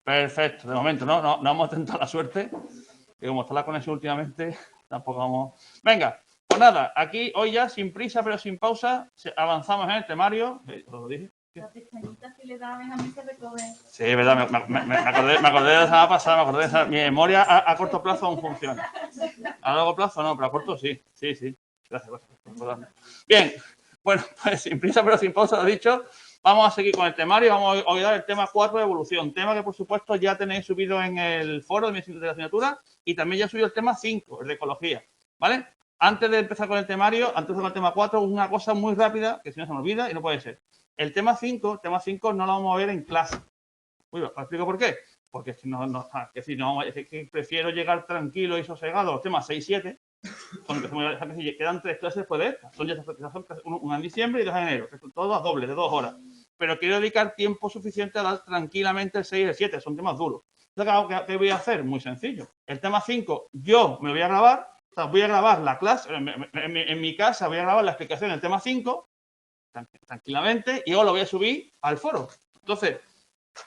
Perfecto, de momento no vamos a tentar la suerte. Y como está la conexión últimamente, tampoco vamos... Venga, pues nada, aquí hoy ya sin prisa pero sin pausa avanzamos en el temario. ¿Os lo dije? La pestañita si le dan a mí se recoge. Sí, es verdad, me acordé de la semana pasada, me acordé de esa, mi memoria a corto plazo aún funciona. A largo plazo no, pero a corto sí. Gracias por recordarme. Bien, bueno, pues sin prisa pero sin pausa, lo he dicho. Vamos a seguir con el temario. Vamos a dar el tema 4 de evolución. Tema que, por supuesto, ya tenéis subido en el foro de mi asignatura y también ya he subido el tema 5, el de ecología. ¿Vale? Antes de empezar con el temario, antes de con el tema 4, una cosa muy rápida que si no se me olvida y no puede ser. El tema 5 no lo vamos a ver en clase. Uy, os explico por qué. Porque si no, es que prefiero llegar tranquilo y sosegado a los temas 6 y 7. Quedan 3 clases después de esta. Son una en diciembre y 2 en enero. Todas dobles, de 2 horas. Pero quiero dedicar tiempo suficiente a dar tranquilamente el 6 y el 7. Son temas duros. Entonces, ¿qué voy a hacer? Muy sencillo. El tema 5 yo me lo voy a grabar. O sea, voy a grabar la clase. En mi casa voy a grabar la explicación del tema 5 tranquilamente y luego lo voy a subir al foro. Entonces,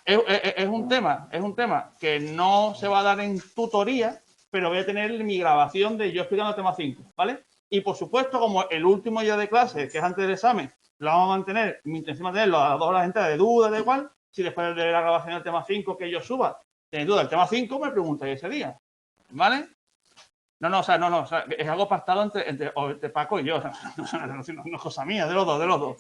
es un tema que no se va a dar en tutoría, pero voy a tener mi grabación de yo explicando el tema 5, ¿vale? Y por supuesto, como el último día de clase, que es antes del examen, lo vamos a mantener, mi intención es mantenerlo a las 2 horas enteras de duda, da igual. Si después de la grabación del tema 5 que yo suba, tenéis duda del tema 5, me preguntáis ese día, ¿vale? No, o sea, es algo pactado entre Paco y yo, no es cosa mía, de los dos.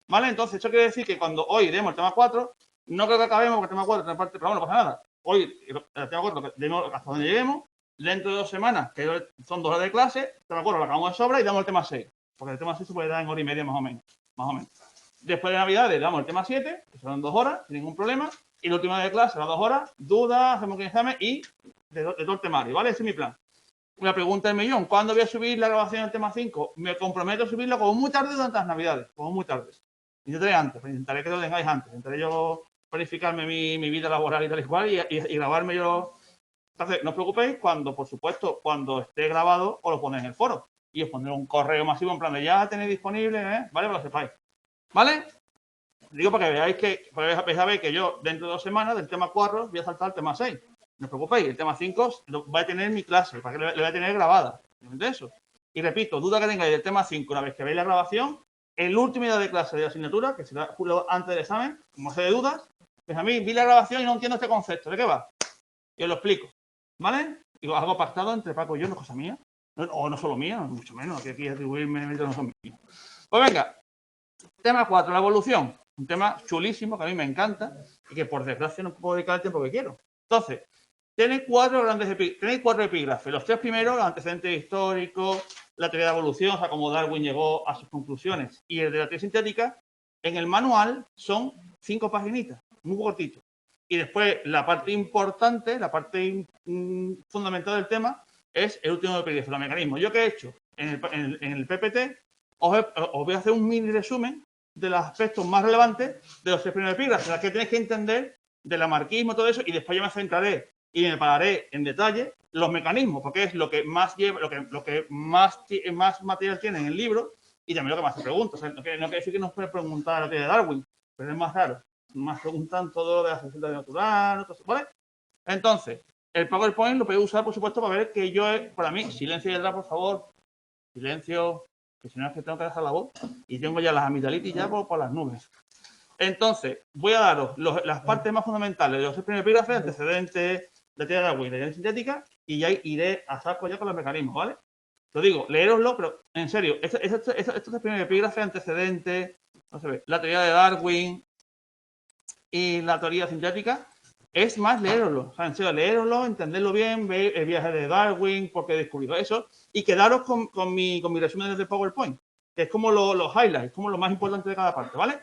¿Vale? Entonces, eso quiere decir que cuando hoy demos el tema 4, no creo que acabemos porque el tema 4 tiene parte, pero bueno, no pasa nada. Hoy, el tema 4, demos hasta donde lleguemos, dentro de 2 semanas, que son 2 horas de clase, el tema 4 lo acabamos de sobra y damos el tema 6. Porque el tema 6 se puede dar en hora y media más o menos. Después de Navidades damos el tema 7, que son 2 horas, sin ningún problema. Y la última día de clase será 2 horas, dudas, hacemos un examen y de todo el temario, ¿vale? Ese es mi plan. Una pregunta del millón. ¿Cuándo voy a subir la grabación del tema 5? Me comprometo a subirla como muy tarde durante las Navidades. Como muy tarde. Intentaré antes. Intentaré que lo tengáis antes. Intentaré yo planificarme mi vida laboral y tal y cual y grabarme yo. Entonces, no os preocupéis cuando, por supuesto, cuando esté grabado, os lo ponéis en el foro. Y os pondré un correo masivo en plan de ya tenéis disponible, ¿eh? ¿Vale? Para que lo sepáis. ¿Vale? Digo para que veáis que, vais a ver que yo, dentro de 2 semanas, del tema 4, voy a saltar al tema 6. No os preocupéis, el tema 5 va a tener mi clase, para que le voy a tener grabada. ¿De eso? Y repito, duda que tengáis del tema 5, una vez que veáis la grabación, el último día de clase de la asignatura, que será antes del examen, como sé de dudas, pues a mí vi la grabación y no entiendo este concepto. ¿De qué va? Y os lo explico. ¿Vale? Y algo pactado entre Paco y yo, no es cosa mía. O no solo mía, mucho menos, que aquí atribuirme no son míos. Pues venga, tema 4, la evolución. Un tema chulísimo que a mí me encanta y que por desgracia no puedo dedicar el tiempo que quiero. Entonces, tenéis 4 epígrafes. Los 3 primeros, los antecedentes históricos, la teoría de evolución, o sea, cómo Darwin llegó a sus conclusiones, y el de la teoría sintética, en el manual son 5 paginitas, muy cortitos. Y después la parte importante, la parte fundamental del tema, es el último epígrafe, los mecanismos. ¿Yo qué he hecho? En el PPT os voy a hacer un mini resumen de los aspectos más relevantes de los 3 primeros epígrafes, las que tenéis que entender del anarquismo, todo eso, y después yo me centraré y me pararé en detalle los mecanismos, porque es lo que más lleva, lo que más material tiene en el libro y también lo que más se pregunta. O sea, no quiere decir que nos puede preguntar la teoría de Darwin, pero es más raro. Más preguntan todo lo de la selección natural, ¿vale? Entonces, el PowerPoint lo puedo usar, por supuesto, para ver que yo, para mí, silencio detrás, por favor. Silencio, que si no es que tengo que dejar la voz y tengo ya las amigdalitis ya por las nubes. Entonces, voy a daros las partes más fundamentales de los 3 primeros epígrafes, antecedentes, la teoría de Darwin, la teoría sintética, y ya iré a saco ya con los mecanismos, ¿vale? Lo digo, leeroslo, pero en serio, estos 3 primeros epígrafes, antecedentes, no se ve, la teoría de Darwin y la teoría sintética, es más leeroslo. O sea, en serio, leeroslo, entenderlo bien, ver el viaje de Darwin, por qué he descubierto eso, y quedaros con mi resumen desde PowerPoint, que es como los highlights, como lo más importante de cada parte, ¿vale?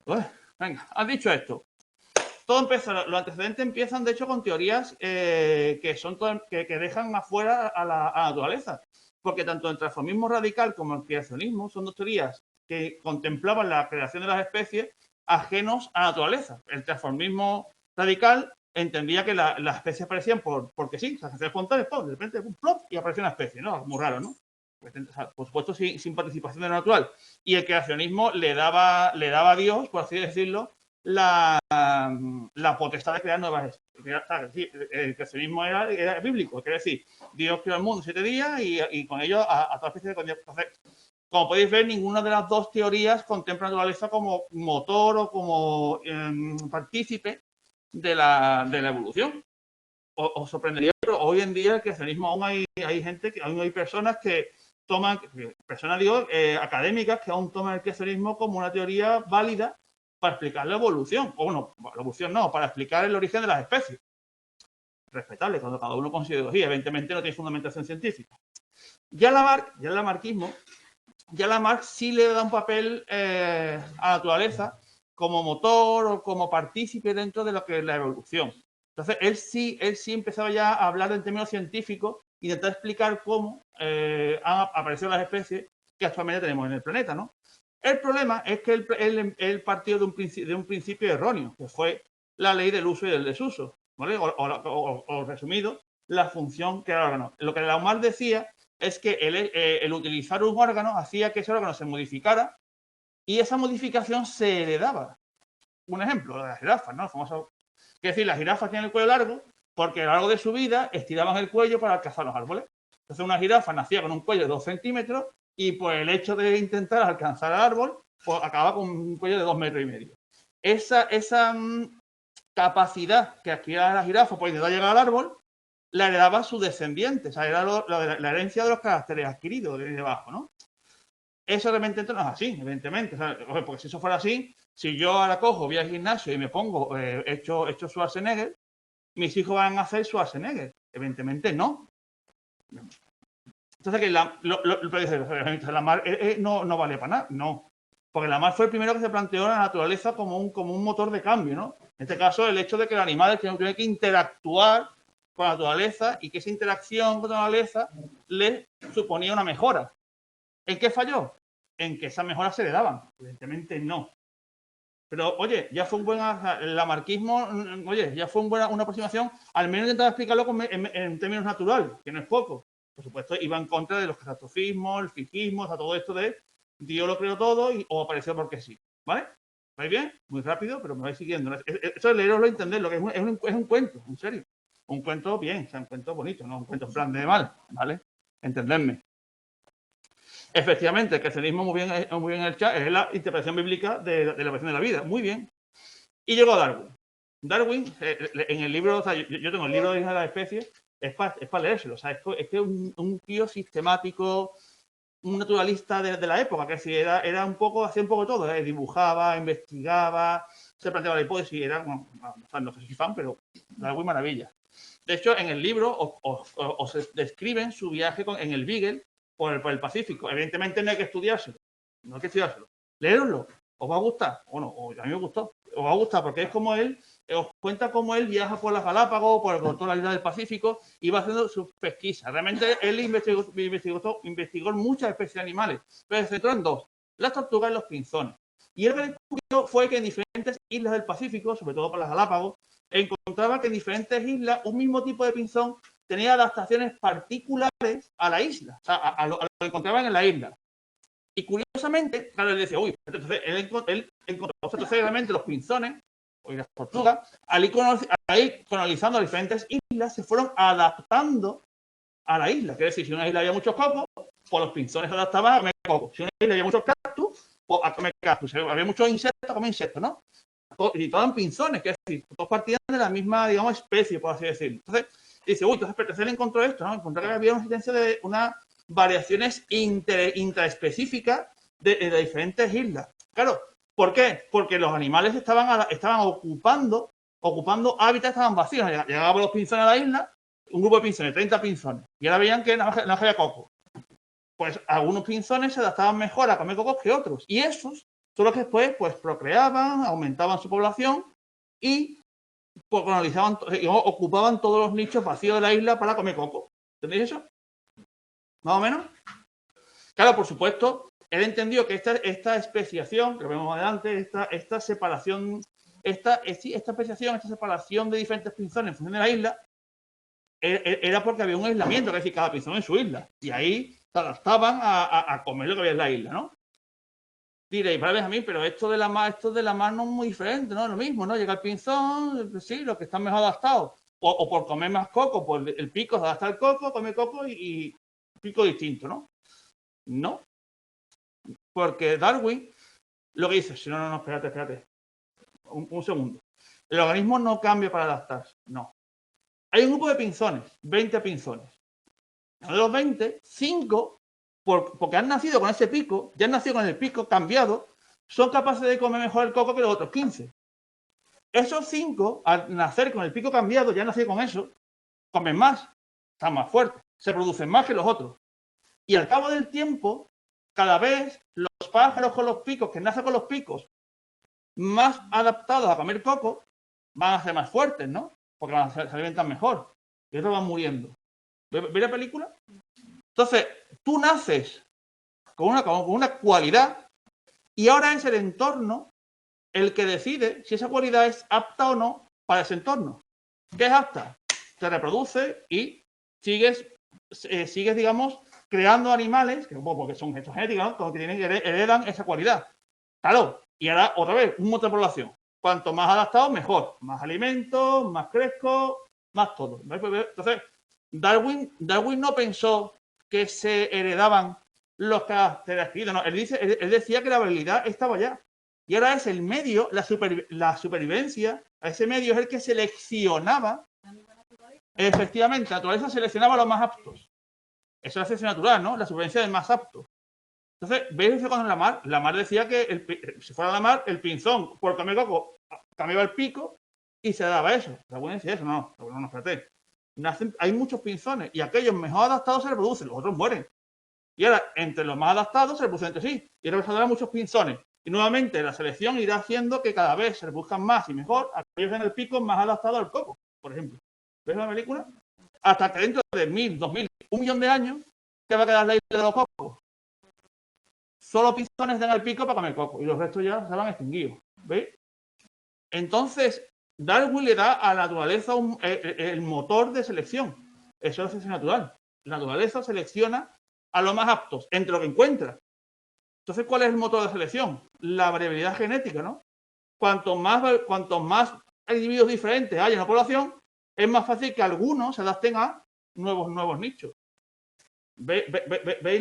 Pues, venga, has dicho esto. Todo empieza, los antecedentes empiezan, de hecho, con teorías que dejan afuera a la naturaleza. Porque tanto el transformismo radical como el creacionismo son 2 teorías que contemplaban la creación de las especies ajenos a la naturaleza. El transformismo radical entendía que las especies aparecían porque sí, se hacía espontáneo, de repente, un plop, y apareció una especie, ¿no? Muy raro, ¿no? Por supuesto, sin participación de lo natural. Y el creacionismo le daba a Dios, por así decirlo, la potestad de crear nuevas especies. El creacionismo era bíblico, quiere decir, Dios creó el mundo en 7 días y con ello a toda especie de condiciones. Entonces, como podéis ver, ninguna de las dos teorías contempla la naturaleza como motor o como partícipe de la evolución. Os sorprendería, pero hoy en día el creacionismo aún hay gente, aún hay personas que toman, personas digo, académicas que aún toman el creacionismo como una teoría válida para explicar la evolución. O bueno, la evolución no, para explicar el origen de las especies. Respetable, cuando cada uno con su ideología, evidentemente no tiene fundamentación científica. Ya el lamarquismo, ya Lamarck sí le da un papel a la naturaleza como motor o como partícipe dentro de lo que es la evolución. Entonces, él sí empezaba ya a hablar en términos científicos y intentar explicar cómo han aparecido las especies que actualmente tenemos en el planeta, ¿no? El problema es que él partió de un principio erróneo, que fue la ley del uso y del desuso, ¿vale? O resumido, la función que era el órgano. Lo que Lamarck decía es que el utilizar un órgano hacía que ese órgano se modificara y esa modificación se heredaba. Un ejemplo, de las jirafas, ¿no? Famoso. Es decir, las jirafas tienen el cuello largo porque a lo largo de su vida estiraban el cuello para alcanzar los árboles. Entonces, una jirafa nacía con un cuello de 2 centímetros y por el hecho de intentar alcanzar el árbol, pues acababa con un cuello de 2,5 metros. Esa capacidad que adquiría la jirafa por intentar llegar al árbol, la heredaba su descendiente, o sea, era la herencia de los caracteres adquiridos de debajo, ¿no? Eso realmente no es así, evidentemente. O sea, porque si eso fuera así, si yo ahora cojo, voy al gimnasio y me pongo hecho Schwarzenegger, mis hijos van a hacer Schwarzenegger. Evidentemente no. Entonces, que Lamarck no vale para nada. No. Porque Lamarck fue el primero que se planteó la naturaleza como un motor de cambio, ¿no? En este caso, el hecho de que los animales tienen que interactuar con la naturaleza y que esa interacción con la naturaleza les suponía una mejora. ¿En qué falló? En que esas mejoras se le daban. Evidentemente no. Pero, oye, ya fue el lamarquismo, oye, ya fue una aproximación, al menos intentaba explicarlo en términos naturales, que no es poco. Por supuesto, iba en contra de los catastrofismos, el fijismo, o sea, todo esto de Dios lo creó todo o apareció porque sí. ¿Vale? ¿Vais bien? Muy rápido, pero me vais siguiendo. Eso es leeroslo y entenderlo, que es un cuento, en serio. Un cuento bien, o sea, un cuento bonito, no un cuento en plan de mal, ¿vale? Entendedme. Efectivamente, el creacionismo, muy bien en el chat, es la interpretación bíblica de la creación de la vida. Muy bien. Y llegó Darwin. Darwin, en el libro, o sea, yo tengo el libro de las especies, es para leérselo. O sea, es que un tío sistemático, un naturalista de la época, que si era un poco, hacía un poco todo, dibujaba, investigaba, se planteaba la hipótesis, era, bueno, no sé si fan, pero Darwin maravilla. De hecho, en el libro os describen su viaje en el Beagle por el Pacífico. Evidentemente no hay que estudiárselo. No hay que estudiárselo. Leerlo. ¿Os va a gustar? Bueno, a mí me gustó. Os va a gustar porque es como él, os cuenta cómo él viaja por las Galápagos, por toda la isla del Pacífico y va haciendo sus pesquisas. Realmente él investigó muchas especies de animales, pero se centró en dos: las tortugas y los pinzones. Y él lo que descubrió fue que en diferentes islas del Pacífico, sobre todo por las Galápagos, encontraba que en diferentes islas un mismo tipo de pinzón tenía adaptaciones particulares a la isla, o sea, a lo que encontraban en la isla. Y curiosamente, claro, él decía, uy, entonces él encontró, entonces realmente los pinzones, o las tortugas, al ir colonizando las diferentes islas, se fueron adaptando a la isla. Quiere decir, si en una isla había muchos cocos, pues los pinzones se adaptaban a comer cocos. Si en una isla había muchos cactus, pues a comer cactus. Si había muchos insectos, a comer insectos, ¿no? Y todos en pinzones, que es decir, todos partían de la misma, digamos, especie, por así decirlo. Entonces, dice, uy, entonces Petersen encontró esto, ¿no? Encontró que había una existencia de unas variaciones intraespecíficas de diferentes islas. Claro, ¿por qué? Porque los animales estaban ocupando hábitats, estaban vacíos. Llegaban los pinzones a la isla, un grupo de pinzones, 30 pinzones, y ahora veían que no había coco. Pues algunos pinzones se adaptaban mejor a comer cocos que otros, y esos son los que después pues procreaban, aumentaban su población y pues, colonizaban, ocupaban todos los nichos vacíos de la isla para comer coco. ¿Entendéis eso? ¿Más o menos? Claro, por supuesto, él entendió que esta especiación, que lo vemos más adelante, esta separación, esta separación de diferentes pinzones en función de la isla, era porque había un aislamiento, es decir, cada pinzón en su isla. Y ahí se adaptaban a comer lo que había en la isla, ¿no? Diréis, vale, a mí, pero esto de la mar no es muy diferente, ¿no? Es lo mismo, ¿no? Llega el pinzón, sí, los que están mejor adaptados. O por comer más coco, pues el pico se adapta al coco, come coco y pico distinto, ¿no? No. Porque Darwin lo que dice, si no, espérate. Un segundo. El organismo no cambia para adaptarse, no. Hay un grupo de pinzones, 20 pinzones. De los 20, 5, porque han nacido con ese pico, ya han nacido con el pico cambiado, son capaces de comer mejor el coco que los otros 15. Esos 5, al nacer con el pico cambiado, ya han nacido con eso, comen más, están más fuertes, se producen más que los otros. Y al cabo del tiempo, cada vez los pájaros con los picos, que nacen con los picos, más adaptados a comer coco, van a ser más fuertes, ¿no? Porque se alimentan mejor. Y otros van muriendo. ¿Ves la película? Entonces, tú naces con una cualidad y ahora es el entorno el que decide si esa cualidad es apta o no para ese entorno. ¿Qué es apta? Te reproduce y sigues, digamos, creando animales, que, porque son gestos genéticos, ¿no? Que heredan esa cualidad. Claro, y ahora otra vez, un montón de población. Cuanto más adaptado, mejor. Más alimentos, más cresco, más todo. Entonces, Darwin no pensó que se heredaban los caracteres adquiridos. No, él decía que la habilidad estaba allá. Y ahora es el medio, la supervivencia, a ese medio es el que seleccionaba. Efectivamente, la naturaleza seleccionaba a los más aptos. Eso es la selección natural, ¿no? La supervivencia del más apto. Entonces, ¿veis cuando la mar decía que si fuera la mar, el pinzón por comer coco cambiaba el pico y se daba eso? Darwin decía eso, no, espérate. Hay muchos pinzones y aquellos mejor adaptados se reproducen, los otros mueren. Y ahora, entre los más adaptados se reproducen entre sí. Y ahora saldrán muchos pinzones. Y nuevamente la selección irá haciendo que cada vez se reproduzcan más y mejor aquellos en el pico más adaptados al coco, por ejemplo. ¿Ves la película? Hasta que dentro de 1000, 2000, 1.000.000 de años, ¿qué va a quedar la isla de los cocos? Solo pinzones dan el pico para comer coco y los restos ya se van extinguidos. ¿Veis? Entonces, Darwin le da a la naturaleza el motor de selección. Eso es la selección natural. La naturaleza selecciona a los más aptos entre lo que encuentra. Entonces, ¿cuál es el motor de selección? La variabilidad genética, ¿no? Cuanto más individuos diferentes haya en la población, es más fácil que algunos se adapten a nuevos nichos. ¿Veis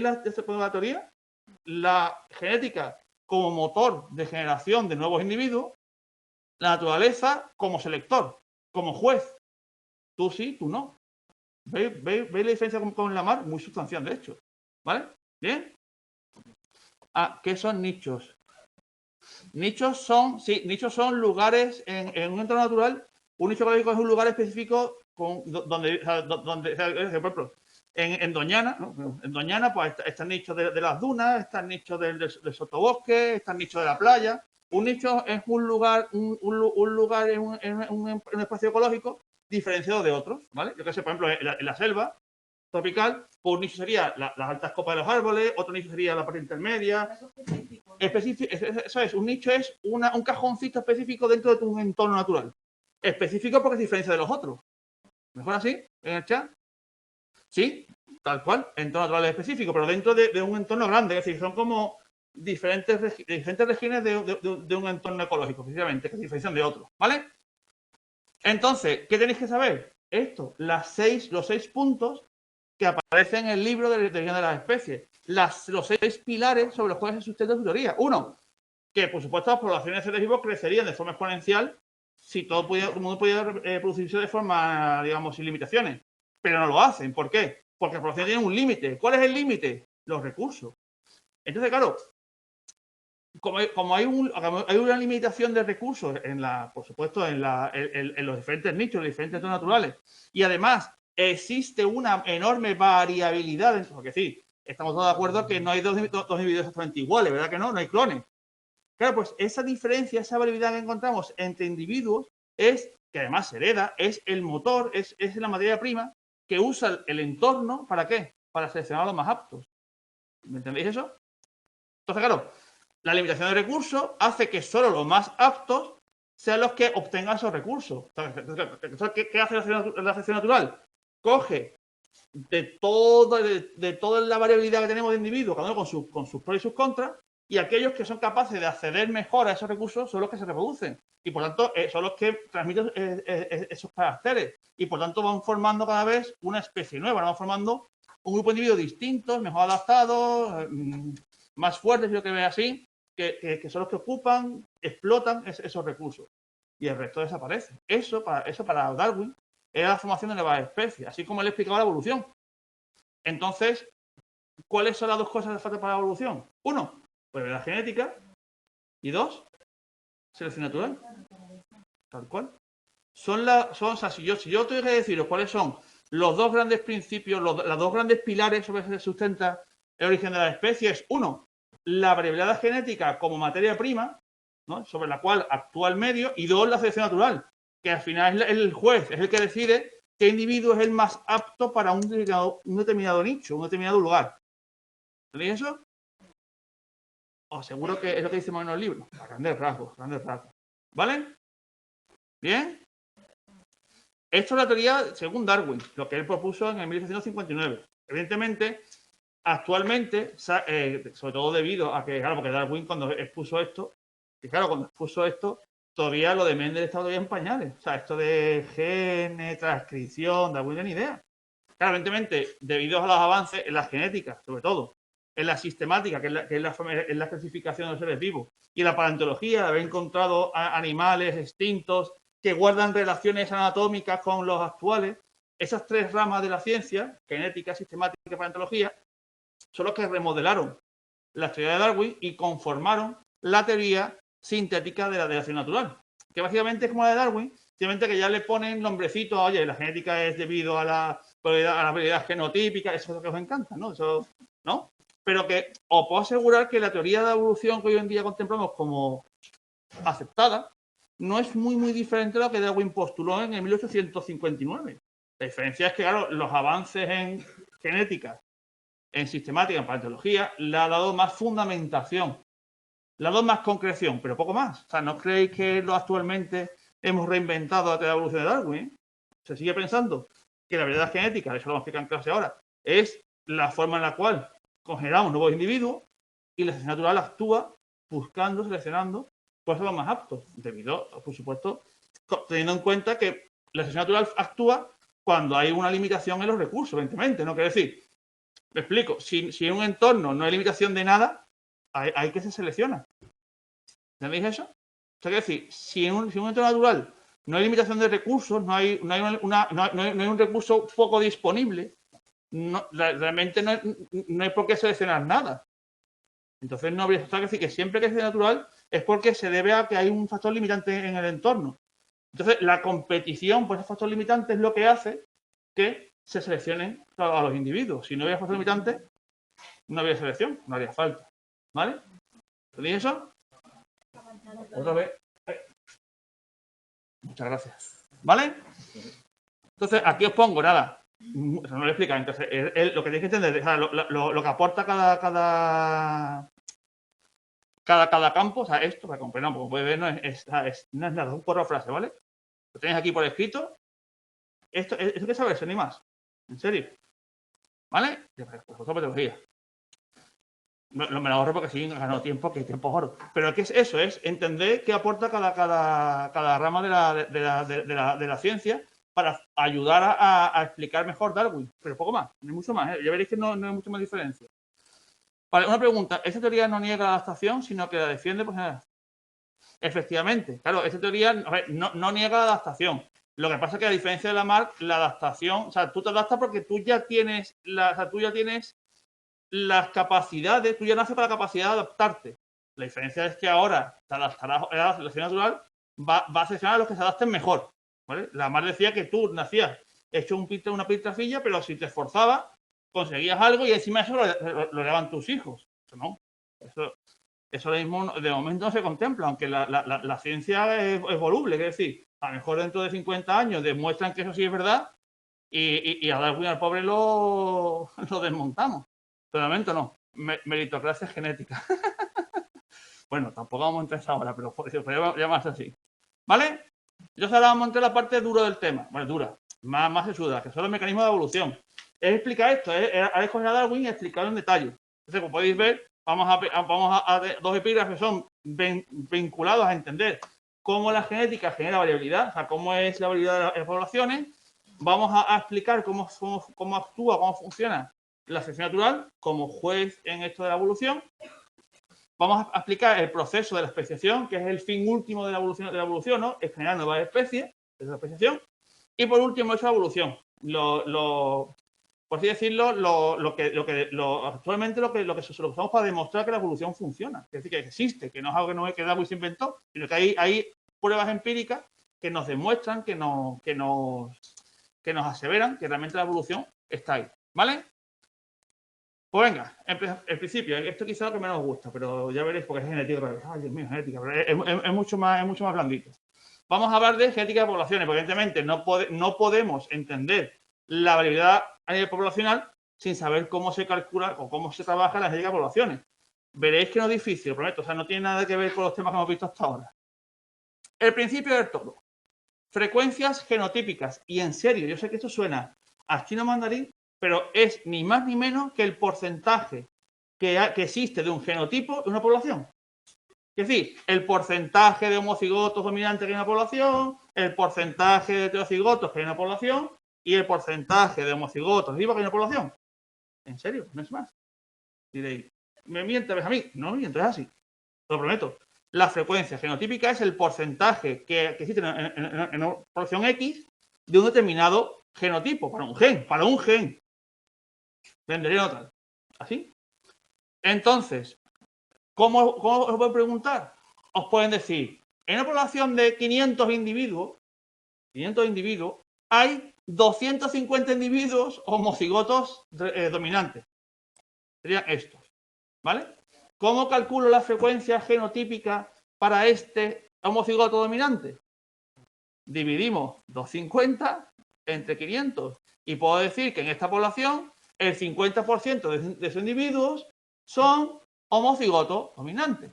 la teoría? La genética como motor de generación de nuevos individuos, la naturaleza como selector, como juez. Tú sí, tú no. ¿Veis la diferencia con la mar? Muy sustancial, de hecho. ¿Vale? ¿Bien? ¿Qué son nichos? Nichos son lugares en un entorno natural. Un nicho ecológico es un lugar específico donde por ejemplo, en Doñana, ¿no? En Doñana, pues están nichos de las dunas, están nichos del sotobosque, están nichos de la playa. Un nicho es un lugar en un espacio ecológico diferenciado de otros, ¿vale? Yo que sé, por ejemplo, en la selva tropical, pues un nicho sería las altas copas de los árboles, otro nicho sería la parte intermedia. Eso es, un nicho es un cajoncito específico dentro de tu entorno natural. Específico porque se diferencia de los otros. ¿Mejor así? ¿En el chat? Sí, tal cual, entorno natural específico, pero dentro de un entorno grande, es decir, son como diferentes regiones de un entorno ecológico, precisamente, que se diferencian de otros, ¿vale? Entonces, ¿qué tenéis que saber? Esto, los 6 puntos que aparecen en el libro de las especies, los 6 pilares sobre los cuales se sustenta su teoría. Uno, que por supuesto las poblaciones de seres vivos crecerían de forma exponencial si todo el mundo pudiera reproducirse de forma, digamos, sin limitaciones. Pero no lo hacen. ¿Por qué? Porque las poblaciones tienen un límite. ¿Cuál es el límite? Los recursos. Entonces, claro, como hay una limitación de recursos, por supuesto, en los diferentes nichos, los diferentes entornos naturales, y además existe una enorme variabilidad, porque sí, estamos todos de acuerdo que no hay dos individuos exactamente iguales, ¿verdad que no? No hay clones. Claro, pues esa diferencia, esa variabilidad que encontramos entre individuos que además se hereda, es el motor, es la materia prima que usa el entorno, ¿para qué? Para seleccionar a los más aptos. ¿Me entendéis eso? Entonces, claro, la limitación de recursos hace que solo los más aptos sean los que obtengan esos recursos. Entonces, ¿qué hace la selección natural? Coge de toda la variabilidad que tenemos de individuos, cada uno con sus pros y sus contras, y aquellos que son capaces de acceder mejor a esos recursos son los que se reproducen. Y por tanto, son los que transmiten esos caracteres. Y por tanto, van formando cada vez una especie nueva, van formando un grupo de individuos distintos, mejor adaptados, más fuertes, yo que veo así, que son los que ocupan, explotan esos recursos. Y el resto desaparece. Eso para Darwin era la formación de nuevas especies, así como él explicaba la evolución. Entonces, ¿cuáles son las dos cosas que faltan para la evolución? Uno, pues la genética. Y dos, selección natural. Tal cual. O sea, si yo tengo que deciros cuáles son los dos grandes principios, los dos grandes pilares sobre los que se sustenta el origen de las especies. Uno, la variabilidad genética como materia prima, ¿no?, sobre la cual actúa el medio. Y dos, la selección natural, que al final es el juez, es el que decide qué individuo es el más apto para un determinado nicho, un determinado lugar. ¿Tenéis eso? Os aseguro que es lo que dice en el libro. A grandes rasgos, ¿vale? ¿Bien? Esto es la teoría según Darwin, lo que él propuso en el 1859. Evidentemente, actualmente, sobre todo debido a que, claro, porque Darwin cuando expuso esto, todavía lo de Mendel estaba todavía en pañales. O sea, esto de genes, transcripción, Darwin no tiene ni idea. Claro, evidentemente, debido a los avances en la genética, sobre todo, en la sistemática, que es la clasificación de los seres vivos, y en la paleontología, de haber encontrado animales extintos que guardan relaciones anatómicas con los actuales, esas tres ramas de la ciencia, genética, sistemática y paleontología, son los que remodelaron la teoría de Darwin y conformaron la teoría sintética de la selección natural, que básicamente es como la de Darwin, simplemente que ya le ponen nombrecitos, oye, la genética es debido a la variedad genotípica, eso es lo que os encanta, ¿no? Eso, ¿no? Pero que os puedo asegurar que la teoría de la evolución que hoy en día contemplamos como aceptada no es muy diferente a lo que Darwin postuló en el 1859. La diferencia es que, claro, los avances en genética, en sistemática, en paleontología, le ha dado más fundamentación, le ha dado más concreción, pero poco más. O sea, ¿no creéis que actualmente hemos reinventado la teoría de la evolución de Darwin? Se sigue pensando que la variedad genética, eso lo vamos a explicar en clase ahora, es la forma en la cual generamos nuevos individuos y la selección natural actúa buscando, seleccionando cuáles son los más aptos, debido, por supuesto, teniendo en cuenta que la selección natural actúa cuando hay una limitación en los recursos, evidentemente, ¿no? Quiere decir, me explico, si en un entorno no hay limitación de nada, hay que se selecciona. ¿Entendéis eso? O sea, quiere decir, si en un entorno natural no hay limitación de recursos, no hay un recurso poco disponible, realmente no hay por qué seleccionar nada. Entonces no habría que decir que siempre que es natural es porque se debe a que hay un factor limitante en el entorno. Entonces la competición por ese factor limitante es lo que hace que se seleccionen a los individuos. Si no hubiera factor limitante, no habría selección, no haría falta. ¿Vale? ¿Entendéis eso? Otra vez. Muchas gracias. ¿Vale? Entonces aquí os pongo nada. Eso no lo explica. Entonces, lo que tenéis que entender, o sea, lo que aporta cada campo, o sea, esto, para comprender, como podéis ver, no es nada, es un porro frase, ¿vale? Lo tenéis aquí por escrito. Esto hay que saberse, ni más. En serio. ¿Vale? Pues otra metodología. Me lo ahorro porque sí, ganado tiempo, que tiempo es oro. Pero ¿qué es eso? Es entender qué aporta cada rama de la ciencia para ayudar a explicar mejor Darwin. Pero poco más, no hay mucho más, ¿eh? Ya veréis que no hay mucha más diferencia. Vale, una pregunta. ¿Esta teoría no niega la adaptación, sino que la defiende? Pues nada. Efectivamente. Claro, esta teoría no niega la adaptación. Lo que pasa es que a diferencia de Lamarck, la adaptación, o sea, tú te adaptas porque tú ya tienes las capacidades, tú ya naces con la capacidad de adaptarte. La diferencia es que ahora te adaptarás a la selección natural, va a seleccionar a los que se adapten mejor. ¿Vale? Lamarck decía que tú nacías hecho una piltrafilla, pero si te esforzabas, conseguías algo y encima eso lo heredaban tus hijos. Eso no. Eso mismo de momento no se contempla, aunque la ciencia es voluble. Es decir, a lo mejor dentro de 50 años demuestran que eso sí es verdad y a Darwin al pobre lo desmontamos. Pero de momento no. Meritocracia genética. Bueno, tampoco vamos a entrar ahora, pero se puede llamarse así. ¿Vale? Yo ahora vamos a entrar en la parte dura del tema. Bueno, dura. Más sesuda, que son los mecanismos de evolución. Es explicar esto, es escoger a Darwin y explicarlo en detalle. Entonces, como podéis ver, vamos a dos epígrafes que son vinculados a entender cómo la genética genera variabilidad, o sea, cómo es la variabilidad de las poblaciones. Vamos a explicar cómo actúa, cómo funciona la selección natural como juez en esto de la evolución. Vamos a explicar el proceso de la especiación, que es el fin último de la evolución, ¿no? Es generar nuevas especies, es la especiación. Y por último, eso es la evolución. Por así decirlo, actualmente lo que usamos para demostrar que la evolución funciona. Es decir, que existe, que no es algo que Darwin se inventó, sino que hay pruebas empíricas que nos demuestran, que nos aseveran que realmente la evolución está ahí. ¿Vale? Pues venga, en principio, esto quizá es lo que menos os gusta, pero ya veréis porque es genética. Ay, Dios mío, genética, pero es mucho más blandito. Vamos a hablar de genética de poblaciones, porque evidentemente no podemos entender la variabilidad a nivel poblacional sin saber cómo se calcula o cómo se trabaja la genética de poblaciones. Veréis que no es difícil, lo prometo, o sea, no tiene nada que ver con los temas que hemos visto hasta ahora. El principio del todo. Frecuencias genotípicas. Y en serio, yo sé que esto suena a chino mandarín, pero es ni más ni menos que el porcentaje que existe de un genotipo en una población. Es decir, el porcentaje de homocigotos dominantes que hay en una población, el porcentaje de heterocigotos que hay en una población y el porcentaje de homocigotos vivos que hay en una población. ¿En serio? No es más. Diréis, ¿me mientes a mí? No me miento, es así. Lo prometo. La frecuencia genotípica es el porcentaje que existe en una población X de un determinado genotipo, para un gen. Vendería otra. ¿Así? Entonces, ¿cómo os pueden preguntar? Os pueden decir, en una población de 500 individuos, hay 250 individuos homocigotos dominantes. Serían estos, ¿vale? ¿Cómo calculo la frecuencia genotípica para este homocigoto dominante? Dividimos 250 entre 500 y puedo decir que en esta población el 50% de esos individuos son homocigotos dominantes.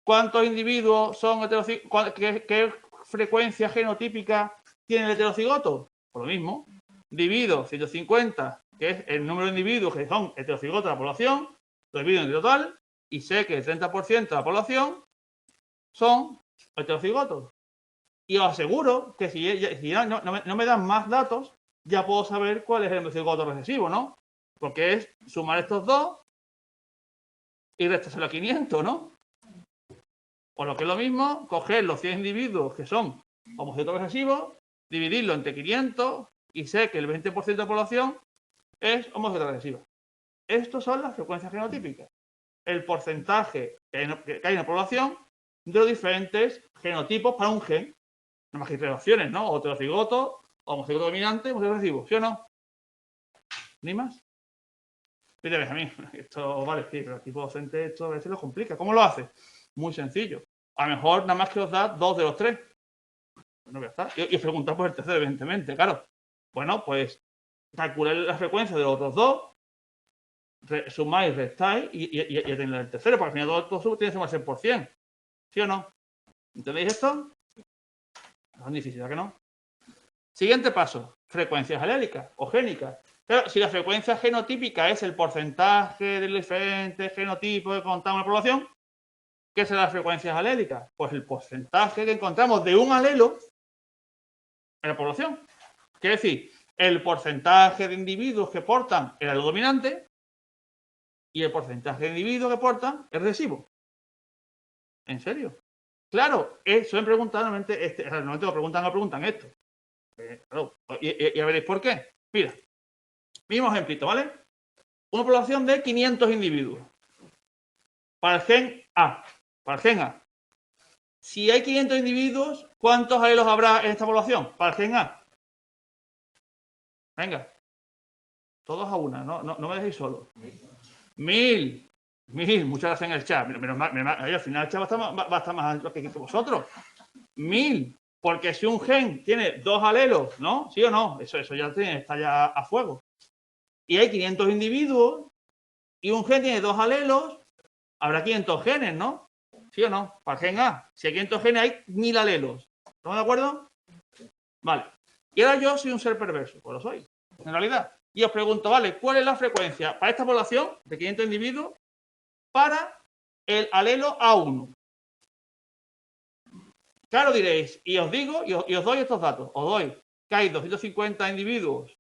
¿Cuántos individuos son heterocigotos? ¿Qué frecuencia genotípica tiene el heterocigoto? Por lo mismo, divido 150, que es el número de individuos que son heterocigotos de la población, lo divido en el total y sé que el 30% de la población son heterocigotos. Y os aseguro que si ya no me dan más datos, ya puedo saber cuál es el homocigoto recesivo, ¿no? Porque es sumar estos dos y restárselo a 500, ¿no? Por lo que es lo mismo, coger los 100 individuos que son homocigotos recesivos, dividirlo entre 500 y sé que el 20% de la población es homocigoto recesiva. Estas son las frecuencias genotípicas. El porcentaje que hay en la población de los diferentes genotipos para un gen. No más que tres opciones, ¿no? O heterocigoto, homocigoto dominante, homocigoto recesivo. ¿Sí o no? ¿Ni más? Fíjate, a mí, esto vale, sí, pero el tipo docente esto a veces lo complica. ¿Cómo lo hace? Muy sencillo. A lo mejor nada más que os da 2 de los 3. Bueno, ya está. Y os preguntáis por el tercero, evidentemente, claro. Bueno, pues calculáis la frecuencia de los otros 2, sumáis, restáis y tenéis el tercero, porque al final todo tiene que sumarse por 100. ¿Sí o no? ¿Entendéis esto? No es difícil, ¿a que no? Siguiente paso, frecuencias alélicas o génicas. Pero si la frecuencia genotípica es el porcentaje de los diferentes genotipos que contamos en la población, ¿qué serán las frecuencias alélicas? Pues el porcentaje que encontramos de un alelo en la población. Quiere decir, el porcentaje de individuos que portan el alelo dominante y el porcentaje de individuos que portan el recesivo. ¿En serio? Claro, suelen preguntar, normalmente lo preguntan esto. Claro, y ya veréis por qué. Mira, mismo ejemplito, ¿vale? Una población de 500 individuos. Para el gen A. Si hay 500 individuos, ¿cuántos alelos habrá en esta población? Para el gen A. Venga. Todos a una, no me dejéis solo. 1000. Muchas gracias en el chat. Al final el chat va a estar más alto que vosotros. 1000. Porque si un gen tiene 2 alelos, ¿no? ¿Sí o no? Eso ya está ya a fuego. Y hay 500 individuos y un gen tiene 2 alelos, habrá 500 genes, ¿no? ¿Sí o no? Para el gen A. Si hay 500 genes, hay 1000 alelos. ¿Estamos de acuerdo? Vale. Y ahora yo soy un ser perverso. Pues lo soy, en realidad. Y os pregunto, ¿vale? ¿Cuál es la frecuencia para esta población de 500 individuos para el alelo A1. Claro, diréis, y os digo, y os doy estos datos. Os doy que hay 250 individuos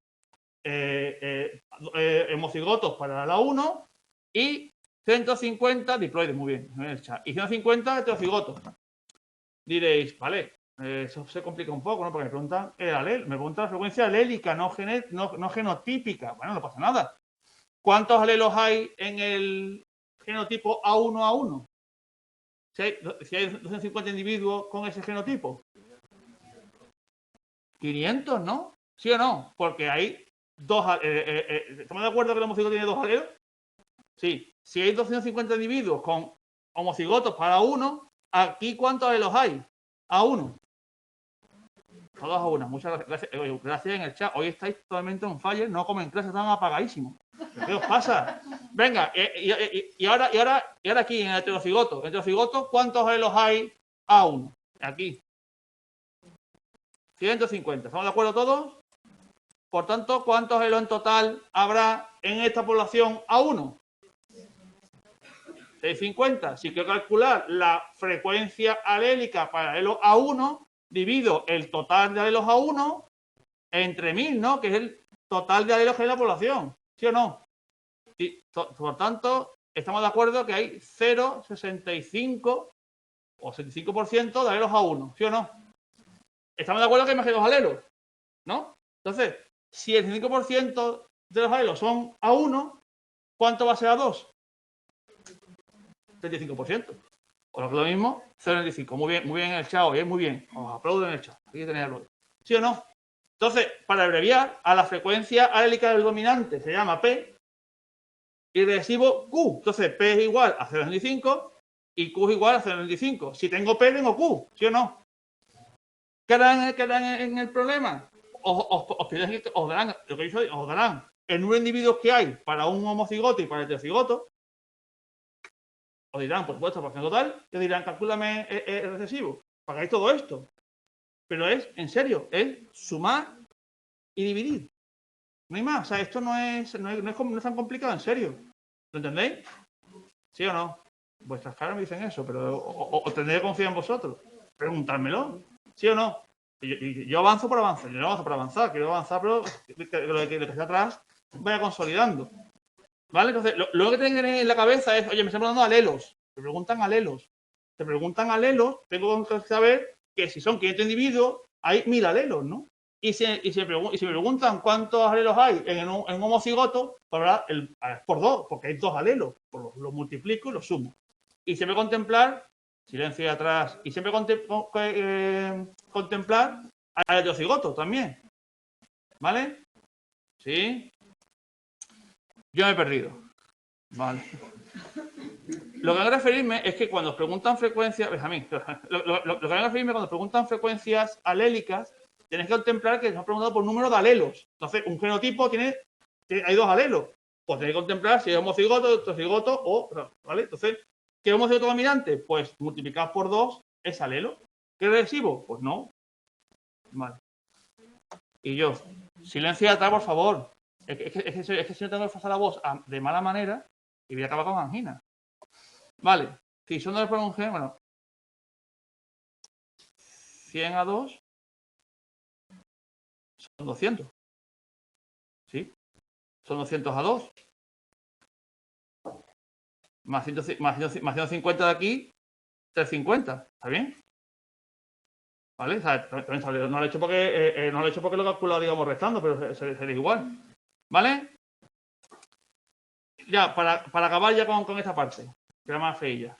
hemocigotos para la 1 y 150 diploides, muy bien, en el chat, y 150 heterocigotos. Diréis, vale, eso se complica un poco, ¿no? Porque me preguntan la frecuencia alélica, no genotípica. Bueno, no pasa nada. ¿Cuántos alelos hay en el genotipo A1A1? Si hay 250 individuos con ese genotipo. 500, ¿no? ¿Sí o no? Porque hay dos... ¿Estamos de acuerdo que el homocigoto tiene dos alelos? Sí. Si hay 250 individuos con homocigotos para uno, ¿aquí cuántos alelos hay? A1. Todos a una. Muchas gracias. Gracias en el chat. Hoy estáis totalmente on fire. No comen clase, están apagadísimos. ¿Qué os pasa? Venga, y ahora aquí en el heterocigoto. En el heterocigoto, ¿cuántos alelos hay A1? Aquí. 150. ¿Estamos de acuerdo todos? Por tanto, ¿cuántos alelos en total habrá en esta población A1? 650. Si quiero calcular la frecuencia alélica para el alelo A1, divido el total de alelos A1 entre 1000, ¿no? Que es el total de alelos que hay en la población. ¿Sí o no? Y, por tanto, estamos de acuerdo que hay 0,65 o 65% de alelos A1. ¿Sí o no? Estamos de acuerdo que hay más que dos alelos, ¿no? Entonces, si el 5% de los alelos son A1, ¿cuánto va a ser A2? 35%. O lo que es lo mismo, 0,95. Muy bien en el chat hoy, muy bien. Os aplaudo en el chat. Aquí tenéis aplauso. ¿Sí o no? Entonces, para abreviar, a la frecuencia alélica del dominante se llama P y recibo Q. Entonces, P es igual a 0,95 y Q es igual a 0,95. Si tengo P, tengo Q. ¿Sí o no? ¿Qué harán en el problema? Os darán, lo que he dicho, os darán el número de individuos que hay para un homocigoto y para el heterocigoto. Os dirán, por supuesto, por ejemplo, total, y os dirán, calcúlame el recesivo. Pagáis todo esto. Pero es, en serio, es sumar y dividir. No hay más. O sea, esto no es tan complicado, en serio. ¿Lo entendéis? ¿Sí o no? Vuestras caras me dicen eso, pero os tendré que confiar en vosotros. Preguntármelo. ¿Sí o no? Yo avanzo por avanzar. Yo no avanzo por avanzar. Quiero avanzar, pero lo que está atrás vaya consolidando. ¿Vale? Entonces, lo que tenéis que tener en la cabeza es, oye, me están preguntando alelos. Se preguntan alelos. Se preguntan alelos, tengo que saber que si son 500 individuos, hay 1000 alelos, ¿no? Y si me preguntan cuántos alelos hay en un homocigoto, pues por 2, porque hay 2 alelos. Pues lo multiplico y lo sumo. Y siempre contemplar, silencio de atrás, y siempre contemplar al heterocigoto también. ¿Vale? ¿Sí? Yo me he perdido. Vale. Lo que voy a referirme es que cuando os preguntan frecuencias, Benjamín, lo que voy a referirme cuando os preguntan frecuencias alélicas, tenéis que contemplar que os han preguntado por número de alelos. Entonces, un genotipo hay 2 alelos. Pues tenéis que contemplar si es homocigoto, heterocigoto o, ¿vale? Entonces, ¿qué homocigoto dominante? Pues multiplicad por 2 es alelo. ¿Qué recesivo? Pues no. Vale. Y yo, silencio atrás, por favor. Es que si no tengo que pasar la voz de mala manera y voy a acabar con angina. Vale. Si son 2 por un gen, bueno. 100 a 2 son 200. ¿Sí? Son 200 a 2. Más 150 de aquí, 350. ¿Está bien? ¿Vale? O sea, no lo he hecho porque lo he calculado, digamos, restando, pero sería igual. ¿Vale? Ya, para acabar ya con esta parte, que era más feilla.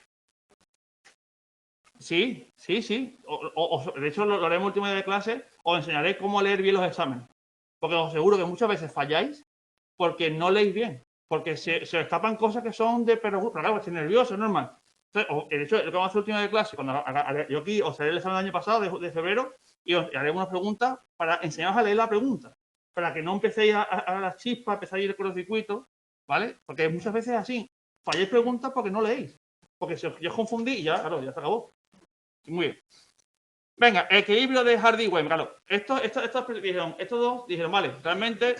Sí. De hecho, lo haremos en último día de clase. Os enseñaré cómo leer bien los exámenes. Porque os aseguro que muchas veces falláis porque no leéis bien. Porque se os escapan cosas que son de pero claro, estoy nervioso, es normal. Entonces, de hecho, lo que vamos a hacer último día de clase, cuando yo aquí os haré el examen del año pasado, de febrero, y os haré unas preguntas para enseñaros a leer la pregunta. Para que no empecéis a las chispas, empecéis a ir por el circuito, ¿vale? Porque muchas veces es así. Falláis preguntas porque no leéis. Porque si os confundí y ya, claro, ya se acabó. Muy bien. Venga, equilibrio de Hardy-Weyl. Claro, estos dos dijeron, vale, realmente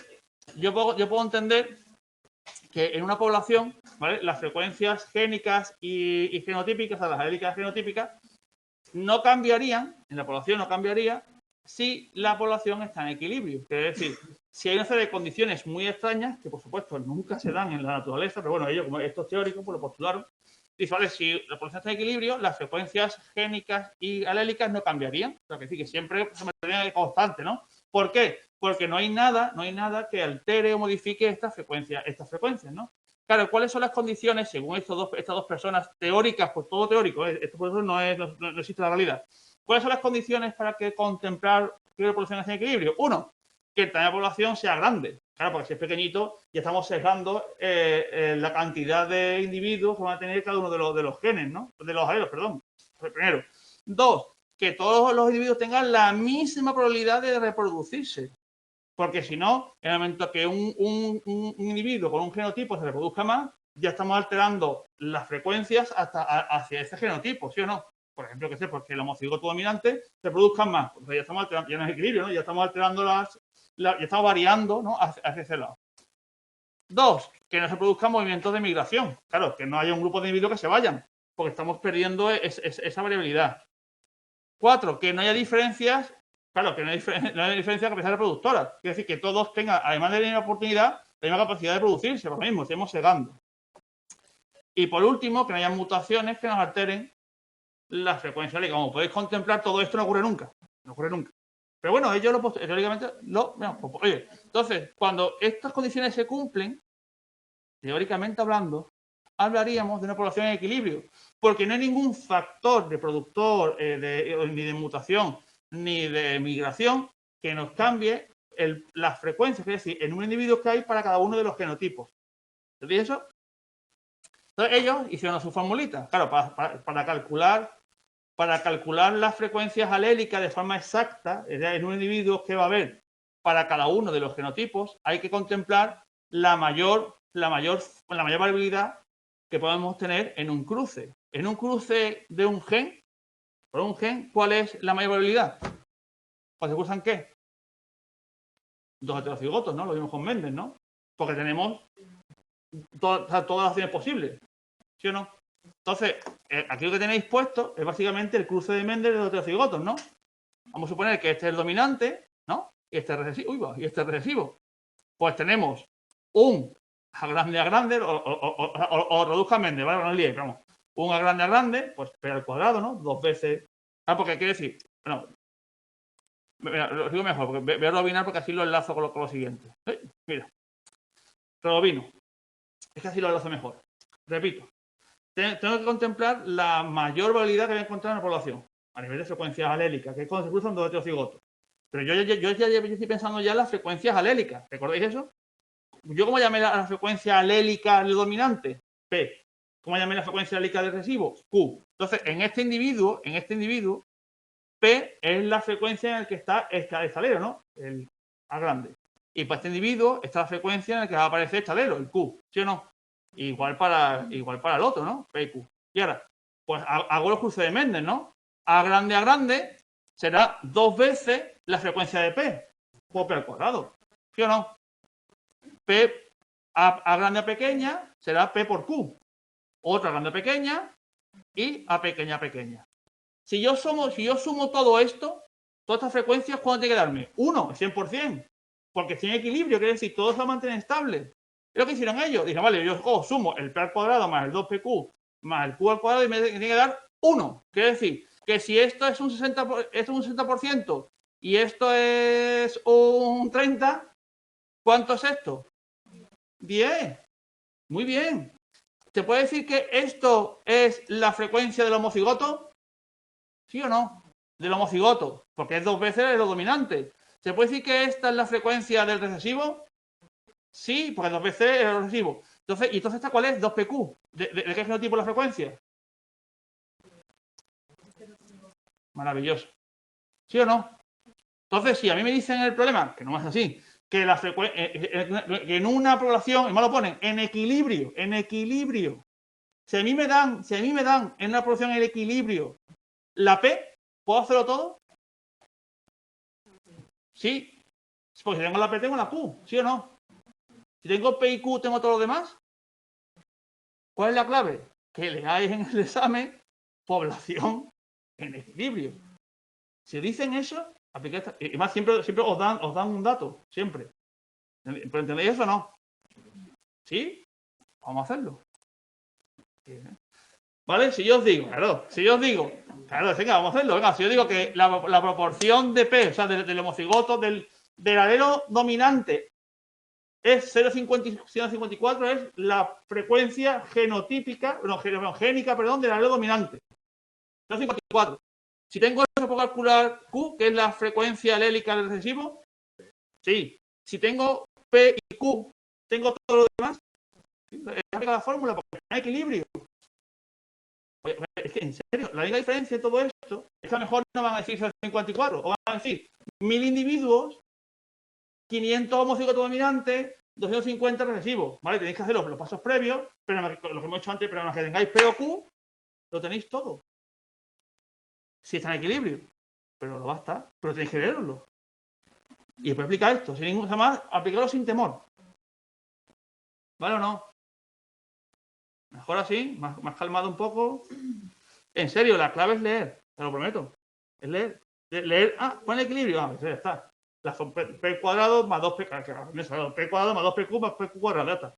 yo puedo entender que en una población, ¿vale? Las frecuencias génicas y genotípicas, o sea, las alélicas genotípicas, no cambiarían, en la población no cambiaría si la población está en equilibrio. Es decir, si hay una serie de condiciones muy extrañas, que por supuesto nunca se dan en la naturaleza, pero bueno, ellos, como estos teóricos, pues lo postularon. Dice, vale, si la población está en equilibrio, las frecuencias génicas y alélicas no cambiarían. O sea, que sí, que siempre se mantendrían constante, ¿no? ¿Por qué? Porque no hay nada que altere o modifique estas frecuencias, ¿no? Claro, ¿cuáles son las condiciones, según estas dos personas teóricas, pues todo teórico, esto por eso no existe la realidad? ¿Cuáles son las condiciones para que contemplar que la población esté en equilibrio? Uno, que el tamaño de la población sea grande. Claro, porque si es pequeñito, ya estamos sesgando la cantidad de individuos que van a tener cada uno de los genes, ¿no? De los alelos, perdón. Primero. Dos, que todos los individuos tengan la misma probabilidad de reproducirse. Porque si no, en el momento que un individuo con un genotipo se reproduzca más, ya estamos alterando las frecuencias hacia ese genotipo, ¿sí o no? Por ejemplo, que sé, porque el homocigoto dominante se produzcan más. Pues ya estamos alterando, ya no es equilibrio, ¿no? Ya estamos alterando ya estamos variando, ¿no? Hacia ese lado. Dos, que no se produzcan movimientos de migración. Claro, que no haya un grupo de individuos que se vayan, porque estamos perdiendo esa variabilidad. Cuatro, que no haya diferencias. Claro, que no hay diferencia de capacidad reproductora. Quiere decir que todos tengan, además de la misma oportunidad, la misma capacidad de producirse, por lo mismo, estamos segando. Y por último, que no haya mutaciones que nos alteren la frecuencia. Y como podéis contemplar, todo esto no ocurre nunca. No ocurre nunca. Pero bueno, ellos teóricamente oye, entonces, cuando estas condiciones se cumplen, teóricamente hablando, hablaríamos de una población en equilibrio, porque no hay ningún factor reproductor ni de mutación ni de migración que nos cambie las frecuencias, es decir, el número de individuos que hay para cada uno de los genotipos. ¿Entendéis eso? Entonces ellos hicieron su formulita, claro, para calcular las frecuencias alélicas de forma exacta, es decir, el número de individuos que va a haber para cada uno de los genotipos, hay que contemplar la mayor variabilidad que podemos tener en un cruce. En un cruce de un gen, por un gen, ¿cuál es la mayor variabilidad? ¿O se cruzan qué? Dos heterocigotos, ¿no? Lo vimos con Mendel, ¿no? Porque tenemos todas las opciones posibles, ¿sí o no? Entonces, aquí lo que tenéis puesto es básicamente el cruce de Mendel de los heterocigotos, ¿no? Vamos a suponer que este es el dominante, ¿no? Y este es recesivo. Y este es recesivo. Pues tenemos un a grande, o reduzca a Mendel, ¿vale? No liéis, vamos. Un a grande, pues P al cuadrado, ¿no? Dos veces. Ah, porque quiere decir, bueno, mira, lo digo mejor, porque voy a rebobinar porque así lo enlazo con lo siguiente. Mira, rebobino. Es que así lo enlazo mejor. Repito, tengo que contemplar la mayor variabilidad que voy a encontrar en la población a nivel de frecuencias alélicas, que es cuando se cruzan dos heterocigotos. Pero yo estoy pensando ya en las frecuencias alélicas. ¿Recordáis eso? ¿Yo cómo llamé la frecuencia alélica del dominante? P. ¿Cómo llamé la frecuencia alélica del recesivo? Q. Entonces, en este individuo, P es la frecuencia en la que está este alelo, ¿no? El A grande. Y para este individuo está la frecuencia en la que va a aparecer este alelo, el Q. ¿Sí o no? Igual para el otro, ¿no? P y Q. Y ahora, pues hago los cruces de Mendel, ¿no? A grande será dos veces la frecuencia de P. Por P al cuadrado. ¿Sí o no? P a grande a pequeña será P por Q. Otra grande a pequeña y a pequeña. Si yo sumo todo esto, todas estas frecuencias, ¿cuánto tiene que darme? 1, 100%. Porque tiene equilibrio, quiere decir, todo se va a mantener estable. Es lo que hicieron ellos. Dijeron, vale, yo sumo el P al cuadrado más el 2PQ más el Q al cuadrado y me tiene que dar 1. Quiere decir, que si esto es un 60%, y esto es un 30%, ¿cuánto es esto? 10. Muy bien. ¿Se puede decir que esto es la frecuencia del homocigoto? ¿Sí o no? Del homocigoto, porque es dos veces el dominante. ¿Se puede decir que esta es la frecuencia del recesivo? Sí, porque dos veces es el recesivo. Entonces, ¿y entonces esta cuál es? 2PQ. ¿De qué genotipo es la frecuencia? Maravilloso. ¿Sí o no? Entonces, si a mí me dicen el problema, que no es así, que en una población, y me lo ponen, en equilibrio. Si a mí me dan en una población el equilibrio la P, ¿puedo hacerlo todo? Sí. Pues si tengo la P, tengo la Q, ¿sí o no? Si tengo P y Q, ¿tengo todo lo demás? ¿Cuál es la clave? Que leáis en el examen población en equilibrio. Si dicen eso, aplicad esta, y más siempre os dan un dato, siempre. ¿Pero entendéis eso o no? ¿Sí? Vamos a hacerlo. ¿Vale? Si yo os digo, claro, venga, vamos a hacerlo. Venga, si yo digo que la proporción de P, o sea, del homocigoto, del alelo dominante es 0,54, es la frecuencia genotípica, génica, perdón, del alelo dominante. 0,54. Si tengo eso, puedo calcular Q, que es la frecuencia alélica del recesivo. Sí. Si tengo P y Q, tengo todo lo demás. Es la fórmula porque hay equilibrio. Es que, en serio, la única diferencia de todo esto es que a lo mejor no van a decir 54, o van a decir 1000 individuos, 500 homocigotos dominantes, 250 recesivos. ¿Vale? Tenéis que hacer los pasos previos, pero lo que hemos hecho antes, pero en que tengáis P o Q, lo tenéis todo. Si está en equilibrio, pero lo va a estar, pero tenéis que leerlo. Y después aplicar esto, sin ningún más, aplicarlo sin temor. ¿Vale o no? Mejor así, más calmado un poco. En serio, la clave es leer, te lo prometo. Es leer. Leer, pon el equilibrio, ya está. P cuadrado más 2P, P cuadrado más 2PQ más PQ cuadrado, ya está.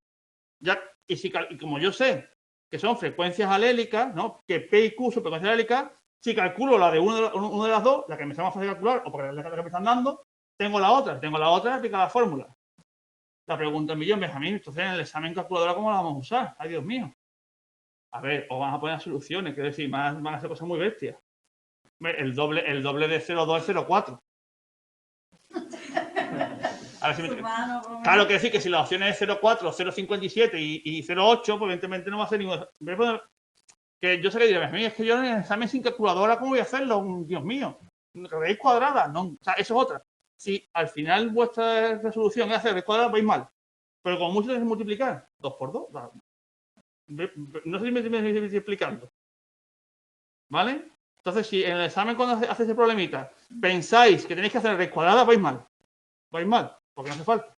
Ya, y como yo sé que son frecuencias alélicas, ¿no? Que P y Q son frecuencias alélicas, si calculo la de una de las dos, la que me sea más fácil calcular, o porque es la que me están dando, tengo la otra, aplica la fórmula. La pregunta del millón, Benjamín, entonces en el examen calculadora, ¿cómo la vamos a usar? Ay, Dios mío. A ver, o van a poner soluciones, quiero decir, van a hacer cosas muy bestias. El doble de 0,2 es 0,4. Claro, que decir que si la opción es 0,4, 0,57 y 0,8, pues evidentemente no va a ser ningún. Que yo sé que diré, es que yo en el examen sin calculadora, ¿cómo voy a hacerlo? Dios mío, raíz cuadrada, no, o sea, eso es otra. Si al final vuestra resolución es hacer raíz cuadrada, vais mal. Pero como mucho tenéis que multiplicar, 2 por 2. No sé si me estoy explicando. ¿Vale? Entonces, si en el examen cuando hacéis ese problemita pensáis que tenéis que hacer raíz cuadrada, vais mal. Vais mal, porque no hace falta.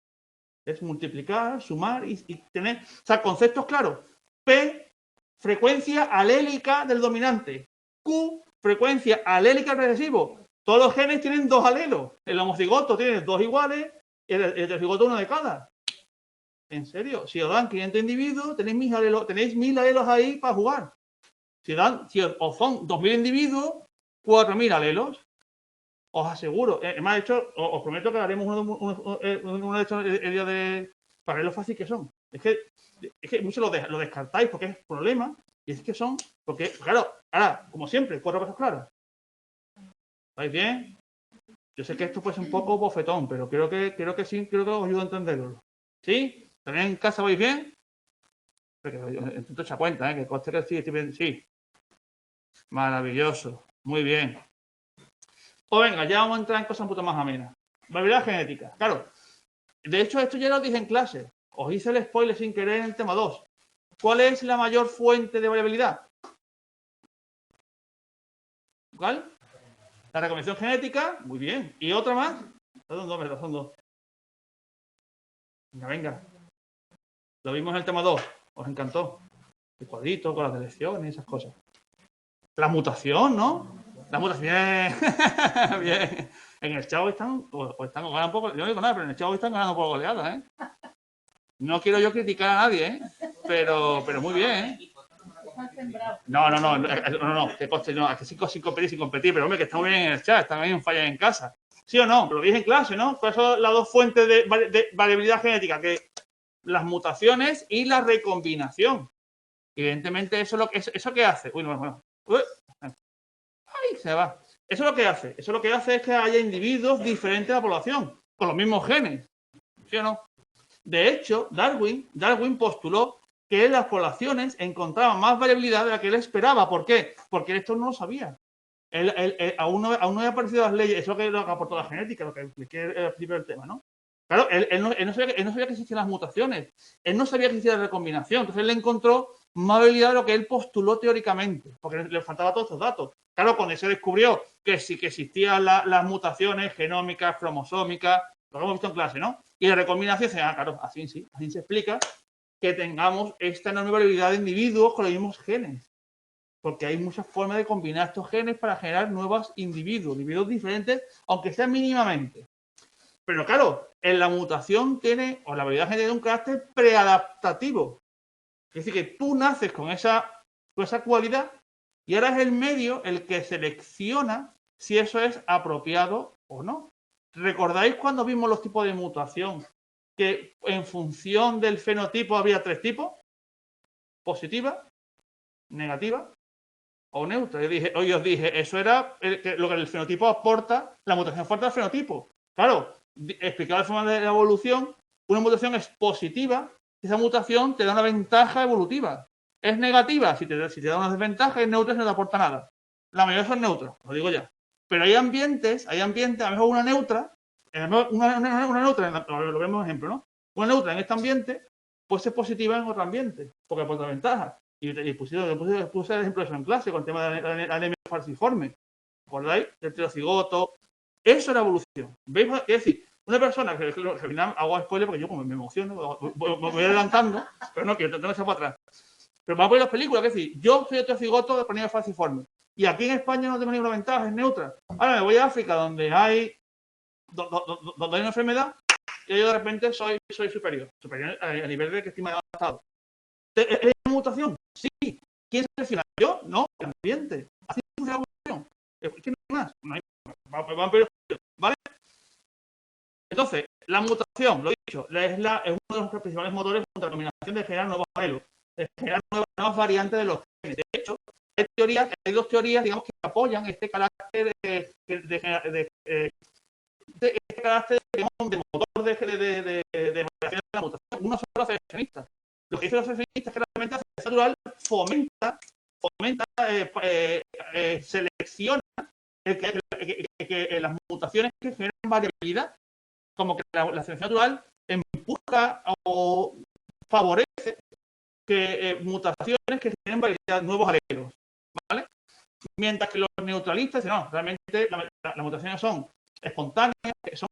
Es multiplicar, sumar y tener... O sea, conceptos claros. P, frecuencia alélica del dominante. Q, frecuencia alélica del recesivo. Todos los genes tienen 2 alelos. El homocigoto tiene 2 iguales y el heterocigoto 1 de cada. ¿En serio? Si os dan 500 individuos, tenéis 1000 alelos ahí para jugar. Si os son 2000 individuos, 4000 alelos. Os aseguro. Además, de hecho, os prometo que haremos uno de estos el día de... Para ver lo fácil que son. Es que muchos lo descartáis porque es problema. Y es que son... Porque, claro, ahora, como siempre, 4 cosas claras. ¿Vais bien? Yo sé que esto puede ser un poco bofetón, pero creo que sí, creo que os ayuda a entenderlo. ¿Sí? ¿También en casa vais bien? Porque intento echar cuenta, que conste que sí. Maravilloso. Muy bien. Pues venga, ya vamos a entrar en cosas un poco más amenas. Variabilidad genética. Claro. De hecho, esto ya lo dije en clase. Os hice el spoiler sin querer en el tema 2. ¿Cuál es la mayor fuente de variabilidad? ¿Cuál? La recombinación genética. Muy bien. ¿Y otra más? Son dos. Venga. Lo vimos en el tema 2. Os encantó. El cuadrito con las elecciones y esas cosas. La mutación, ¿no? La mutación. Bien. Bien. En el Chavo están ganando un poco. Yo no digo nada, pero en el Chavo están ganando por goleadas, ¿eh? No quiero yo criticar a nadie, ¿eh? Pero muy bien, ¿eh? No. Que coste, no. Es que sin competir. Pero, hombre, que estamos bien en el chat. Están ahí en falla en casa. ¿Sí o no? Lo dije en clase, ¿no? ¿Cuáles son las dos fuentes de variabilidad genética? Que las mutaciones y la recombinación. Evidentemente, eso que hace. Uy, no. Ay, se va. Eso lo que hace es que haya individuos diferentes de la población, con los mismos genes. ¿Sí o no? De hecho, Darwin postuló que las poblaciones encontraban más variabilidad de la que él esperaba. ¿Por qué? Porque esto no lo sabía. Aún no había aparecido las leyes. Eso es lo que aportó la genética, lo que expliqué al principio del tema, ¿no? Claro, él no sabía que existían las mutaciones. Él no sabía que existía la recombinación. Entonces él encontró más variabilidad de lo que él postuló teóricamente, porque le faltaban todos estos datos. Claro, cuando se descubrió que sí que existían las mutaciones genómicas, cromosómicas, lo que hemos visto en clase, ¿no? Y la recombinación, claro, así sí, así se explica que tengamos esta enorme variabilidad de individuos con los mismos genes. Porque hay muchas formas de combinar estos genes para generar nuevos individuos diferentes, aunque sean mínimamente. Pero claro, en la mutación tiene, o la variedad genética tiene un carácter preadaptativo. Es decir, que tú naces con esa cualidad y ahora es el medio el que selecciona si eso es apropiado o no. ¿Recordáis cuando vimos los tipos de mutación? Que en función del fenotipo había 3 tipos: positiva, negativa o neutra. Hoy os dije, eso era lo que el fenotipo aporta, la mutación aporta al fenotipo. Claro, explicado de forma de la evolución, una mutación es positiva, esa mutación te da una ventaja evolutiva. Es negativa, si te da una desventaja, es neutra si no te aporta nada. La mayoría son neutros, lo digo ya. Pero hay ambientes, a lo mejor una neutra, lo vemos ejemplo, ¿no? Una neutra en este ambiente puede ser positiva en otro ambiente, porque aporta ventajas. Y puse el ejemplo de eso en clase con el tema de la anemia falciforme. ¿Acordáis? El triocigoto. Eso era evolución. ¿Veis? Es decir, una persona que al final hago spoiler porque yo como me emociono, me voy adelantando, pero no quiero, tengo que echar para atrás. Pero vamos a ver las películas, es decir, yo soy el triocigoto de anemia falciforme. Y aquí en España no tengo ninguna ventaja, es neutra. Ahora me voy a África donde hay una enfermedad y yo de repente soy superior a nivel de que estoy más avanzado. ¿Es una mutación? Sí. ¿Quién selecciona? ¿Yo? No, el ambiente. Así funciona la evolución. ¿Qué no hay más? No hay más. ¿Vale? Entonces, la mutación, lo he dicho, es uno de los principales motores contra la combinación de generar nuevos alelos, de generar nuevas variantes de los genes. De hecho, hay 2 teorías, digamos, que apoyan este carácter este carácter de motor de variación de la mutación. Uno son los seleccionistas. Lo que dicen los seleccionistas es que realmente la selección natural selecciona que las mutaciones que generan variabilidad, como que la selección natural empuja o favorece que mutaciones que generen variabilidad, nuevos alelos, ¿vale? Mientras que los neutralistas dicen, no, realmente las mutaciones son espontáneas, son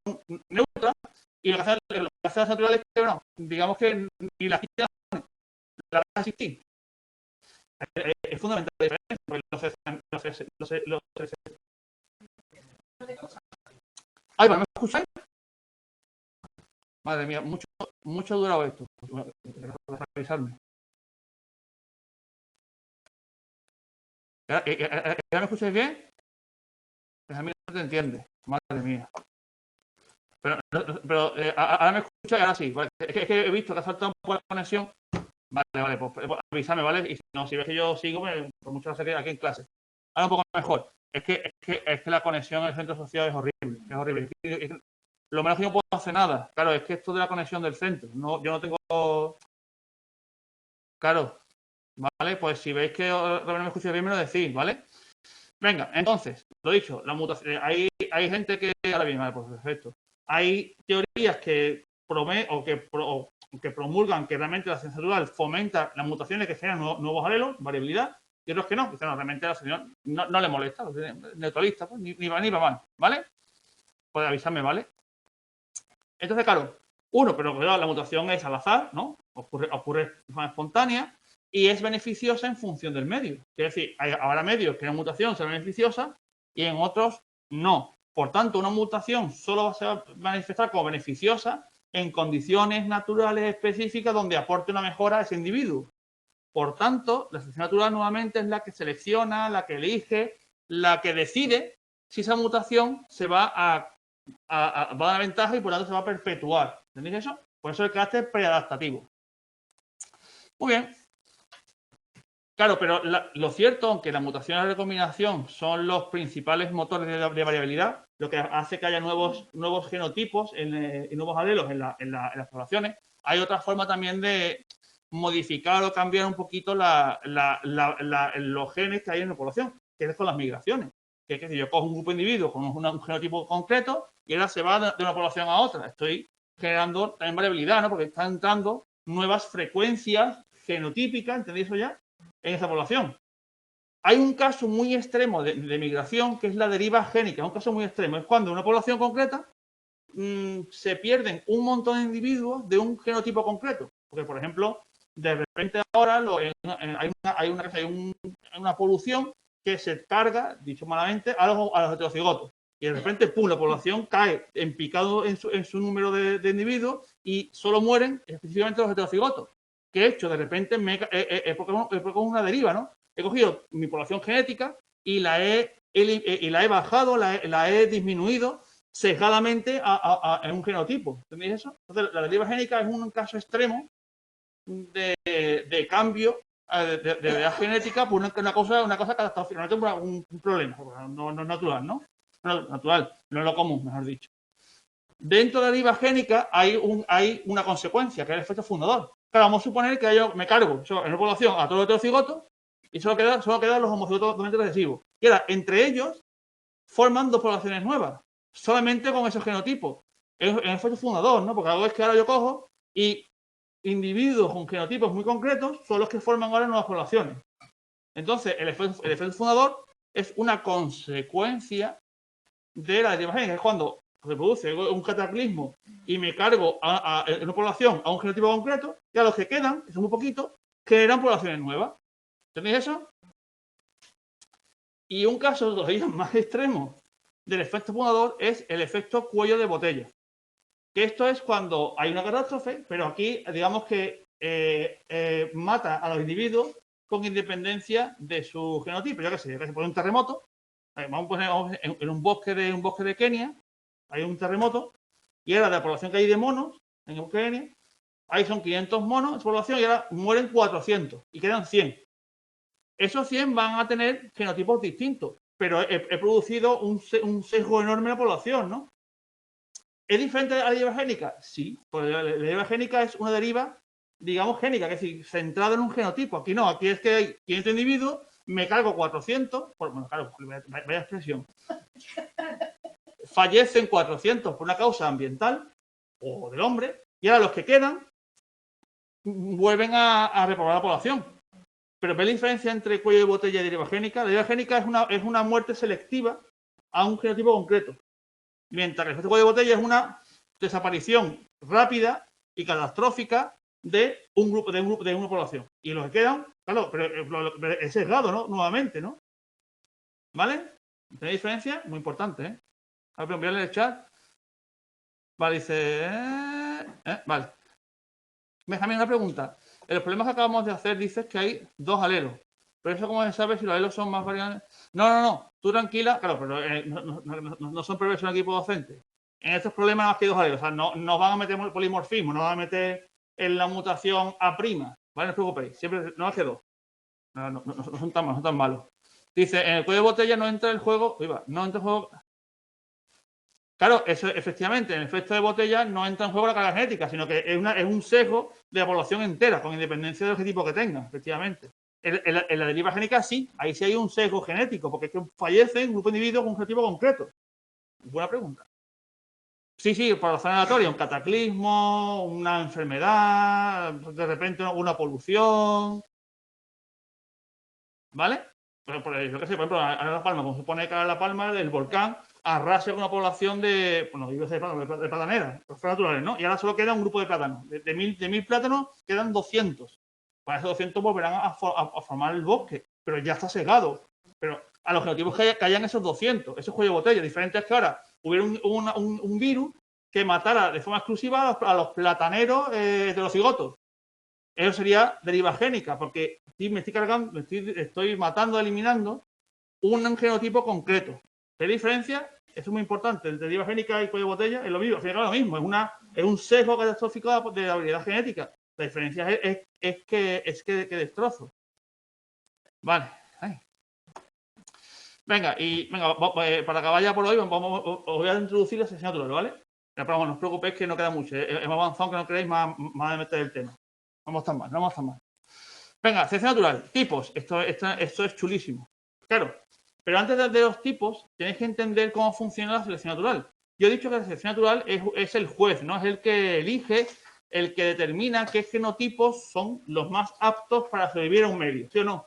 neutras, y lo que hace las naturales es que, bueno, digamos que ni las quitan, la van a existir. Es fundamental la diferencia, porque Ay, ¿me escucháis? Madre mía, mucho ha durado esto. Revisarme. ¿Ya me escucháis bien? Pues a mí no te entiende. Madre mía. Pero ahora me escucháis, ahora sí. Vale. Es que he visto que ha saltado un poco la conexión. Vale, pues avísame, ¿vale? Y si ves que yo sigo, pues mucho hacer aquí en clase. Ahora un poco mejor. Es que la conexión en el centro social es horrible. Es horrible. Lo menos que no puedo hacer nada. Claro, es que esto de la conexión del centro. No, yo no tengo. Claro. ¿Vale? Pues si veis que no me escucháis bien, me lo decís, ¿vale? Venga, entonces, lo dicho, la mutación. Hay gente que. Ahora bien, vale, pues perfecto. Hay teorías que promulgan que realmente la ciencia natural fomenta las mutaciones que generan nuevos alelos, variabilidad, y otros que no, que no, realmente a la señora no le molesta, neutralista, pues, ni va mal, ¿vale? Puede avisarme, ¿vale? Entonces, claro, pero la mutación es al azar, ¿no? Ocurre de forma espontánea y es beneficiosa en función del medio. Es decir, habrá medios que una mutación sea beneficiosa y en otros no. Por tanto, una mutación solo se va a manifestar como beneficiosa en condiciones naturales específicas donde aporte una mejora a ese individuo. Por tanto, la selección natural nuevamente es la que selecciona, la que elige, la que decide si esa mutación se va a dar una ventaja y por tanto se va a perpetuar. ¿Entendéis eso? Por eso el carácter preadaptativo. Muy bien. Claro, pero lo cierto, aunque las mutaciones de recombinación son los principales motores de variabilidad, lo que hace que haya nuevos genotipos y nuevos alelos en las poblaciones, hay otra forma también de modificar o cambiar un poquito los genes que hay en la población, que es con las migraciones. Que es que si yo cojo un grupo de individuos con un genotipo concreto y ahora se va de una población a otra, estoy generando también variabilidad, ¿no? Porque están entrando nuevas frecuencias genotípicas, ¿entendéis eso ya? En esa población. Hay un caso muy extremo de migración que es la deriva génica. Es un caso muy extremo. Es cuando una población concreta se pierden un montón de individuos de un genotipo concreto. Porque, por ejemplo, de repente ahora hay una polución que se carga, dicho malamente, a los heterocigotos. Y de repente, pum, la población cae en picado en su número de individuos y solo mueren específicamente los heterocigotos. ¿Qué he hecho? De repente he provocado una deriva, ¿no? He cogido mi población genética y la he bajado, la he disminuido sesgadamente en un genotipo. ¿Entendéis eso? Entonces, la deriva génica es un caso extremo de cambio de edad genética por una cosa catastrófica, no un problema, no es natural, ¿no? No, natural, no es lo común, mejor dicho. Dentro de la deriva génica hay una consecuencia, que es el efecto fundador. Claro, vamos a suponer que yo me cargo en una población a todos los heterocigotos y solo quedan los homocigotos totalmente recesivos. Y ahora, entre ellos, forman dos poblaciones nuevas, solamente con esos genotipos. Es el efecto fundador, ¿no? Porque algo es que ahora yo cojo y individuos con genotipos muy concretos son los que forman ahora nuevas poblaciones. Entonces, el efecto fundador es una consecuencia de la deriva génica. Es cuando se produce un cataclismo y me cargo en una población a un genotipo concreto, y a los que quedan, que son muy poquitos, generan poblaciones nuevas. ¿Entendéis eso? Y un caso todavía más extremo del efecto fundador es el efecto cuello de botella. Que esto es cuando hay una catástrofe, pero aquí digamos que mata a los individuos con independencia de su genotipo. Yo qué sé, se pone un terremoto, vamos a poner en un bosque de Kenia, hay un terremoto, y ahora de la población que hay de monos, en el bosque de Kenia, ahí son 500 monos de población y ahora mueren 400 y quedan 100. Esos 100 van a tener genotipos distintos, pero he producido un sesgo enorme en la población, ¿no? ¿Es diferente a la deriva génica? Sí, porque la deriva génica es una deriva, digamos, génica, es decir, centrada en un genotipo. Aquí no, aquí es que hay 500 individuos, me cargo 400, bueno, claro, vaya expresión. Fallecen 400 por una causa ambiental o del hombre, y ahora los que quedan vuelven a repoblar la población. Pero ¿ves la diferencia entre cuello de botella y deriva génica? La deriva génica es una muerte selectiva a un genotipo concreto. Mientras que el efecto cuello de botella es una desaparición rápida y catastrófica de una población. Y los que quedan, claro, pero es sesgado, ¿no? Nuevamente, ¿no? ¿Vale? ¿Tenéis diferencia? Muy importante, ¿eh? A ver, enviarle el chat. Vale, dice... vale. Déjame una pregunta. En los problemas que acabamos de hacer dices que hay dos alelos. Pero eso, ¿cómo se sabe si los alelos son más variables? No. Tú tranquila. Claro, pero no son previos en el equipo docente. En estos problemas hay dos alelos. O sea, no van a meter polimorfismo, no van a meter en la mutación A'. ¿Vale? No os preocupéis. Siempre, no más que dos. No son tan malos. Dice, en el cuello de botella no entra el juego... no entra el juego... Claro, eso efectivamente, en el efecto de botella no entra en juego la carga genética, sino que es un sesgo de la población entera, con independencia del tipo que tenga, efectivamente. En la deriva génica sí, ahí sí hay un sesgo genético, porque es que fallece un grupo de individuos con un genotipo concreto. Buena pregunta. Sí, por razón aleatoria, un cataclismo, una enfermedad, de repente una polución. ¿Vale? Yo qué sé, por ejemplo, a La Palma, como se pone que La Palma del volcán arrasa con una población de plataneras, los naturales, ¿no? Y ahora solo queda un grupo de plátanos. De mil plátanos quedan 200. Para esos 200 volverán a formar el bosque, pero ya está segado. Pero a los genotipos que hayan esos 200, eso es cuello de botella. Diferente es que ahora hubiera un virus que matara de forma exclusiva a los plataneros de los cigotos. Eso sería deriva génica, porque me estoy cargando, estoy matando, eliminando un genotipo concreto. ¿Qué diferencia? Eso es muy importante. Entre deriva génica y cuello de botella es lo mismo. Al final es lo mismo. Es un sesgo catastrófico de la habilidad genética. La diferencia es que destrozo. Vale. Ay. Venga, para acabar ya por hoy, os voy a introducir la sección natural, ¿vale? Pero vamos, no os preocupéis que no queda mucho. Hemos avanzado, que no queréis más de meter el tema. No vamos tan mal. Venga, selección natural. Tipos. Esto es chulísimo. Claro. Pero antes de los tipos, tenéis que entender cómo funciona la selección natural. Yo he dicho que la selección natural es el juez, ¿no? Es el que elige, el que determina qué genotipos son los más aptos para sobrevivir a un medio, ¿sí o no?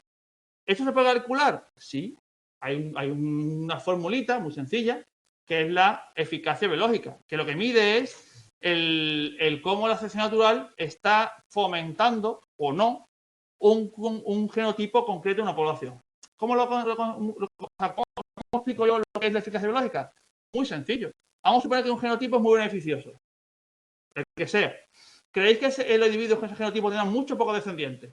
¿Esto se puede calcular? Sí. Hay una formulita muy sencilla que es la eficacia biológica, que lo que mide es el cómo la selección natural está fomentando o no un genotipo concreto en una población. ¿Cómo explico yo lo que es la eficacia biológica? Muy sencillo. Vamos a suponer que un genotipo es muy beneficioso, el que sea. ¿Creéis que los individuos con ese genotipo tengan mucho o pocos descendientes?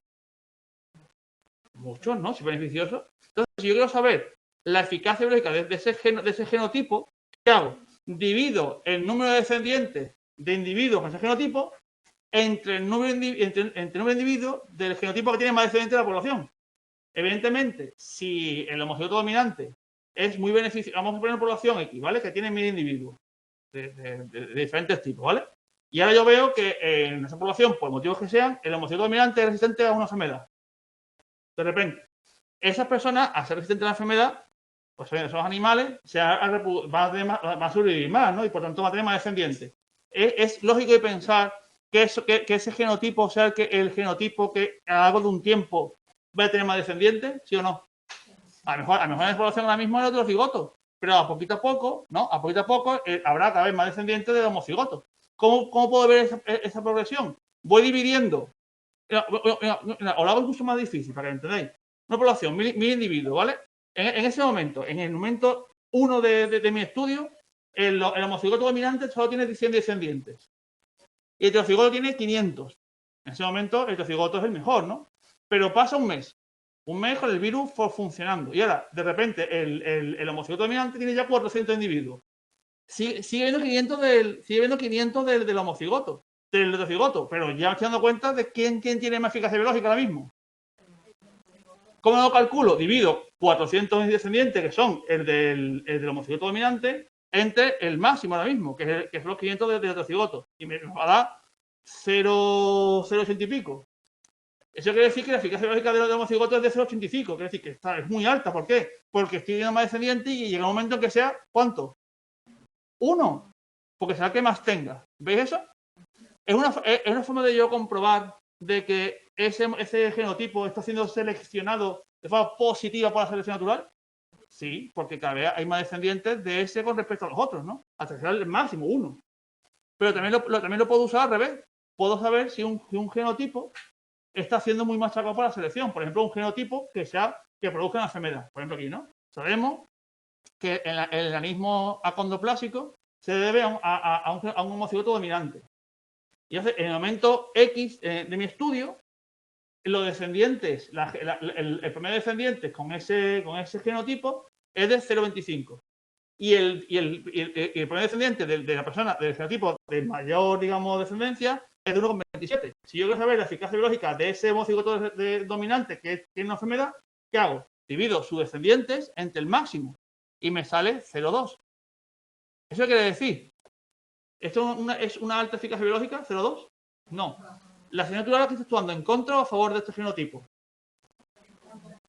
Muchos, ¿no? Si es beneficioso. Entonces, si yo quiero saber la eficacia biológica de ese genotipo, ¿qué hago? Divido el número de descendientes de individuos con ese genotipo entre el número de individuos del genotipo que tiene más descendientes de la población. Evidentemente, si el homocigoto dominante es muy beneficioso, vamos a poner una población X, ¿vale? Que tiene 1000 individuos de diferentes tipos, ¿vale? Y ahora yo veo que en esa población, por motivos que sean, el homocigoto dominante es resistente a una enfermedad. De repente, esas personas, al ser resistentes a la enfermedad, pues esos animales van a sobrevivir más, ¿no? Y por tanto van a tener más descendientes. Es lógico de pensar que ese genotipo sea el genotipo que a lo largo de un tiempo va a tener más descendientes, ¿sí o no? A lo mejor en la población ahora mismo es el heterocigoto, pero a poquito a poco, ¿no? A poquito a poco habrá cada vez más descendientes del homocigoto. ¿Cómo puedo ver esa progresión? Voy dividiendo. Os lo hago incluso más difícil para que entendáis. Una población, 1000 individuos, ¿vale? En ese momento, en el momento 1 de mi estudio, el homocigoto dominante solo tiene 100 descendientes. Y el heterocigoto tiene 500. En ese momento, el heterocigoto es el mejor, ¿no? Pero pasa un mes con el virus funcionando. Y ahora, de repente, el homocigoto dominante tiene ya 400 individuos. Sigue habiendo 500 del homocigoto, del heterocigoto, pero ya me estoy dando cuenta de quién tiene más eficacia biológica ahora mismo. ¿Cómo lo calculo? Divido 400 descendientes, que son el del homocigoto dominante, entre el máximo ahora mismo, que son los 500 del heterocigoto. Y me va a dar 0,80 y pico. Eso quiere decir que la eficacia biológica del homocigoto es de 0,85. Quiere decir que es muy alta. ¿Por qué? Porque estoy viendo más descendientes y llega un momento en que sea, ¿cuánto? 1. Porque será que más tenga. ¿Veis eso? Es una forma de yo comprobar de que ese genotipo está siendo seleccionado de forma positiva por la selección natural. Sí, porque cada vez hay más descendientes de ese con respecto a los otros, ¿no? Hasta que sea el máximo 1. Pero también lo puedo usar al revés. Puedo saber si un genotipo está siendo muy machacado por la selección. Por ejemplo, un genotipo que produzca una enfermedad. Por ejemplo, aquí, ¿no? Sabemos que el anismo acondroplásico se debe a un homocigoto dominante. Y entonces, en el momento X de mi estudio, los descendientes, el promedio de descendientes con ese genotipo es de 0,25. Y el promedio descendiente de la persona del genotipo de mayor, digamos, descendencia es de 1,27. Si yo quiero saber la eficacia biológica de ese homocigoto dominante que tiene una enfermedad, ¿qué hago? Divido sus descendientes entre el máximo y me sale 0,2. ¿Eso quiere decir? ¿Esto es una alta eficacia biológica? ¿0,2? No. ¿La selección natural aquí está actuando en contra o a favor de este genotipo?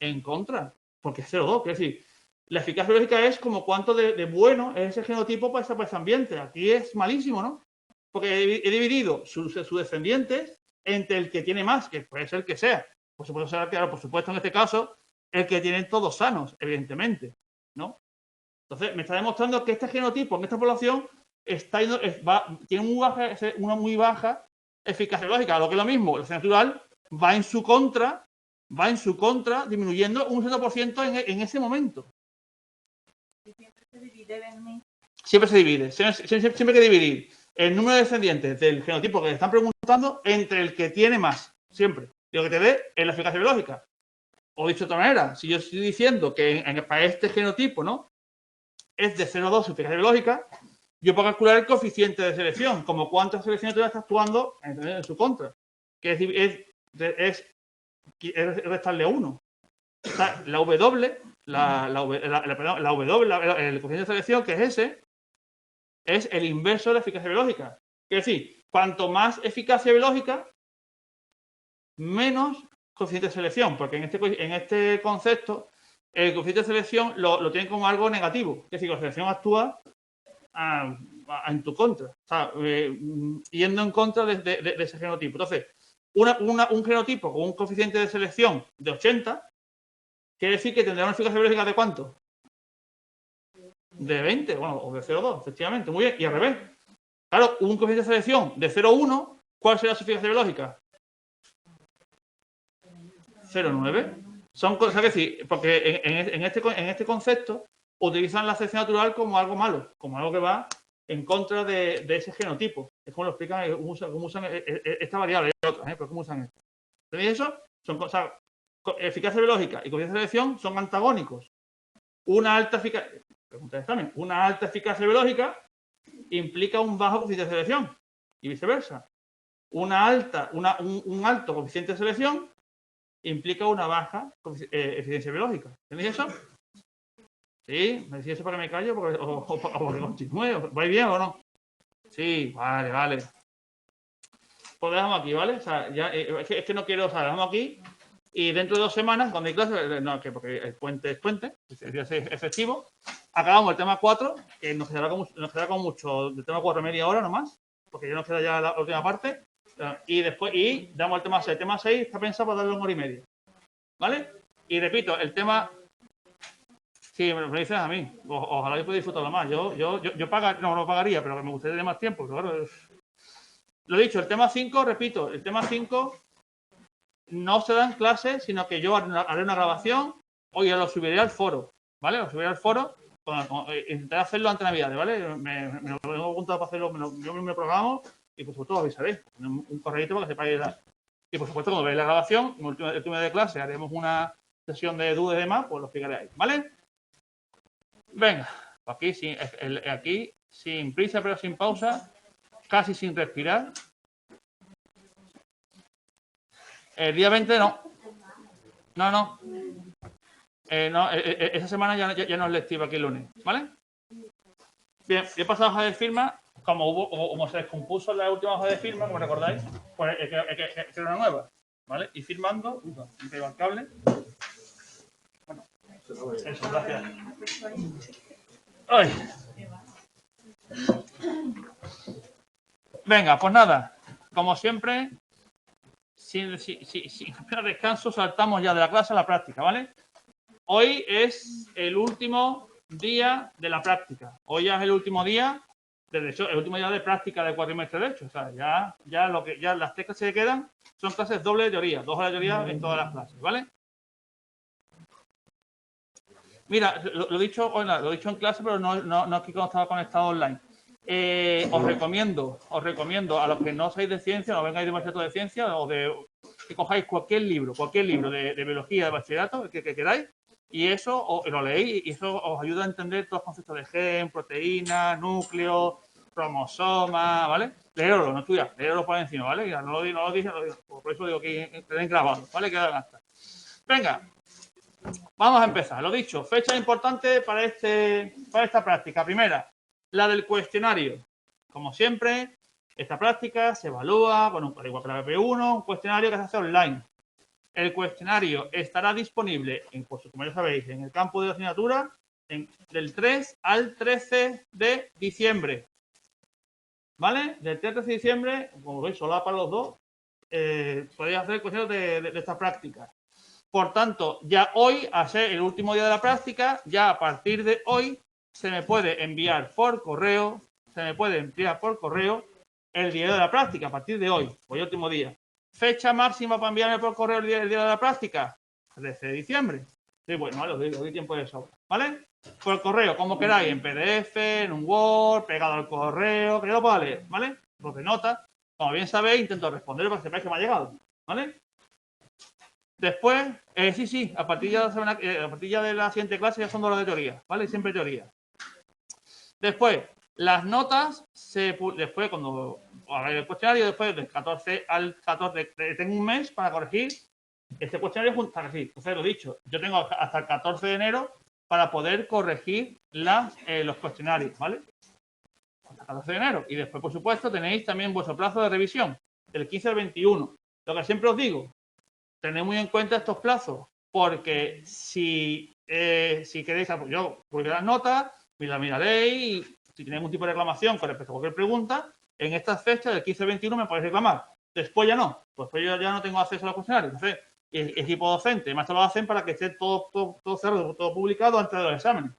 En contra, porque es 0,2. Quiere decir, la eficacia biológica es como cuánto de bueno es ese genotipo para ese ambiente. Aquí es malísimo, ¿no? Porque he dividido sus descendientes entre el que tiene más, que puede ser el que sea. Por supuesto, en este caso, el que tienen todos sanos, evidentemente, ¿no? Entonces, me está demostrando que este genotipo en esta población tiene una muy baja eficacia biológica. Lo que es lo mismo, la selección natural va en su contra, disminuyendo un 100% en ese momento. Siempre se divide, Bernie. Siempre se divide. Siempre hay que dividir el número de descendientes del genotipo que le están preguntando entre el que tiene más. Siempre. Y lo que te dé es la eficacia biológica. O dicho de otra manera, si yo estoy diciendo que para este genotipo, ¿no?, es de 0,2 su eficacia biológica, yo puedo calcular el coeficiente de selección, como cuántas selecciones está actuando en su contra, que es restarle 1. O sea, la W, el coeficiente de selección, que es ese, es el inverso de la eficacia biológica. Es decir, cuanto más eficacia biológica, menos coeficiente de selección, porque en este concepto el coeficiente de selección lo tienen como algo negativo. Es decir, la selección actúa en tu contra, o sea, yendo en contra de ese genotipo. Entonces, un genotipo con un coeficiente de selección de 80 quiere decir que tendrá una eficacia biológica de ¿cuánto? de 20, bueno, o de 0,2, efectivamente, muy bien, y al revés. Claro, un coeficiente de selección de 0,1, ¿cuál sería su eficacia biológica? 0,9. Son cosas que decir, porque en este concepto utilizan la selección natural como algo malo, como algo que va en contra de ese genotipo. Es como lo explican, cómo usan esta variable y otras, pero cómo usan esto. ¿Tenéis eso? Son cosas, eficacia biológica y coeficiente de selección son antagónicos. Una alta eficacia biológica implica un bajo coeficiente de selección y viceversa. Un alto coeficiente de selección implica una baja eficiencia biológica. ¿Entendéis eso? ¿Sí? ¿Me decís eso para que me callo o porque continúe? ¿Vais bien o no? Sí, vale. Pues dejamos aquí, ¿vale? O sea, ya, es que no quiero, o sea, dejamos aquí y dentro de 2 semanas, cuando hay clase, no, que porque el puente es puente, es efectivo, acabamos el tema 4, que nos quedará con mucho, del tema 4 media hora nomás, porque ya nos queda ya la última parte, y después, damos el tema 6. El tema 6 está pensado para darle 1 hora y media, ¿vale? Y repito, el tema... Sí, me lo dices a mí. Ojalá yo pueda disfrutarlo más. Yo no pagaría, pero me gustaría tener más tiempo. Pero claro, lo dicho, el tema 5, repito, el tema 5 no se da en clase, sino que yo haré una grabación o ya lo subiré al foro, ¿vale? Lo subiré al foro, intentaré hacerlo antes de Navidad, ¿vale? Me lo tengo apuntado para hacerlo, yo me programo y por supuesto lo avisaré. Un correíto para que sepáis. Y por supuesto, cuando veáis la grabación, en el último de clase, haremos una sesión de dudas y demás, pues lo explicaré ahí, ¿vale? Venga, aquí sin prisa pero sin pausa, casi sin respirar. El día 20 no. No, esa semana ya no es lectiva aquí el lunes, ¿vale? Bien, he pasado a hoja de firma, como se descompuso la última hoja de firma, como recordáis, pues es que era una nueva, ¿vale? Y firmando, me pego el cable. Bueno, eso, gracias. ¡Ay! Venga, pues nada, como siempre, sin descanso, saltamos ya de la clase a la práctica, ¿vale? Hoy es el último día de la práctica. Hoy ya es el último día, de hecho, el último día de práctica del cuatrimestre, de hecho. O sea, ya las 3 clases que quedan son clases doble de teoría, 2 horas de teoría en todas las clases, ¿vale? Mira, lo he dicho en clase, pero no aquí cuando estaba conectado online. Os recomiendo a los que no seáis de ciencia, no vengáis de bachillerato de ciencia, que cojáis cualquier libro de biología, de bachillerato, que queráis, y eso lo leéis y eso os ayuda a entender todos los conceptos de gen, proteínas, núcleos, cromosomas, ¿vale? Leerlo, no estudiar, leerlo por encima, ¿vale? Ya no lo dije, por eso digo que tenéis grabado, ¿vale? Que adelante. Venga, vamos a empezar. Lo dicho, fecha importante para esta práctica. Primera, la del cuestionario. Como siempre, esta práctica se evalúa con igual que la BP1, un cuestionario que se hace online. El cuestionario estará disponible, como ya sabéis, en el campo de la asignatura del 3 al 13 de diciembre. ¿Vale? Del 3 al 13 de diciembre, como veis, solo para los dos, podéis hacer el cuestionario de esta práctica. Por tanto, ya hoy, a ser el último día de la práctica, ya a partir de hoy, se me puede enviar por correo, el día de la práctica, a partir de hoy, último día. Fecha máxima para enviarme por correo el día de la práctica, 13 de diciembre. Sí, bueno, os doy tiempo de sobra, ¿vale? Por correo, como queráis, en PDF, en un Word, pegado al correo, que yo lo pueda leer, ¿vale? Los de notas. Como bien sabéis, intento responder para que sepáis que me ha llegado, ¿vale? Después, a partir de la siguiente clase ya son 2 horas de teoría, ¿vale? Siempre teoría. Después, las notas, después cuando hagáis el cuestionario, después del 14 al 14, tengo un mes para corregir este cuestionario junto a corregir. Entonces, lo dicho, yo tengo hasta el 14 de enero para poder corregir los cuestionarios, ¿vale? Hasta el 14 de enero. Y después, por supuesto, tenéis también vuestro plazo de revisión, del 15 al 21. Lo que siempre os digo, tened muy en cuenta estos plazos, porque si queréis, yo publicaré las notas, la miraréis y si tenéis algún tipo de reclamación con respecto a cualquier pregunta, en estas fechas del 15 al 21 me podéis reclamar. Después ya no, pues yo ya no tengo acceso a los cuestionarios. Entonces, el equipo docente, más lo hacen para que esté todo cerrado, todo publicado antes de los exámenes.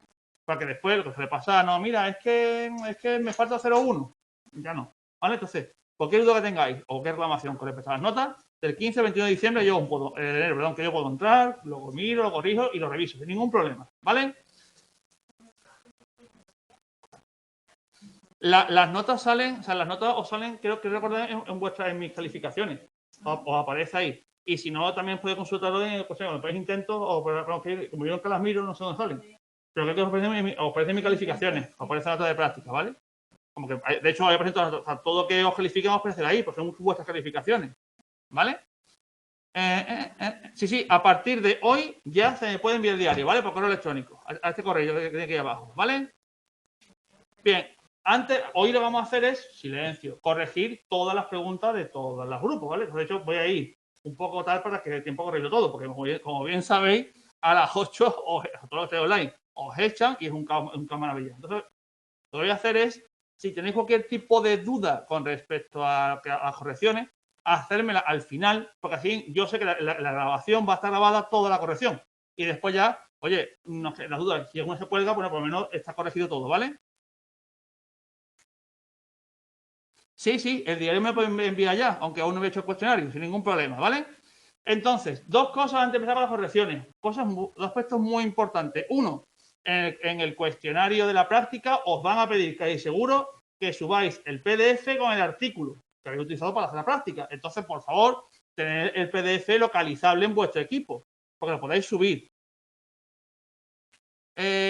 Para que después lo que suele pasar, no, mira, es que me falta 0,1. Ya no. ¿Vale? Entonces, cualquier duda que tengáis o cualquier reclamación con respecto a las notas, del 15 al 21 de diciembre yo puedo, enero, perdón, que yo puedo entrar, lo miro, lo corrijo y lo reviso sin ningún problema. ¿Vale? Las notas salen, o sea, las notas os salen, creo que recordar en mis calificaciones. Os aparece ahí. Y si no, también podéis consultarlo en cuando ponéis intentos o como yo nunca las miro, no sé dónde salen. Pero creo que os aparecen mis calificaciones, os aparece la nota de práctica, ¿vale? Como que, de hecho, ahí presento todo lo que os califiquen os aparecerá ahí, porque son vuestras calificaciones. ¿Vale? Sí, a partir de hoy ya se me puede enviar el diario, ¿vale? Por correo electrónico, a este correo que tiene aquí abajo, ¿vale? Bien, hoy lo que vamos a hacer es, silencio, corregir todas las preguntas de todos los grupos, ¿vale? De hecho, voy a ir un poco tal para que dé tiempo a corregirlo todo, porque como bien sabéis, a las 8, a todos los que online, os echan y es un caos maravilla. Entonces, lo que voy a hacer es, si tenéis cualquier tipo de duda con respecto a las correcciones, hacérmela al final, porque así yo sé que la grabación va a estar grabada toda la corrección. Y después ya, oye, no sé, las dudas, si alguna se cuelga, bueno, por lo menos está corregido todo, ¿vale? Sí, el diario me lo pueden enviar ya, aunque aún no he hecho el cuestionario, sin ningún problema, ¿vale? Entonces, dos cosas antes de empezar con las correcciones. Dos aspectos muy importantes. Uno, en el cuestionario de la práctica os van a pedir, que seguro, que subáis el PDF con el artículo que habéis utilizado para hacer la práctica. Entonces, por favor, tener el PDF localizable en vuestro equipo, porque lo podéis subir.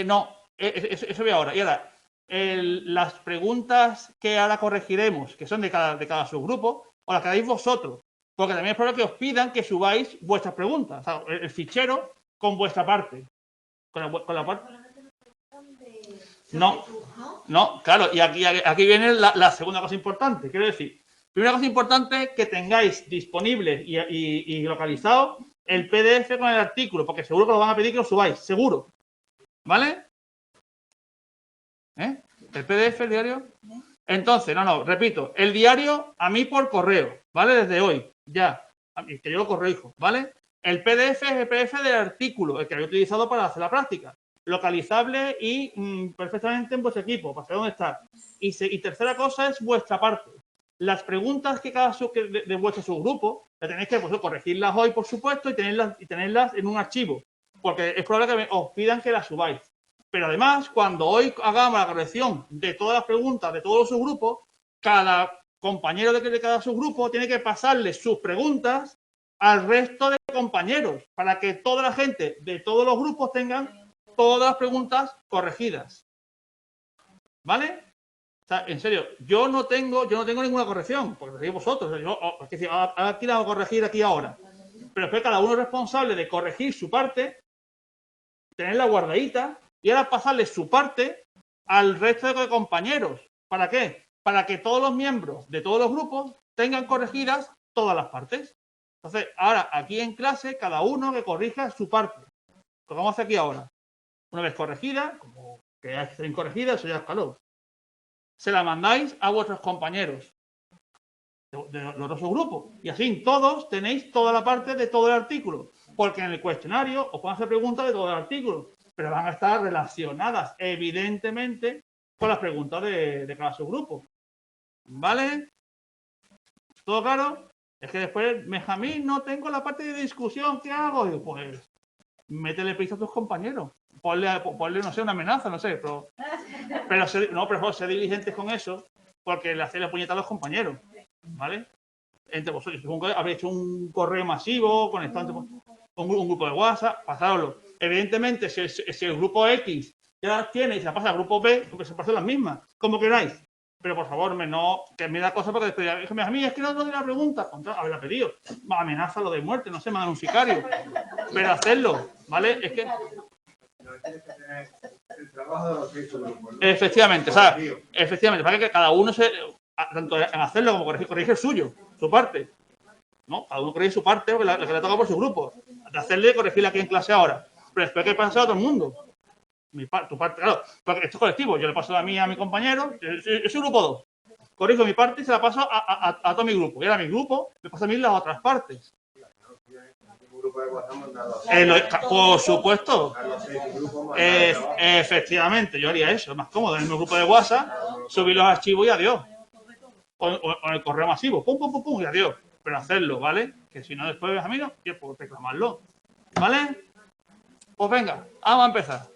No, eso voy ahora. Y ahora, las preguntas que ahora corregiremos, que son de cada subgrupo, o las que dais vosotros, porque también es probable que os pidan que subáis vuestras preguntas, o sea, el fichero con vuestra parte. Con la parte. No, claro, y aquí viene la segunda cosa importante. Quiero decir, primera cosa importante, que tengáis disponible y localizado el PDF con el artículo, porque seguro que os van a pedir que lo subáis, seguro. ¿Vale? ¿El PDF, el diario? Entonces, repito, el diario a mí por correo, ¿vale? Desde hoy, ya, que yo lo corrijo, ¿vale? El PDF es el PDF del artículo, el que había utilizado para hacer la práctica, localizable y perfectamente en vuestro equipo, para saber dónde está. Y tercera cosa es vuestra parte. Las preguntas que cada de vuestro subgrupo, tenéis que corregirlas hoy, por supuesto, y tenerlas en un archivo, porque es probable que os pidan que las subáis. Pero además, cuando hoy hagamos la corrección de todas las preguntas de todos los subgrupos, cada compañero de cada subgrupo tiene que pasarle sus preguntas al resto de compañeros para que toda la gente de todos los grupos tengan todas las preguntas corregidas. ¿Vale? O sea, en serio, yo no tengo ninguna corrección, porque lo vosotros. Aquí la hago corregir aquí ahora. Pero es que cada uno es responsable de corregir su parte, tenerla guardadita, y ahora pasarle su parte al resto de compañeros. ¿Para qué? Para que todos los miembros de todos los grupos tengan corregidas todas las partes. Entonces, ahora aquí en clase, cada uno que corrija su parte. Lo que vamos a hacer aquí ahora. Una vez corregida, como que hay que ser incorregida, eso ya es calor. Se la mandáis a vuestros compañeros de los otros subgrupos. Y así todos tenéis toda la parte de todo el artículo. Porque en el cuestionario os pueden hacer preguntas de todo el artículo, pero van a estar relacionadas, evidentemente, con las preguntas de cada subgrupo. ¿Vale? ¿Todo claro? Es que después, Benjamín, no tengo la parte de discusión, ¿qué hago? Y pues, métele prisa a tus compañeros. Ponle, no sé, una amenaza, no sé, pero ser diligentes con eso, porque le hacéis la puñeta a los compañeros. ¿Vale? Entre vosotros, supongo que habéis hecho un correo masivo, conectando un grupo de WhatsApp, pasároslo. Evidentemente, si el grupo X ya las tiene y se la pasa al grupo B, porque se pasan las mismas, como queráis. Pero por favor, que me da cosa porque después a mí es que no doy la pregunta, haberla pedido. Amenaza lo de muerte, no sé, me dan un sicario. Pero hacerlo, ¿vale? Es que. El trabajo de los que hizo el grupo, ¿no? Efectivamente, o sea, para que cada uno tanto en hacerlo como corrige el suyo, su parte. ¿No? Cada uno corrige su parte, porque la que le toca por su grupo. De hacerle corregirla aquí en clase ahora. Pero después que pasa a todo el mundo. Tu parte, claro, porque esto es colectivo. Yo le paso a mi compañero, yo soy grupo 2. Corrijo mi parte y se la paso a todo mi grupo. Y ahora mi grupo le pasa a mí las otras partes. grupo de WhatsApp mandado Por supuesto. a los 6 grupos mandado Efectivamente, yo haría eso. Es más cómodo en mi grupo de WhatsApp, subir los archivos y adiós. O en el correo masivo. Pum, pum, pum, pum y adiós. Pero hacerlo, ¿vale? Que si no después, amigos, yo puedo reclamarlo. ¿Vale? Pues venga, vamos a empezar.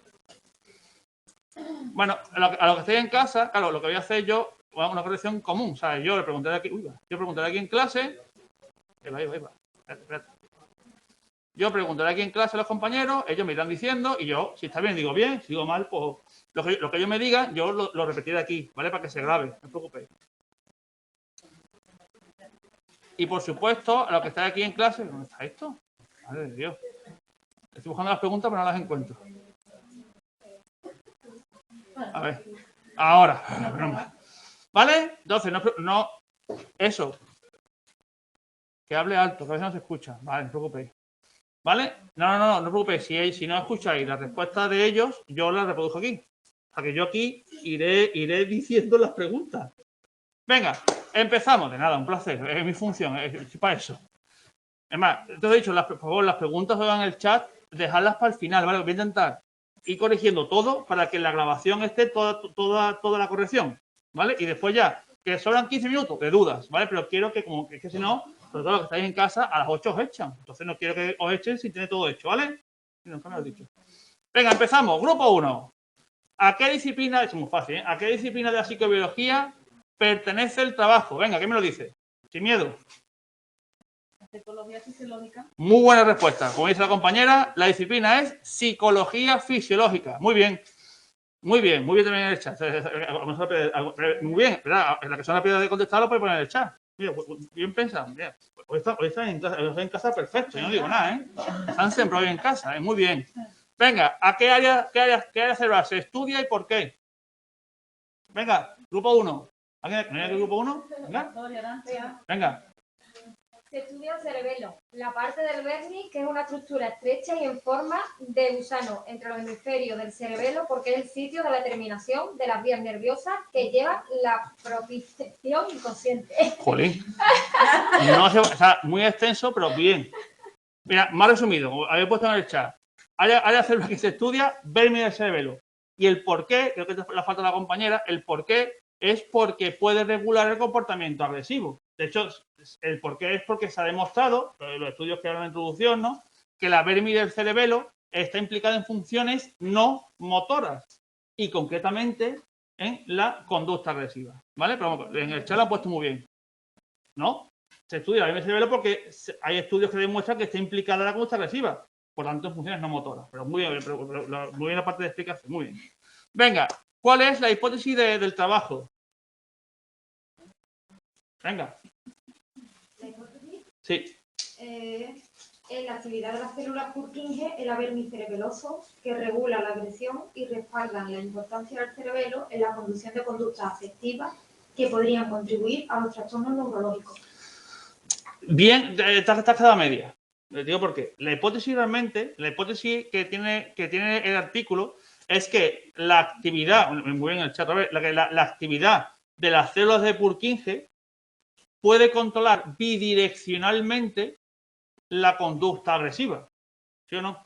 Bueno, a lo que estéis en casa, claro, lo que voy a hacer yo, una corrección común, ¿sabes? Yo le preguntaré aquí, en clase. Ahí va. Espérate. Yo preguntaré aquí en clase a los compañeros, ellos me irán diciendo, y yo, si está bien, digo bien, si digo mal, pues lo que ellos me digan, yo lo repetiré aquí, ¿vale? Para que se grabe, no os preocupéis. Y por supuesto, a los que estáis aquí en clase, ¿dónde está esto? Madre de Dios. Estoy buscando las preguntas, pero no las encuentro. A ver. Ahora. ¿Vale? Entonces, no. Eso. Que hable alto, que a veces no se escucha. Vale, no os preocupéis. ¿Vale? No os preocupéis. Si no escucháis la respuesta de ellos, yo la reproduzco aquí. O sea que yo aquí iré diciendo las preguntas. Venga, empezamos. De nada, un placer. Es mi función, es para eso. Es más, te he dicho, por favor, las preguntas en el chat, dejadlas para el final, ¿vale? Voy a intentar ir corrigiendo todo para que en la grabación esté toda la corrección, ¿vale? Y después ya, que sobran 15 minutos de dudas, ¿vale? Pero quiero que, que si no, sobre todo los que estáis en casa, a las 8 os echan. Entonces no quiero que os echen sin tener todo hecho, ¿vale? Nunca me lo he dicho. Venga, empezamos. Grupo 1. ¿A qué disciplina? Es muy fácil, ¿eh? ¿A qué disciplina de la psicobiología pertenece el trabajo? Venga, ¿qué me lo dice? Sin miedo. Psicología fisiológica. Muy buena respuesta. Como dice la compañera, la disciplina es psicología fisiológica. Muy bien. Muy bien también en el chat. Muy bien. En la que son rápidas de contestar lo puede poner en el chat. Mira, bien pensado. Mira, hoy están en casa perfecto. Yo no digo nada, ¿eh? Están siempre hoy en casa, ¿eh? Muy bien. Venga, ¿a qué área cerebral se estudia y por qué? Venga, grupo 1. ¿No hay grupo 1? Venga. Se estudia el cerebelo, la parte del vermis, que es una estructura estrecha y en forma de gusano entre los hemisferios del cerebelo, porque es el sitio de la terminación de las vías nerviosas que llevan la propiocepción inconsciente. Jolín. No sé, o sea, muy extenso, pero bien. Mira, más resumido, había puesto en el chat. Área cerebral que se estudia, vermis del cerebelo. Y el por qué, creo que la falta de la compañera, el por qué es porque puede regular el comportamiento agresivo. De hecho, el por qué es porque se ha demostrado, los estudios que hablan de introducción, ¿no?, que la vermis del cerebelo está implicada en funciones no motoras y concretamente en la conducta agresiva. ¿Vale? Pero en el chat lo han puesto muy bien. ¿No? Se estudia la vermis del cerebelo porque hay estudios que demuestran que está implicada la conducta agresiva. Por tanto, en funciones no motoras. Pero muy bien, muy bien la parte de explicación. Muy bien. Venga, ¿cuál es la hipótesis del trabajo? Venga. ¿La hipótesis? Sí. En la actividad de las células Purkinje, el vermis cerebeloso, que regula la agresión y respaldan la importancia del cerebelo en la conducción de conductas afectivas que podrían contribuir a los trastornos neurológicos. Bien, te has quedado a media. Les digo por qué. La hipótesis que tiene el artículo es que la actividad, muy bien el chat, la actividad de las células de Purkinje puede controlar bidireccionalmente la conducta agresiva. ¿Sí o no?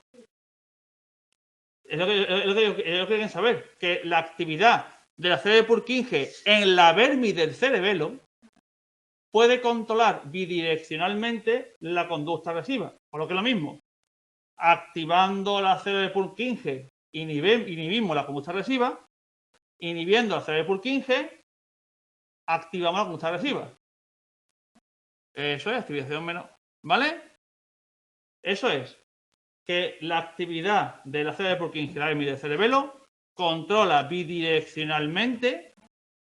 Es lo que quieren saber, que la actividad de la célula de Purkinje en la vermis del cerebelo puede controlar bidireccionalmente la conducta agresiva. Por lo que es lo mismo. Activando la célula de Purkinje inhibimos la conducta agresiva. Inhibiendo la célula de Purkinje activamos la conducta agresiva. Eso es activación menos. ¿Vale? Eso es que la actividad de la célula de Purkinje, la vermis del cerebelo, controla bidireccionalmente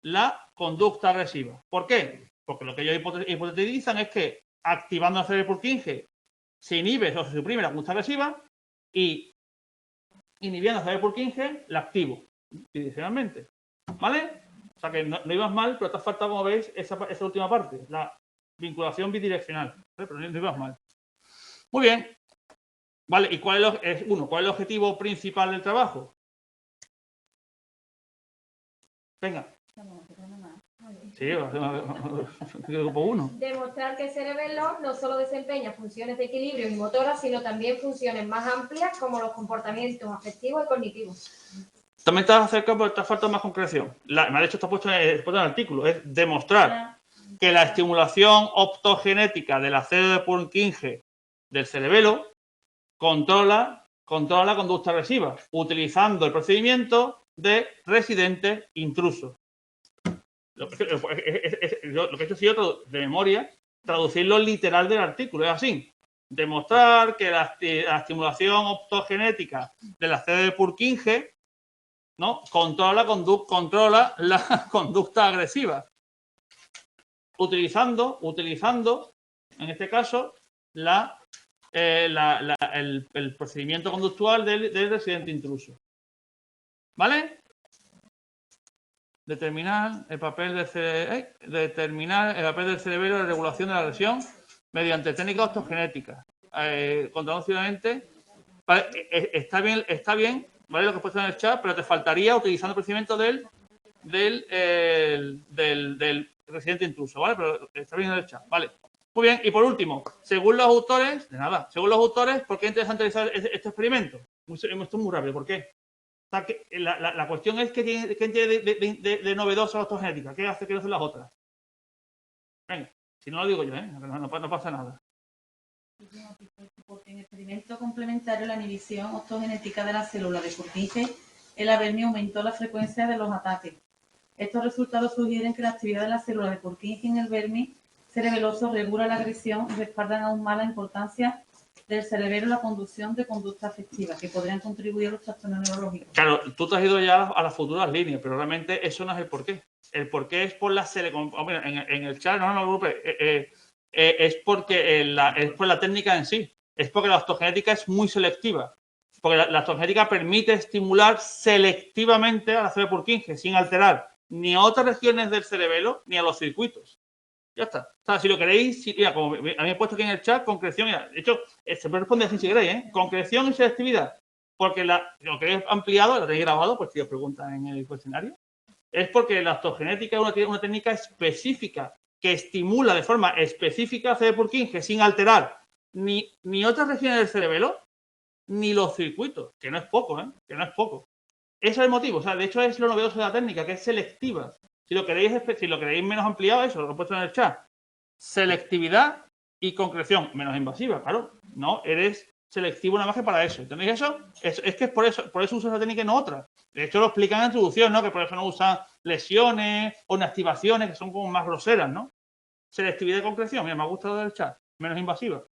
la conducta agresiva. ¿Por qué? Porque lo que ellos hipotetizan es que activando la célula de Purkinje se inhibe o se suprime la conducta agresiva y inhibiendo la célula de Purkinje la activo bidireccionalmente. ¿Vale? O sea que no ibas mal, pero te ha faltado, como veis, esa última parte, la vinculación bidireccional. ¿Vale? Pero no ibas mal. Muy bien. Vale, ¿y cuál es el objetivo principal del trabajo? Venga. Sí, grupo 1. Demostrar que el cerebelo no solo desempeña funciones de equilibrio y motoras, sino también funciones más amplias como los comportamientos afectivos y cognitivos. También estás acerca, pero te falta más concreción. Me ha dicho, está puesto en el artículo. Es demostrar que la estimulación optogenética del acero de Purkinje del cerebelo controla la conducta agresiva, utilizando el procedimiento de residente intruso. Lo que he hecho ha sido, de memoria, traducirlo literal del artículo. Es así. Demostrar que la estimulación optogenética del acero de Purkinje, ¿no?, controla la conducta agresiva. Utilizando, en este caso, el procedimiento conductual del residente intruso. ¿Vale? Determinar el papel del cerebelo de regulación de la agresión mediante técnicas optogenéticas. Controladamente, vale, está bien, ¿vale? Lo que he puesto en el chat, pero te faltaría utilizando el procedimiento del residente intruso, ¿vale? Pero está bien en el chat, ¿vale? Muy bien, y por último, según los autores, ¿por qué es interesante realizar este experimento? Esto es muy rápido, ¿por qué? O sea, que la cuestión es ¿qué tiene de novedoso la optogenética? ¿Qué hace que no hacen las otras? Venga, si no lo digo yo, no pasa nada. Porque en experimento complementario la inhibición optogenética de la célula de Purkinje en la Vermi aumentó la frecuencia de los ataques. Estos resultados sugieren que la actividad de la célula de Purkinje en el Vermi cerebeloso regula la agresión y respaldan aún más la importancia del cerebelo en la conducción de conducta afectiva, que podrían contribuir a los trastornos neurológicos. Claro, tú te has ido ya a las futuras líneas, pero realmente eso no es el porqué. El porqué es por la en el chat, es porque es por la técnica en sí. Es porque la optogenética es muy selectiva. Porque la optogenética permite estimular selectivamente a la célula de Purkinje sin alterar ni a otras regiones del cerebelo ni a los circuitos. Ya está. O sea, si lo queréis, mira, como a mí me he puesto aquí en el chat, concreción, mira, de hecho, se puede responder así si queréis, concreción y selectividad. Porque lo que he ampliado, lo tenéis grabado, pues si os preguntan en el cuestionario, es porque la optogenética es una técnica específica que estimula de forma específica a de Purkinje sin alterar ni otras regiones del cerebelo ni los circuitos, que no es poco, que no es poco. Ese es el motivo, o sea, de hecho es lo novedoso de la técnica, que es selectiva. Si lo queréis menos ampliado, eso lo he puesto en el chat. Selectividad y concreción, menos invasiva, claro. No, eres selectivo nada más que para eso. ¿Entendéis eso? Es que es por eso usa esa técnica y no otra. De hecho, lo explican en la introducción, ¿no? Que por eso no usan lesiones o inactivaciones, que son como más groseras, ¿no? Selectividad y concreción, mira, me ha gustado del chat. Menos invasiva.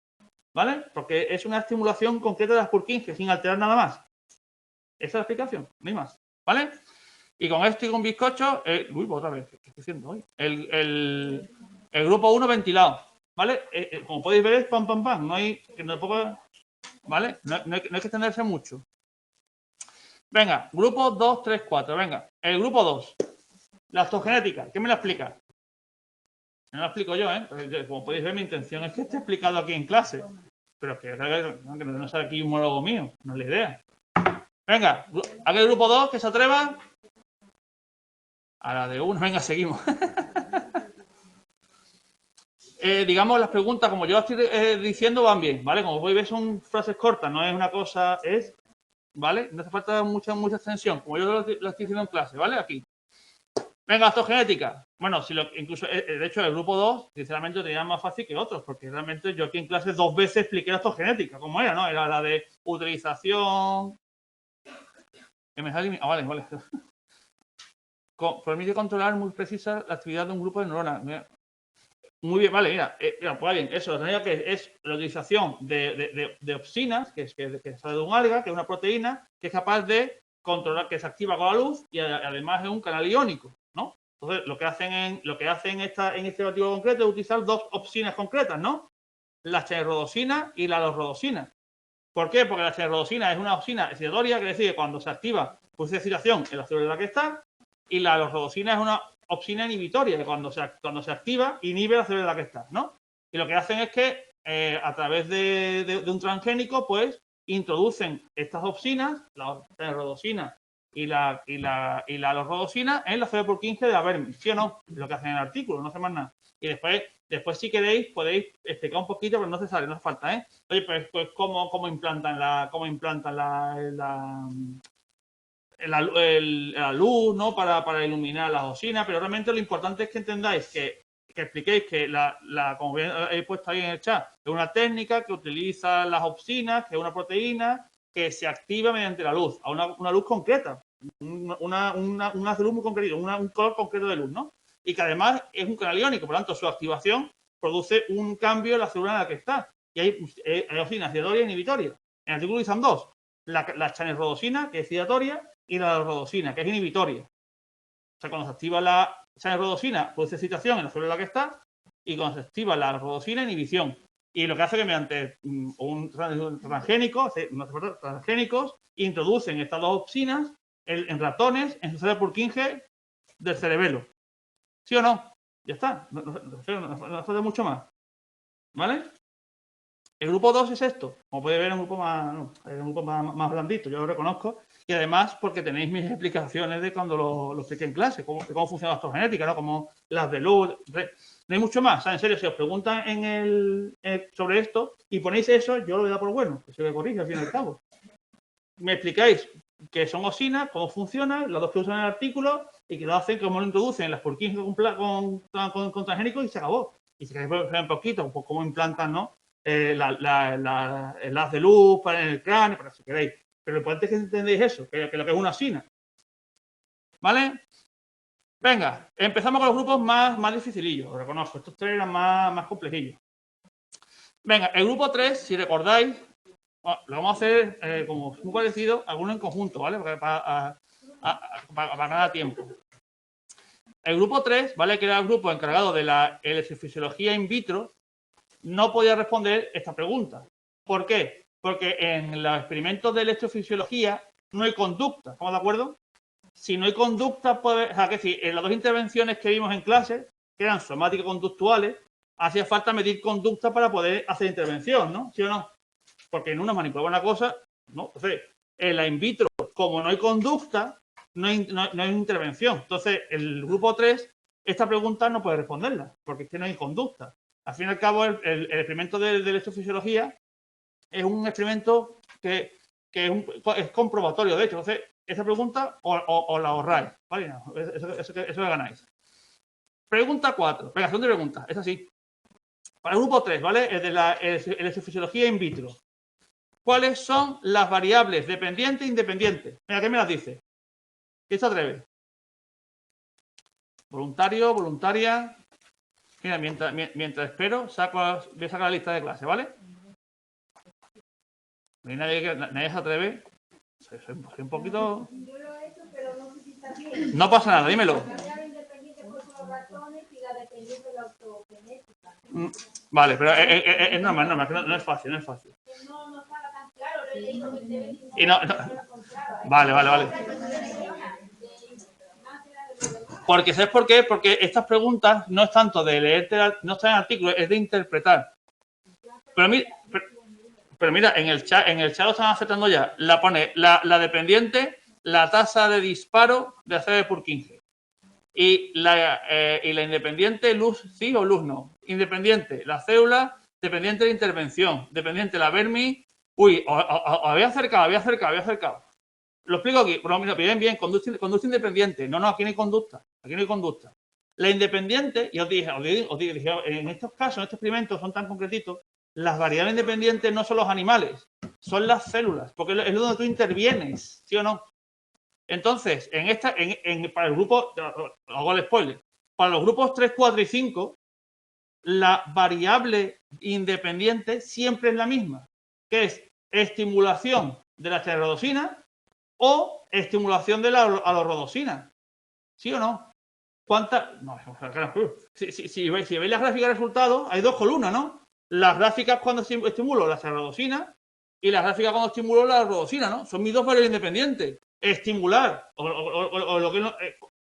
¿Vale? Porque es una estimulación concreta de las Purkinje, sin alterar nada más. Esa es la explicación, no hay más. ¿Vale? Y con esto y con bizcocho, otra vez, ¿qué estoy haciendo hoy? El grupo 1 ventilado, ¿vale? Como podéis ver es pam, pam, pam. No hay ¿vale? No hay que extenderse mucho. Venga, grupo 2, 3, 4. Venga, el grupo 2. La optogenética. ¿Qué me la explica? No la explico yo, Como podéis ver, mi intención es que esté explicado aquí en clase. Pero que no sea aquí un monólogo mío. No es la idea. Venga, aquel grupo 2 que se atreva. A la de 1. Venga, seguimos. Digamos, las preguntas, como yo las estoy diciendo, van bien, ¿vale? Como podéis ver, son frases cortas, no es una cosa, ¿vale? No hace falta mucha extensión, como yo lo estoy diciendo en clase, ¿vale? Aquí. Venga, optogenética. Bueno, incluso, de hecho, el grupo 2, sinceramente, lo tenía más fácil que otros, porque realmente yo aquí en clase 2 veces expliqué la optogenética, ¿cómo era, no? Era la de utilización... Vale. Permite controlar muy precisa la actividad de un grupo de neuronas. Muy bien, vale, mira, pues bien, eso, que es la utilización de opsinas, que sale de un alga, que es una proteína, que es capaz de controlar, que se activa con la luz y además es un canal iónico, ¿no? Entonces, lo que hacen en este artículo concreto es utilizar dos opsinas concretas, ¿no? La chanerrodosina y la losrodosina. ¿Por qué? Porque la chanerrodosina es una opsina excitatoria, que decir que cuando se activa, produce excitación en la célula en la que está, y la losrodosina es una opsina inhibitoria, que cuando se activa, inhibe la célula en la que está, ¿no? Y lo que hacen es que a través de un transgénico, pues, introducen estas opsinas, la chanerrodosina la alorrodosina en la celeporquinge de la vermis, ¿sí o no? Lo que hacen en el artículo, no hace más nada. Y después si queréis, podéis explicar un poquito, pero no hace sale, no hace falta, ¿eh? Oye, pues cómo implantan la luz, ¿no? Para iluminar las osinas, pero realmente lo importante es que entendáis que expliquéis que como bien he puesto ahí en el chat, es una técnica que utiliza las opsinas, que es una proteína que se activa mediante la luz, a una luz concreta, una luz muy concreta, un color concreto de luz, ¿no? Y que además es un canal iónico, por lo tanto su activación produce un cambio en la célula en la que está. Y hay osinas cidatoria e inhibitoria. En el artículo utilizan dos, la chanelrodosina, que es cidatoria, y la alorrodosina, que es inhibitoria. O sea, cuando se activa la chanelrodosina, produce excitación en la célula que está, y cuando se activa la alorrodosina, inhibición. Y lo que hace que mediante un transgénicos introducen estas dos opsinas en ratones en su célula Purkinje del cerebelo. ¿Sí o no? Ya está. No hace mucho más. ¿Vale? El grupo 2 es esto. Como podéis ver, es un grupo más blandito, yo lo reconozco. Y además, porque tenéis mis explicaciones de cuando lo expliqué en clase, cómo funciona la astrogenética, ¿no? Como las de luz. No hay mucho más. O sea, en serio, si os preguntan sobre esto y ponéis eso, yo lo voy a dar por bueno, que se me corrige al fin y al cabo. Me explicáis qué son osinas, cómo funcionan, los dos que usan en el artículo y que lo hacen, cómo lo introducen en las Purkinje con transgénicos y se acabó. Y si queréis ver un poquito, pues cómo implantan, ¿no? El haz de luz en el cráneo, para si queréis. Pero lo importante es que entendéis eso, que lo que es una osina. ¿Vale? Venga, empezamos con los grupos más dificilillos, lo reconozco. Estos tres eran más complejillos. Venga, el grupo 3, si recordáis, lo vamos a hacer como muy parecido, algunos en conjunto, ¿vale? Para ganar tiempo. El grupo 3, ¿vale? Que era el grupo encargado de la electrofisiología in vitro, no podía responder esta pregunta. ¿Por qué? Porque en los experimentos de electrofisiología no hay conducta, ¿estamos de acuerdo? Si no hay conducta, o sea, que si en las dos intervenciones que vimos en clase, que eran somático-conductuales, hacía falta medir conducta para poder hacer intervención, ¿no? ¿Sí o no? Porque en una manipulaba una cosa, ¿no? Entonces, en la in vitro, como no hay conducta, no hay intervención. Entonces, el grupo 3, esta pregunta no puede responderla, porque es que no hay conducta. Al fin y al cabo, el experimento de electrofisiología es un experimento que es comprobatorio, de hecho. Entonces, esa pregunta o la ahorráis, ¿vale? Eso lo ganáis. Pregunta 4. Venga, segunda pregunta. Es así. Para el grupo 3, ¿vale? El de la electrofisiología in vitro. ¿Cuáles son las variables dependientes e independientes? Venga, ¿qué me las dice? ¿Quién se atreve? Voluntario, voluntaria. Mira, mientras espero, voy a sacar la lista de clase, ¿vale? No hay nadie se atreve. Soy un poquito... Yo lo he hecho, pero no sé si está bien. No pasa nada, dímelo. La variable independiente por los ratones y la dependiente de la autogenética. Vale, pero es normal, que no es fácil, no es fácil. No estaba tan claro, lo he leído 20 veces Y no. Vale. Porque ¿sabes por qué? Porque estas preguntas no es tanto de leerte, no están en artículos, es de interpretar. Pero mira, en el chat lo están aceptando ya. Pone la dependiente, la tasa de disparo de ACV de Purkinje. Y la independiente, luz sí o luz no. Independiente, la célula, dependiente de intervención. Dependiente, la vermis. Uy, había acercado. Lo explico aquí. Pero mira, bien, conducta independiente. No, aquí no hay conducta. La independiente, y os dije, en estos casos, en estos experimentos son tan concretitos, las variables independientes no son los animales, son las células, porque es donde tú intervienes, ¿sí o no? Entonces, para el grupo, hago el spoiler, para los grupos 3, 4 y 5, la variable independiente siempre es la misma, que es estimulación de la chanelrodosina o estimulación de la alorrodosina, ¿sí o no? Si veis la gráfica de resultados, hay dos columnas, ¿no? Las gráficas cuando estimulo la chanelrodosina y las gráficas cuando estimulo la alorrodosina, ¿no? Son mis dos variables independientes. Estimular o lo que no,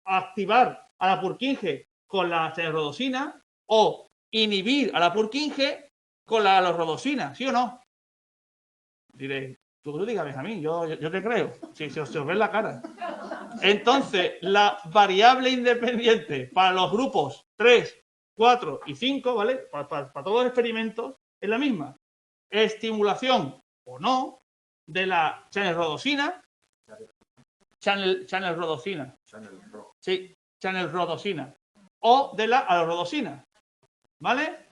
activar a la Purkinje con la chanelrodosina o inhibir a la Purkinje con la alorrodosina, ¿sí o no? Diréis, tú dígame a mí, yo te creo, si os ve la cara. Entonces, la variable independiente para los grupos 3, 4 y 5, ¿vale? Para todos los experimentos es la misma. Estimulación o no de la channel rodosina. Channel rodosina. Sí, channel rodosina. O de la alorrodosina. ¿Vale?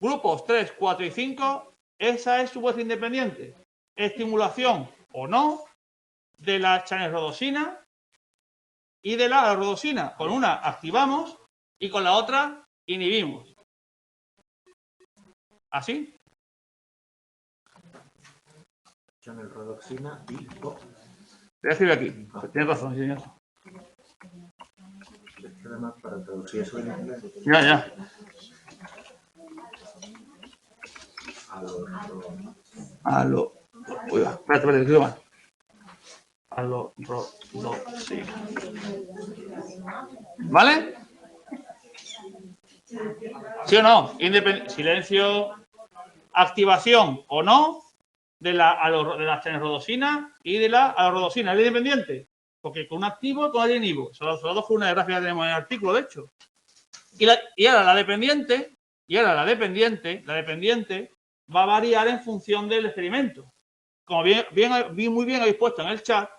Grupos 3, 4 y 5, esa es su muestra independiente. Estimulación o no de la channel rodosina y de la alorrodosina. Con una activamos y con la otra inhibimos. ¿Así? Channel rodoxina y Voy a escribir aquí. Tienes razón, señor. además para traducir eso en inglés Ya. Espérate, escribo mal. Alorrodosina. ¿Vale? ¿Sí o no? Silencio. Activación o no de la channel y de la alorrodosina. ¿Es independiente? Porque con un activo y con el inhibo. Son las dos columnas de gráfica que tenemos en el artículo, de hecho. Y ahora la dependiente va a variar en función del experimento. Como muy bien habéis puesto en el chat,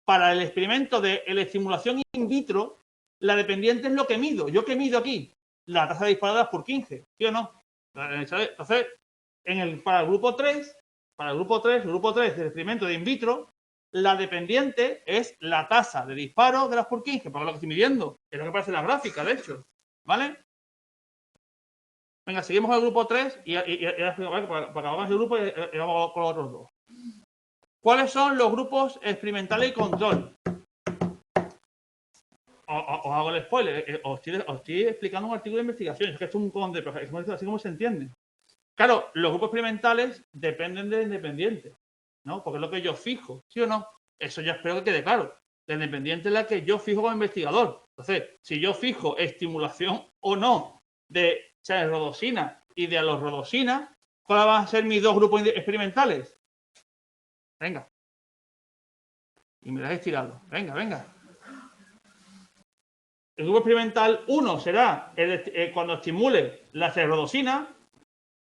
para el experimento de la estimulación in vitro, la dependiente es lo que mido. ¿Yo qué mido aquí? La tasa de disparadas por 15, ¿sí o no? Entonces, para el grupo 3 del experimento de in vitro, la dependiente es la tasa de disparo de las por 15, porque es lo que estoy midiendo. Es lo que aparece en la gráfica, de hecho. ¿Vale? Venga, seguimos con el grupo 3 y para que hagamos el grupo y vamos con los otros dos. ¿Cuáles son los grupos experimentales y control? Os hago el spoiler. Os estoy explicando un artículo de investigación. Es que esto es un conde, pero es así como se entiende. Claro, los grupos experimentales dependen del independiente, ¿no? Porque es lo que yo fijo, ¿sí o no? Eso ya espero que quede claro. La independiente es la que yo fijo como investigador. Entonces, si yo fijo estimulación o no de channel rodosina y de alorrodosina, ¿cuáles van a ser mis dos grupos experimentales? Venga. Y me dejáis tirado. Venga. El grupo experimental 1 será cuando estimule la channel rodosina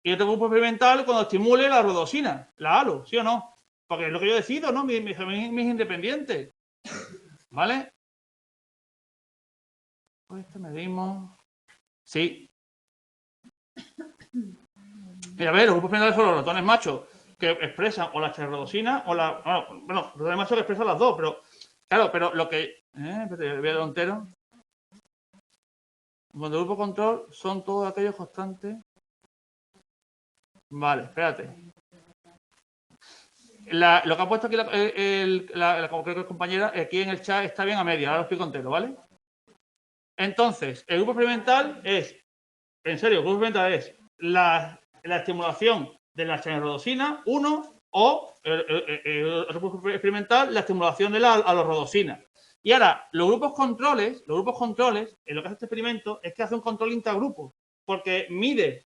y otro grupo experimental cuando estimule la rodosina, la alo, ¿sí o no? Porque es lo que yo decido, ¿no? Mis independientes. ¿Vale? Pues esto medimos. Sí. Y a ver, los grupos experimentales son los ratones machos que expresan o la channel o la. Bueno, los ratones machos que expresan las dos, pero. Claro, pero lo que. Espérate, voy a dar entero. Cuando el grupo control son todos aquellos constantes. Vale, espérate. Lo que ha puesto aquí la compañera aquí en el chat está bien a media, ahora lo explico entero, ¿vale? Entonces, el grupo experimental es, en serio, el grupo experimental es la estimulación de la channel rodosina 1 o el grupo experimental la estimulación de la alorrodosina. Y ahora, los grupos controles, en lo que hace este experimento es que hace un control intragrupo, porque mide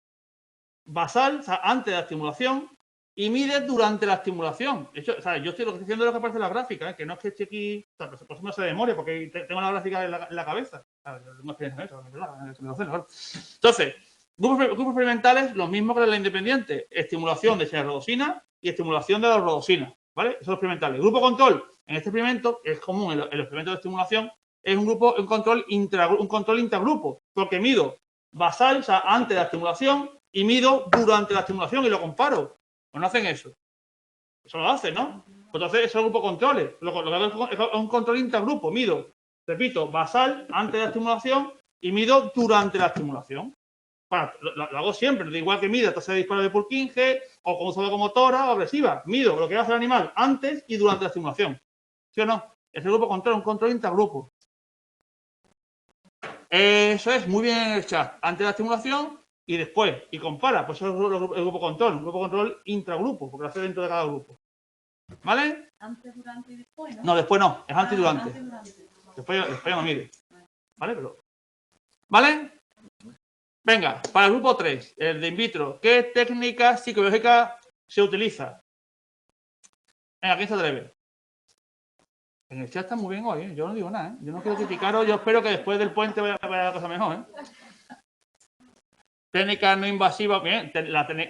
basal, o sea, antes de la estimulación, y mide durante la estimulación. De hecho, o sea, yo estoy diciendo lo que aparece en la gráfica, que no es que esté aquí, o sea, por eso me sé de memoria, porque tengo la gráfica en la cabeza. Entonces, grupos experimentales, los mismos que la independiente, estimulación de channel rodosina y estimulación de la rodosina, ¿vale? Esos son los experimentales. El grupo control, en este experimento, es común, el experimento de estimulación, es un control intragrupo, porque mido basal, o sea, antes de la estimulación, y mido durante la estimulación y lo comparo. ¿O no hacen eso? Eso lo hacen, ¿no? Entonces, eso es el grupo controles. Lo que hago es un control intragrupo. Mido, repito, basal antes de la estimulación y mido durante la estimulación. Bueno, lo hago siempre. Igual que mido tasa de disparo de Purkinje o como usado como motora o agresiva. Mido lo que hace el animal antes y durante la estimulación. ¿Sí o no? Es el grupo control, un control intragrupo. Eso es, muy bien en el chat. Antes de la estimulación y después. Y compara. Pues eso es el grupo control. Un grupo control intragrupo, porque lo hace dentro de cada grupo. ¿Vale? Antes, durante y después, ¿no? No, después no. Es antes y durante. Después ya no mide. ¿Vale? ¿Vale? Venga, para el grupo 3, el de in vitro. ¿Qué técnica psicológica se utiliza? Venga, ¿quién se atreve? En el chat está muy bien hoy, ¿eh? Yo no digo nada, ¿eh? Yo no quiero criticaros, yo espero que después del puente vaya la cosa mejor, ¿eh? Técnica no invasiva, bien,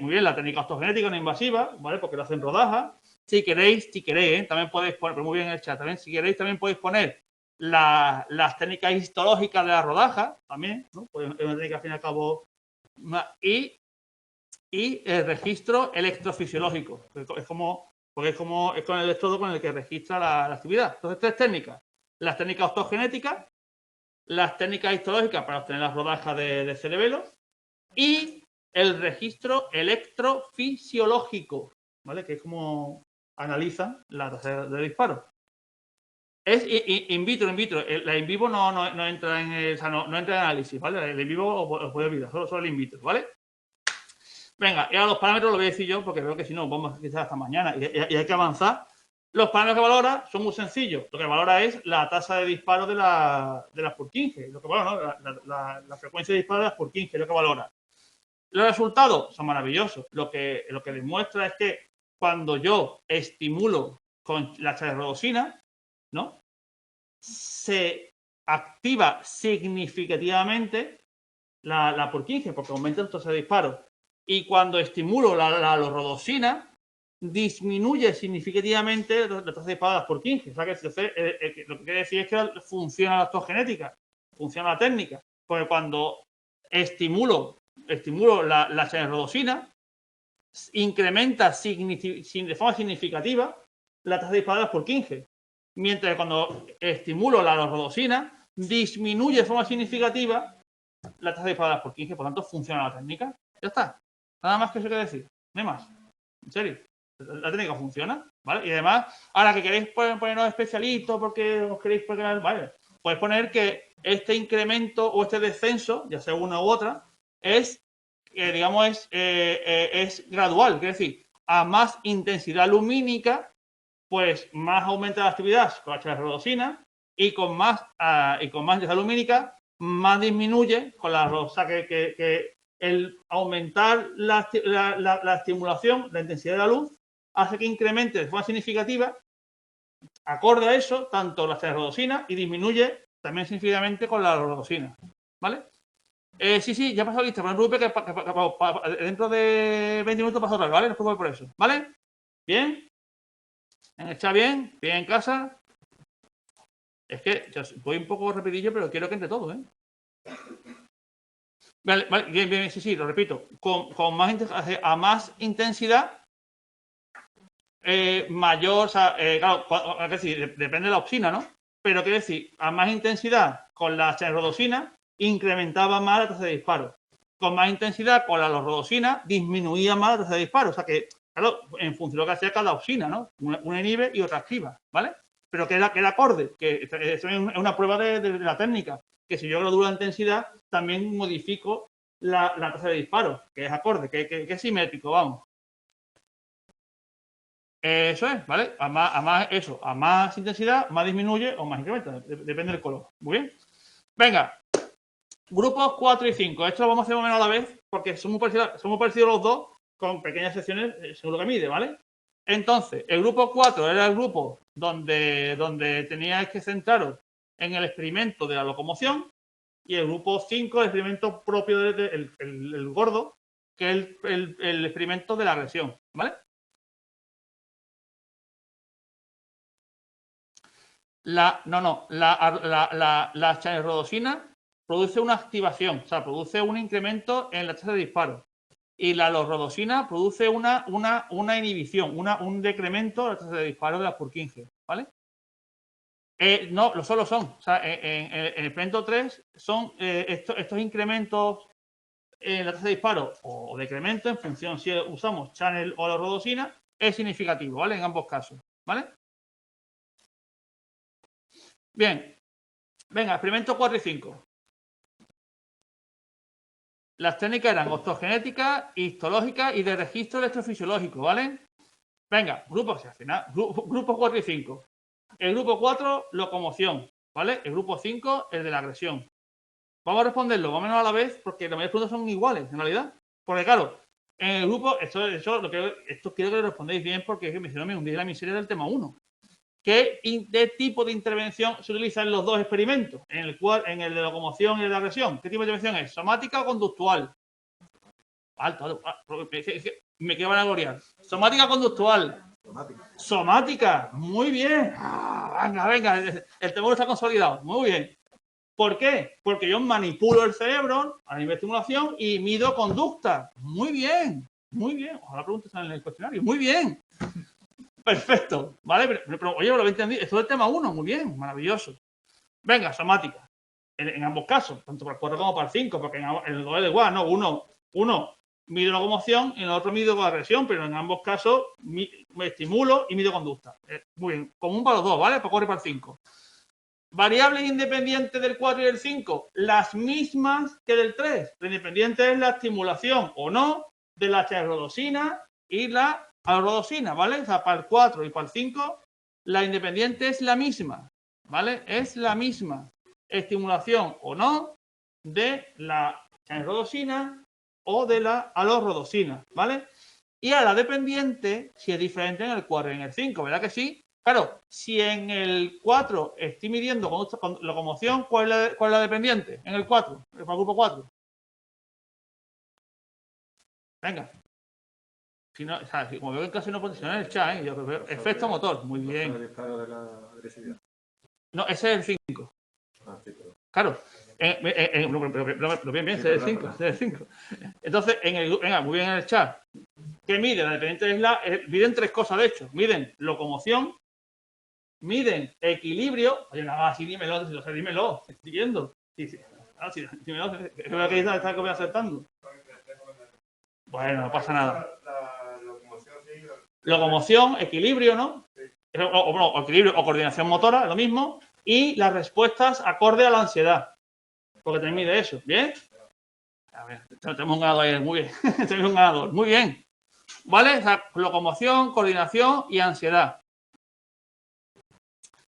muy bien, la técnica osteogenética no invasiva, ¿vale? Porque lo hacen rodajas. Si queréis, ¿eh? También podéis poner, pero muy bien en el chat, también, si queréis, también podéis poner las técnicas histológicas de la rodaja, también, ¿no? Pues es una técnica, al fin y al cabo, y el registro electrofisiológico, es con el electrodo con el que registra la actividad. Entonces, tres técnicas. Las técnicas osteogenéticas, las técnicas histológicas para obtener las rodajas de cerebelo y el registro electrofisiológico, ¿vale? Que es como analizan la tasa de disparo. Es in vitro. La in vivo no entra en no entra en análisis, ¿vale? El in vivo os puede olvidar, solo el in vitro, ¿vale? Venga, y ahora los parámetros los voy a decir yo porque veo que si no vamos quizás hasta mañana y hay que avanzar. Los parámetros que valora son muy sencillos. Lo que valora es la tasa de disparo de las Purkinje. Lo que valora, ¿no? La frecuencia de disparo de las Purkinje, lo que valora. Los resultados son maravillosos. Lo que demuestra es que cuando yo estimulo con la esclerosina, ¿no? Se activa significativamente la Purkinje porque aumenta el tasa de disparo. Y cuando estimulo la lorrodosina, disminuye significativamente la tasa de disparo de las Purkinje. O sea que lo que quiere decir es que funciona la osteogenética, funciona la técnica. Porque cuando estimulo la esclerosina, incrementa de forma significativa la tasa de disparo de las Purkinje. Mientras que cuando estimulo la lorrodosina, disminuye de forma significativa la tasa de disparo de las Purkinje. Por tanto, funciona la técnica. Ya está. Nada más que eso que decir. No hay más. En serio. La técnica funciona, ¿vale? Y además, ahora que queréis ponernos especialistas porque os queréis poner, ¿vale? Podéis poner que este incremento o este descenso, ya sea una u otra, es gradual. Es decir, a más intensidad lumínica, pues más aumenta la actividad con la esclerosina y con más intensidad lumínica, más disminuye con la rosa, que el aumentar la estimulación, la intensidad de la luz, hace que incremente de forma significativa, acorde a eso, tanto la esclerosina y disminuye también significativamente con la lorrodosina, ¿vale? Sí, ya ha pasado lista, pero no preocupe que dentro de 20 minutos pasa otra vez, ¿vale? No os preocupéis por eso, ¿vale? ¿Bien? ¿En el chat bien? ¿Bien en casa? Es que voy un poco rapidillo, pero quiero que entre todo, ¿eh? Vale, bien, sí, lo repito. Con a más intensidad, mayor, o sea, claro, es decir, depende de la opsina, ¿no? Pero quiere decir, a más intensidad con la esclerosina, incrementaba más la tasa de disparo. Con más intensidad con la lorrodosina, disminuía más la tasa de disparo. O sea que, claro, en función de lo que hacía cada opsina, ¿no? Una inhibe y otra activa, ¿vale? Pero que era acorde, que eso es una prueba de la técnica, que si yo gradúo la intensidad, también modifico la tasa de disparo, que es acorde, que es simétrico, vamos. Eso es, ¿vale? A más intensidad, más disminuye o más incrementa, depende del color. Muy bien. Venga, grupos 4 y 5. Esto lo vamos a hacer más o menos a la vez, porque son muy parecidos los dos, con pequeñas secciones según lo que mide, ¿vale? Entonces, el grupo 4 era el grupo donde teníais que centraros en el experimento de la locomoción, y el grupo 5, el experimento propio el gordo, que es el experimento de la agresión, ¿vale? La esclerosina produce una activación, o sea, produce un incremento en la tasa de disparo. Y la lorrodosina produce una inhibición, un decremento de la tasa de disparo de las Purkinje, ¿vale? No, lo solo son. O sea, en el experimento 3 son estos incrementos en la tasa de disparo o decremento en función si usamos channel o lorrodosina, es significativo, ¿vale? En ambos casos, ¿vale? Bien, venga, experimento 4 y 5. Las técnicas eran osteogenética, histológica y de registro electrofisiológico, ¿vale? Venga, grupos 4 y 5. El grupo 4, locomoción, ¿vale? El grupo 5, el de la agresión. Vamos a responderlo más o menos a la vez, porque la mayoría de preguntas son iguales, en realidad. Porque, claro, en el grupo, esto quiero que lo respondéis bien, porque si no me hundí la miseria del tema 1. ¿Qué tipo de intervención se utiliza en los dos experimentos? En el de locomoción y el de agresión. ¿Qué tipo de intervención es? ¿Somática o conductual? Alto. Me quiero vanagloriar. Somática o conductual. Somática. Muy bien. Venga. El temor está consolidado. Muy bien. ¿Por qué? Porque yo manipulo el cerebro a nivel de estimulación y mido conducta. Muy bien. Ojalá preguntes en el cuestionario. Muy bien. Perfecto. Vale, pero oye, lo he entendido. Esto es el tema 1. Muy bien. Maravilloso. Venga, somática. En ambos casos, tanto para el 4 como para el 5, porque en el 2 es igual, ¿no? Uno mide locomoción y en el otro mido agresión, pero en ambos casos me estimulo y mido conducta. Muy bien. Común para los dos, ¿vale? Para el 4 y para el 5. Variables independientes del 4 y del 5, las mismas que del 3. La independiente es la estimulación o no de la cherrodosina y la alrodosina, ¿vale? O sea, para el 4 y para el 5, la independiente es la misma, ¿vale? Es la misma estimulación o no de la cherrodosina o de la alorrodosina, ¿vale? Y a la dependiente, si es diferente en el 4 y en el 5, ¿verdad que sí? Claro, si en el 4 estoy midiendo con locomoción, ¿cuál es la dependiente? En el 4, para el grupo 4. Venga. Si no, o sea, como veo que casi no posiciona en el chat, ¿eh? Yo veo efecto motor, muy bien. El disparo de la agresividad. No, ese es el 5. Sí, pero... Claro. Pero bien, ese es el 5. Entonces, venga, muy bien en el chat. ¿Qué mide? La dependiente miden 3 cosas, de hecho. Miden locomoción, miden equilibrio. Oye, nada, así dímelo, estoy viendo. Dímelo, creo que está acertando. Bueno, no pasa nada. Locomoción, equilibrio, ¿no? O equilibrio o coordinación motora, lo mismo. Y las respuestas acorde a la ansiedad. Porque te mide eso, ¿bien? A ver, tenemos un ganador ahí, muy bien. Tenemos un ganador, muy bien. ¿Vale? O sea, locomoción, coordinación y ansiedad.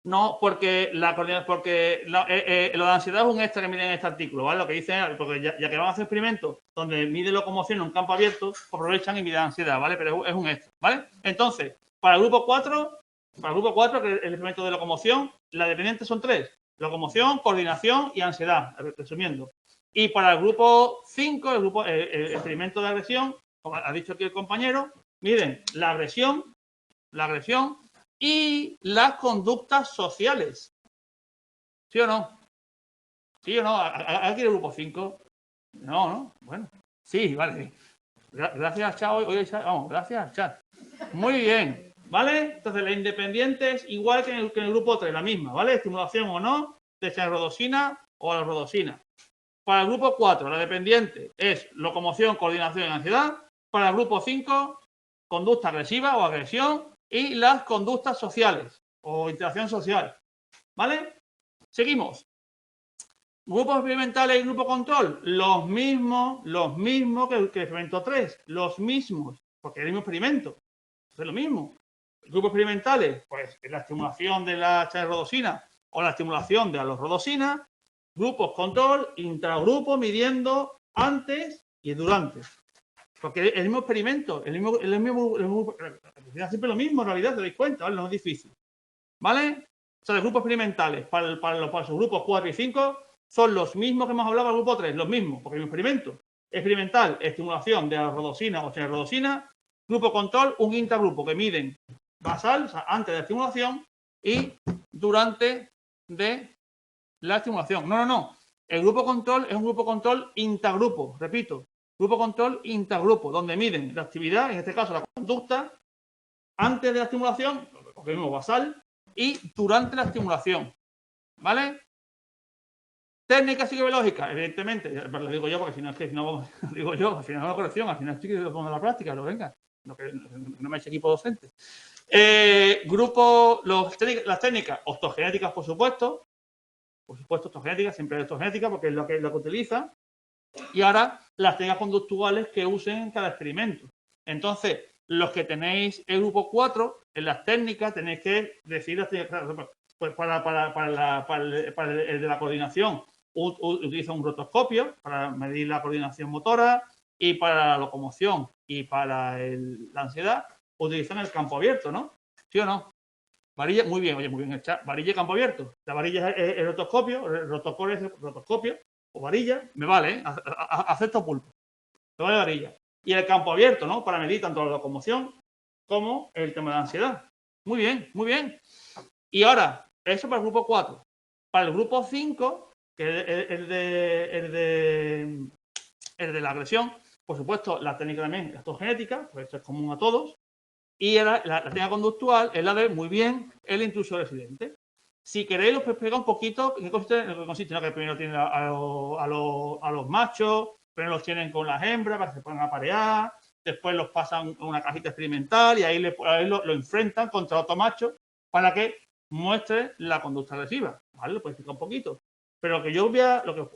No, porque lo de ansiedad es un extra que mide en este artículo, ¿vale? Lo que dicen, porque ya que van a hacer experimentos donde mide locomoción en un campo abierto, aprovechan y miden ansiedad, ¿vale? Pero es un extra, ¿vale? Entonces, para el grupo 4, que es el experimento de locomoción, las dependientes son 3. Locomoción, coordinación y ansiedad, resumiendo. Y para el grupo 5, el experimento de agresión, como ha dicho aquí el compañero, miden la agresión y las conductas sociales. ¿Sí o no? ¿Sí o no? ¿Aquí el grupo 5? No. Bueno, sí, vale. Gracias, chat. Vamos, gracias, chat. Muy bien, ¿vale? Entonces, la independiente es igual que en el grupo 3, la misma, ¿vale? Estimulación o no de cherrodosina o alrodosina. Para el grupo 4, la dependiente es locomoción, coordinación y ansiedad. Para el grupo 5, conducta agresiva o agresión y las conductas sociales o interacción social. ¿Vale? Seguimos. Grupos experimentales y grupo control, los mismos que el experimento 3, los mismos, porque es el mismo experimento, es lo mismo. Grupos experimentales, pues la estimulación de la cherrodosina o la estimulación de la alorrodosina. Grupos control, intragrupo midiendo antes y durante. Porque el mismo experimento, siempre lo mismo en realidad, te dais cuenta, ¿vale? No es difícil. ¿Vale? O sea, los grupos experimentales para los grupos 4 y 5 son los mismos que hemos hablado para el grupo 3, los mismos, porque el experimento experimental, estimulación de alrodosina o cherrodosina, grupo control, un intragrupo que miden basal, o sea, antes de la estimulación y durante de la estimulación. No. El grupo control es un grupo control intragrupo, repito, grupo control intragrupo, donde miden la actividad, en este caso la conducta, antes de la estimulación, porque mismo basal, y durante la estimulación. ¿Vale? Técnica psicobiológica, evidentemente, lo digo yo porque si no, digo yo, al final es una corrección, al final estoy poniendo la práctica, lo venga, no me eche equipo docente. Las técnicas optogenéticas, por supuesto, optogenéticas, siempre hay optogenética porque es lo que utiliza, y ahora las técnicas conductuales que usen en cada experimento. Entonces, los que tenéis el grupo 4, en las técnicas tenéis que decir las técnicas, pues para el de la coordinación utiliza un rotoscopio para medir la coordinación motora, y para la locomoción y para la ansiedad utilizan el campo abierto, ¿no? ¿Sí o no? Varilla, muy bien, oye, muy bien el chat. Varilla y campo abierto. La varilla es el rotoscopio, o varilla, me vale, ¿eh? Acepto pulpo. Me vale varilla. Y el campo abierto, ¿no? Para medir tanto la locomoción como el tema de la ansiedad. Muy bien, muy bien. Y ahora, eso para el grupo 4. Para el grupo 5, que es el de la agresión, por supuesto, la técnica también, la genética, pues esto es común a todos. Y la técnica conductual es la de, muy bien, el intruso residente. Si queréis, os explico un poquito en qué consiste, ¿no? Que primero tienen a los machos, primero los tienen con las hembras para que se puedan aparear, después los pasan a una cajita experimental y ahí lo enfrentan contra otro macho para que muestre la conducta agresiva. ¿Vale? Lo puedo explicar un poquito. Pero lo que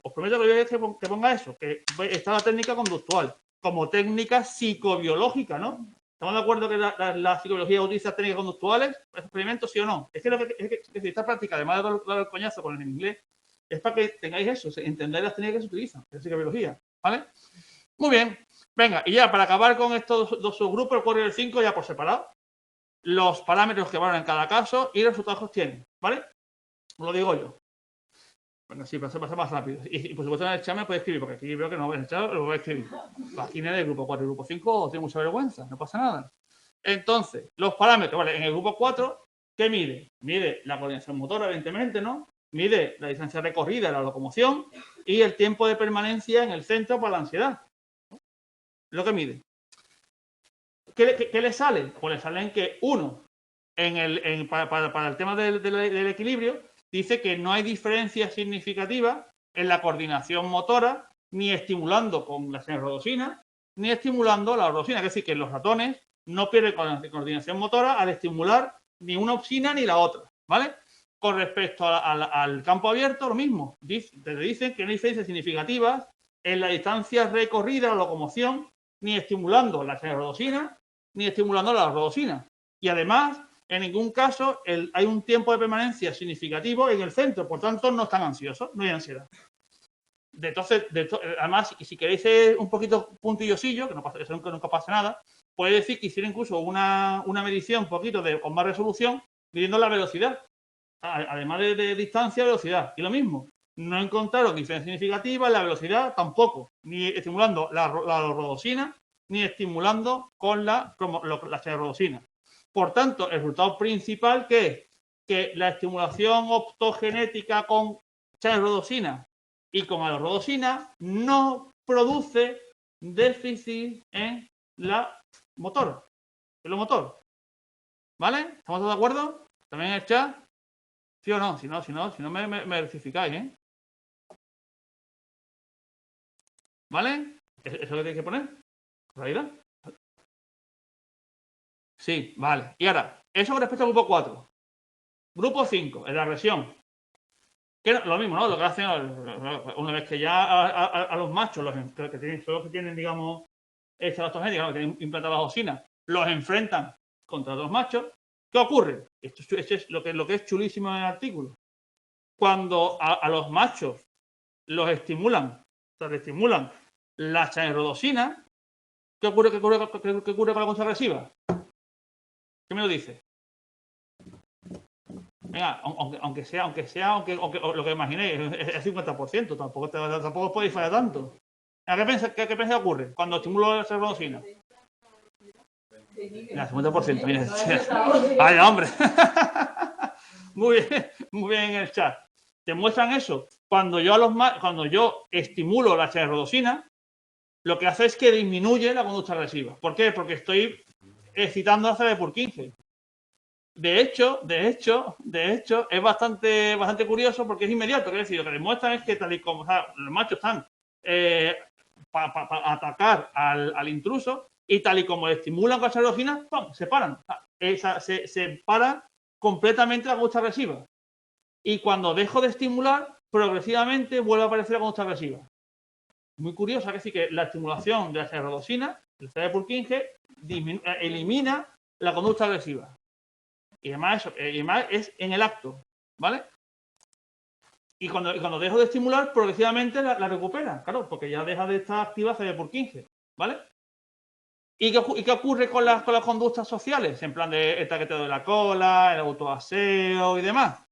os prometo que voy a es que ponga eso, que está la técnica conductual como técnica psicobiológica, ¿no? ¿Estamos de acuerdo que la psicología utiliza técnicas conductuales para experimentos, sí o no? Es que si esta práctica, además de dar el coñazo con el inglés, es para que tengáis eso, entendáis las técnicas que se utilizan, la psicobiología, ¿vale? Muy bien. Venga, y ya para acabar con estos dos subgrupos, el 4 y el 5, ya por separado, los parámetros que valen en cada caso y los resultados que obtienen, ¿vale? Os lo digo yo. Bueno, sí, pasa más rápido. Y por supuesto en el chat me podéis escribir, porque aquí veo que no en el chat, lo voy a escribir. Aquí en el grupo 4 y el grupo 5 tengo mucha vergüenza, no pasa nada. Entonces, los parámetros, ¿vale? En el grupo 4, ¿qué mide? Mide la coordinación motora, evidentemente, ¿no? Mide la distancia recorrida, la locomoción y el tiempo de permanencia en el centro para la ansiedad. Lo que mide. ¿Qué le sale? Pues le salen que uno, para el tema del equilibrio, dice que no hay diferencia significativa en la coordinación motora, ni estimulando con la rodosina, ni estimulando la rodosina. Es decir, que los ratones no pierden coordinación motora al estimular ni una opsina ni la otra, ¿vale? Con respecto al campo abierto, lo mismo. Te dicen que no hay diferencias significativas en la distancia recorrida, la locomoción, ni estimulando la rodosina, ni estimulando la rodosina. Y además, en ningún caso hay un tiempo de permanencia significativo en el centro, por tanto no están ansiosos, no hay ansiedad. Además, si queréis ser un poquito puntillosillo, que no pasa, eso nunca pasa nada, podéis decir que hicieron incluso una medición un poquito con más resolución, midiendo la velocidad, además de distancia, velocidad. Y lo mismo, no encontraron diferencia significativa en la velocidad tampoco, ni estimulando la rodosina, ni estimulando con la rodosina. Por tanto, el resultado principal que es que la estimulación optogenética con rodosina y con alorrodosina no produce déficit en la motor, en lo motor. ¿Vale? ¿Estamos todos de acuerdo? ¿También en el chat? ¿Sí o no? Si no me verificáis, ¿eh? ¿Vale? ¿Eso es lo que tenéis que poner? ¿Realidad? Sí, vale. Y ahora, eso con respecto al grupo 4. Grupo 5, en la región. Que lo mismo, ¿no? Lo que hacen, una vez que ya a los machos, son los que tienen, digamos, esta lactogenética, ¿no? Que tienen implantada la oxina, los enfrentan contra los machos. ¿Qué ocurre? Esto es lo que es chulísimo en el artículo. Cuando a los machos los estimulan, la chanerrodosina, ¿qué ocurre con la concha agresiva? ¿Qué me lo dice? Venga, aunque lo que imaginéis es 50%, tampoco podéis fallar tanto. ¿Qué pensáis que ocurre cuando estimulo la chanerrodosina? Mira, 50%, mira. ¡Ay, hombre! Muy bien en el chat. Te muestran eso. Cuando yo estimulo la chanerrodosina, lo que hace es que disminuye la conducta agresiva. ¿Por qué? Porque estoy excitando a CB/15. De hecho, es bastante curioso porque es inmediato. Es decir, lo que demuestran es que tal y como los machos están para atacar al intruso y tal y como estimulan con la chanerrodosina, se paran. Se para completamente la conducta agresiva. Y cuando dejo de estimular, progresivamente vuelve a aparecer la conducta agresiva. Muy curioso, es decir, que la estimulación de la chanerrodosina, el CB/15, elimina la conducta agresiva. Y además es en el acto, ¿vale? Y cuando dejo de estimular, progresivamente la recupera, claro, porque ya deja de estar activa CB/15, ¿vale? ¿Y qué ocurre con las conductas sociales? En plan de el traqueteo de la cola, el autoaseo y demás.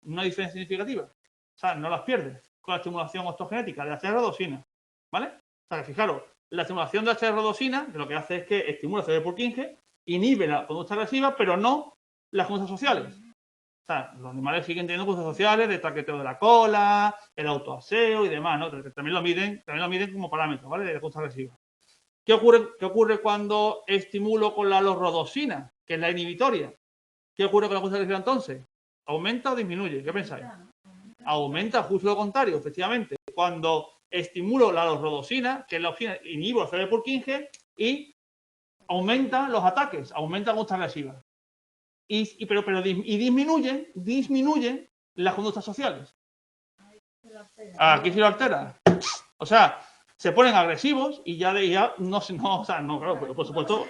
No hay diferencia significativa. O sea, no las pierdes con la estimulación osteogenética de la HRO-rodosina. ¿Vale? O sea, que fijaros, la estimulación de HRO-rodosina lo que hace es que estimula el Purkinje, inhibe la conducta agresiva, pero no las conductas sociales. O sea, los animales siguen teniendo conductas sociales de traqueteo de la cola, el autoaseo y demás, ¿no? También lo miden como parámetro, ¿vale? De la conducta agresiva. ¿Qué ocurre cuando estimulo con la lorrodosina, que es la inhibitoria? ¿Qué ocurre con la conducta agresiva entonces? ¿Aumenta o disminuye? ¿Qué pensáis? Aumenta, justo lo contrario, efectivamente. Cuando estimulo la lorrodosina, que es la opción, inhibo el Purkinje y aumenta los ataques, aumenta la conducta agresiva. Pero disminuyen las conductas sociales. Aquí sí lo altera. O sea, se ponen agresivos y ya no, claro, pero por supuesto,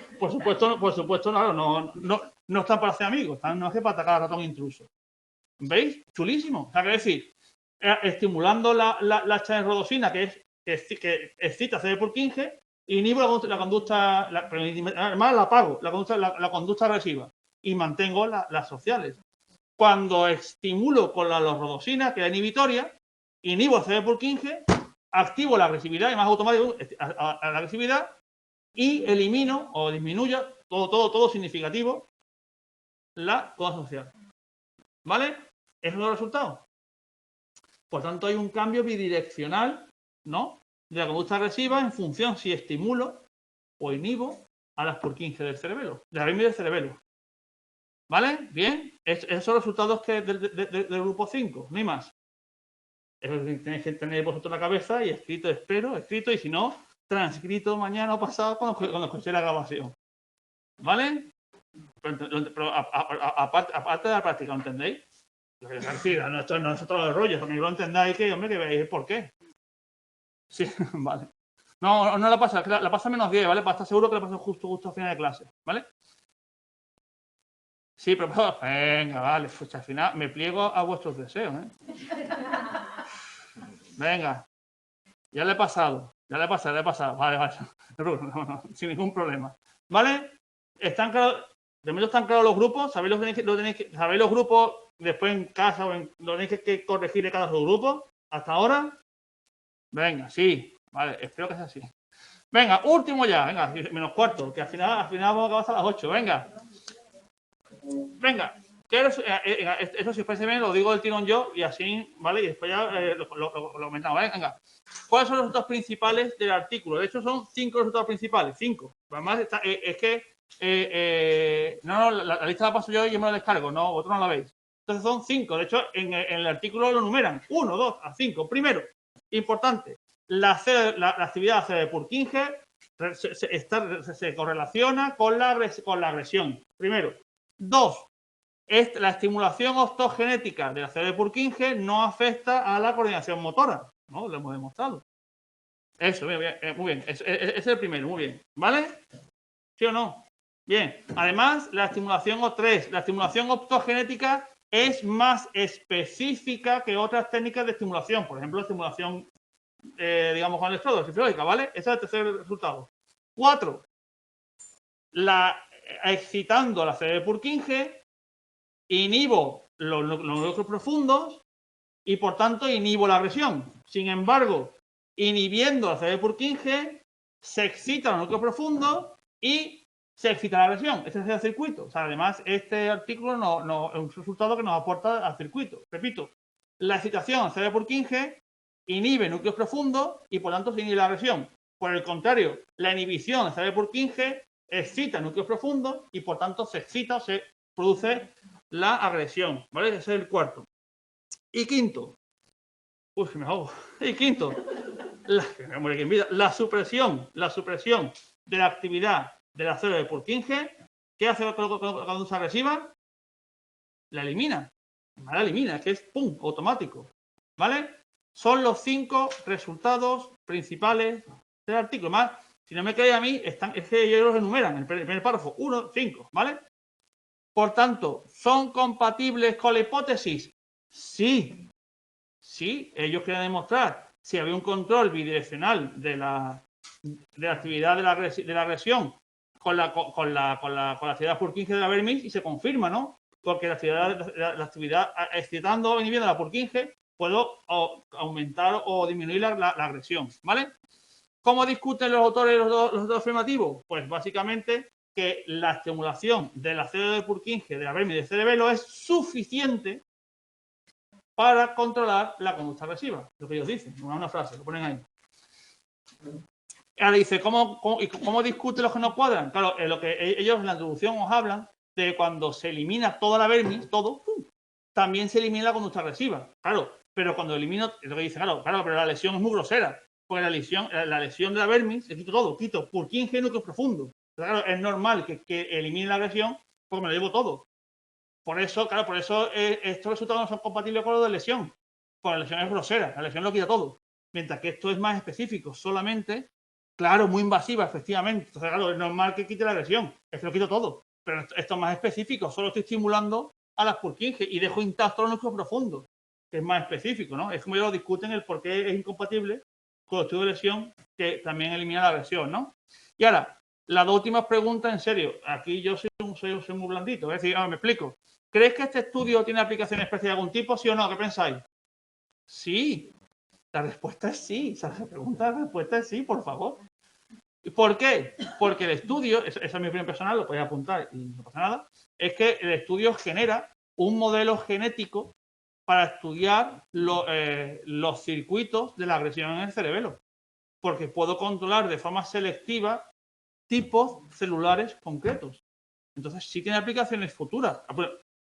no están para hacer amigos, están no es que para atacar al ratón intruso. ¿Veis? Chulísimo. O sea, que decir, estimulando la HRO-rodosina, que excita a Purkinje, inhibo la conducta, además la apago, la conducta agresiva y mantengo las sociales. Cuando estimulo con la lorrodosina, que es la inhibitoria, inhibo a Purkinje, activo la agresividad y más automático a la agresividad y elimino o disminuyo todo significativo la conducta social. ¿Vale? ¿Esos son los resultados? Por tanto, hay un cambio bidireccional, ¿no? De la conducta agresiva en función si estimulo o inhibo a las Purkinje del cerebelo, de la arritmia del cerebelo. ¿Vale? Bien. Esos son los resultados del grupo 5, no hay más. Eso tenéis que tener vosotros en la cabeza y escrito, y si no, transcrito mañana o pasado cuando escuché la grabación. ¿Vale? Pero aparte de la práctica, ¿lo entendéis? Es decir, no es todo el rollo, porque no lo entendáis que veáis por qué. Sí, vale. No la pasa, la pasa menos 10, ¿vale? Para estar seguro que la pasa justo a final de clase, ¿vale? Sí, pero venga, vale, pues al final me pliego a vuestros deseos, ¿eh? Venga, ya le he pasado. Vale. No, sin ningún problema. ¿Vale? ¿Están claros? De momento están claros los grupos. ¿Sabéis los grupos después en casa o lo tenéis que corregir de cada grupo? ¿Hasta ahora? Venga, sí. Vale, espero que sea así. Venga, último ya. Venga, menos cuarto, que al final vamos a acabar hasta las 8. Venga. Eso si os parece bien, lo digo del tirón yo y así, ¿vale? Y después ya lo comentamos, ¿vale? Venga. ¿Cuáles son los resultados principales del artículo? De hecho, son 5 resultados principales. 5. Además, es que la lista la paso yo y yo me la descargo, no, vosotros no la veis. Entonces son 5. De hecho, en el artículo lo numeran 1, 2 a 5. Primero, importante, la actividad de Purkinje se correlaciona con la agresión. Primero. 2. La estimulación osteogenética de la célula de Purkinje no afecta a la coordinación motora. ¿No? Lo hemos demostrado. Eso, muy bien. Ese es el primero, muy bien. ¿Vale? ¿Sí o no? Bien. Además, la estimulación O3, la estimulación osteogenética es más específica que otras técnicas de estimulación. Por ejemplo, la estimulación, digamos, con electrodos, fisiológica, ¿vale? Ese es el tercer resultado. 4. Excitando la célula de Purkinje, inhibo los núcleos profundos y, por tanto, inhibo la agresión. Sin embargo, inhibiendo la célula de Purkinje, se excita los núcleos profundos y se excita la agresión. Ese es el circuito. O sea, además, este artículo es un resultado que nos aporta al circuito. Repito, la excitación a la célula de Purkinje inhibe núcleos profundos y, por tanto, se inhibe la agresión. Por el contrario, la inhibición a la célula de Purkinje excita núcleos profundos y, por tanto, se produce la agresión, ¿vale? Ese es el cuarto. Y quinto, me ahogo. Y quinto, la supresión de la actividad de la célula de Purkinje. ¿Qué hace con la conducta agresiva? La elimina, que es ¡pum! Automático, ¿vale? Son los 5 resultados principales del artículo. Más, si no me creéis a mí, es que ellos los enumeran en el primer párrafo, 1, 5, ¿vale? Por tanto, ¿son compatibles con la hipótesis? Sí. Sí, ellos quieren demostrar si había un control bidireccional de la de la actividad de la agresión con la actividad Purkinje de la Vermis y se confirma, ¿no? Porque la actividad excitando o inhibiendo la Purkinje puedo aumentar o disminuir la agresión, ¿vale? ¿Cómo discuten los autores los dos afirmativos? Pues básicamente que la estimulación del ácido de Purkinje de la Vermis y del cerebelo es suficiente para controlar la conducta agresiva. Lo que ellos dicen, una frase, lo ponen ahí. Ahora dice, ¿cómo discuten los que no cuadran? Claro, lo que ellos en la introducción os hablan de cuando se elimina toda la Vermis, todo, también se elimina la conducta agresiva. Claro, pero cuando elimino, lo que dice, claro, pero la lesión es muy grosera. Porque la lesión de la Vermis, le quito todo, quito Purkinje núcleo profundo. Claro, es normal que elimine la agresión porque me lo llevo todo. Por eso, claro, estos resultados no son compatibles con los de lesión. Porque la lesión es grosera, la lesión lo quita todo. Mientras que esto es más específico, solamente, claro, muy invasiva, efectivamente. Entonces, claro, es normal que quite la agresión, es que lo quito todo. Pero esto es más específico, solo estoy estimulando a las Purkinje y dejo intacto los núcleos profundos, que es más específico, ¿no? Es como ellos discuten el por qué es incompatible con el estudio de lesión, que también elimina la agresión, ¿no? Y ahora, las dos últimas preguntas, en serio, aquí yo soy muy blandito, es decir, me explico. ¿Crees que este estudio tiene aplicaciones especiales de algún tipo, sí o no? ¿Qué pensáis? Sí. La respuesta es sí. La respuesta es sí, por favor. ¿Por qué? Porque el estudio, esa es mi opinión personal, lo podéis apuntar y no pasa nada, es que el estudio genera un modelo genético para estudiar los circuitos de la agresión en el cerebelo. Porque puedo controlar de forma selectiva tipos celulares concretos. Entonces, sí tiene aplicaciones futuras.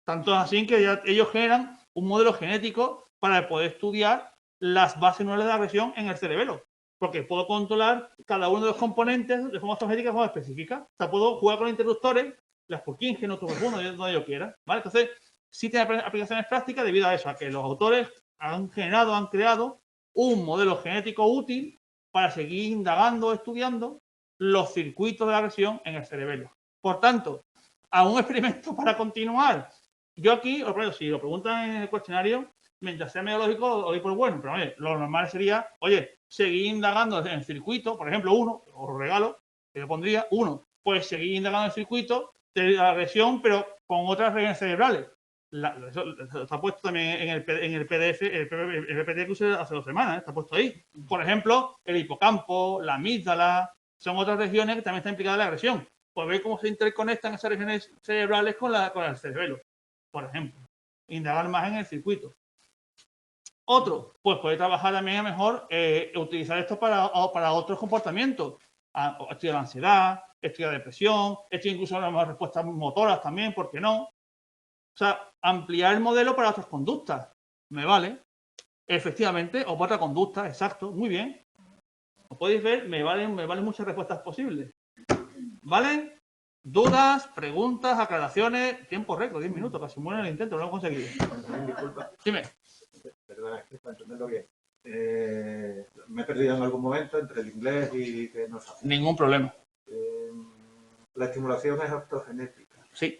Tanto así que ya ellos generan un modelo genético para poder estudiar las bases neurales de agresión en el cerebelo. Porque puedo controlar cada uno de los componentes de forma automática, de forma específica. O sea, puedo jugar con interruptores, las Purkinje, otro profundo, donde yo quiera. ¿Vale? Entonces, sí tiene aplicaciones prácticas debido a eso, a que los autores han creado un modelo genético útil para seguir indagando, estudiando los circuitos de la agresión en el cerebelo. Por tanto, a un experimento para continuar. Yo aquí, si lo preguntan en el cuestionario, mientras sea medio lógico, lo doy por bueno, pero oye, lo normal sería, seguir indagando en el circuito, por ejemplo, os regalo, que yo pondría pues seguir indagando en el circuito de la agresión, pero con otras regiones cerebrales. Eso está puesto también en el PDF, el PPT que usé hace 2 semanas, está puesto ahí. Por ejemplo, el hipocampo, la amígdala, son otras regiones que también están implicadas en la agresión. Pues ver cómo se interconectan esas regiones cerebrales con el cerebelo, por ejemplo. Indagar más en el circuito. Otro, pues puede trabajar también a mejor utilizar esto para otros comportamientos. Estudiar la ansiedad, estudiar la depresión, estudiar incluso a lo mejor respuestas motoras también, ¿por qué no? O sea, ampliar el modelo para otras conductas. ¿Me vale? Efectivamente, o para otra conducta, exacto, muy bien. Como podéis ver, me valen muchas respuestas posibles. ¿Vale? Dudas, preguntas, aclaraciones, tiempo récord, 10 minutos, casi muere el intento, no lo he conseguido. Disculpa. Dime. Perdona, es que para entenderlo bien. Me he perdido en algún momento entre el inglés y que no sé. Ningún problema. La estimulación es autogenética. Sí.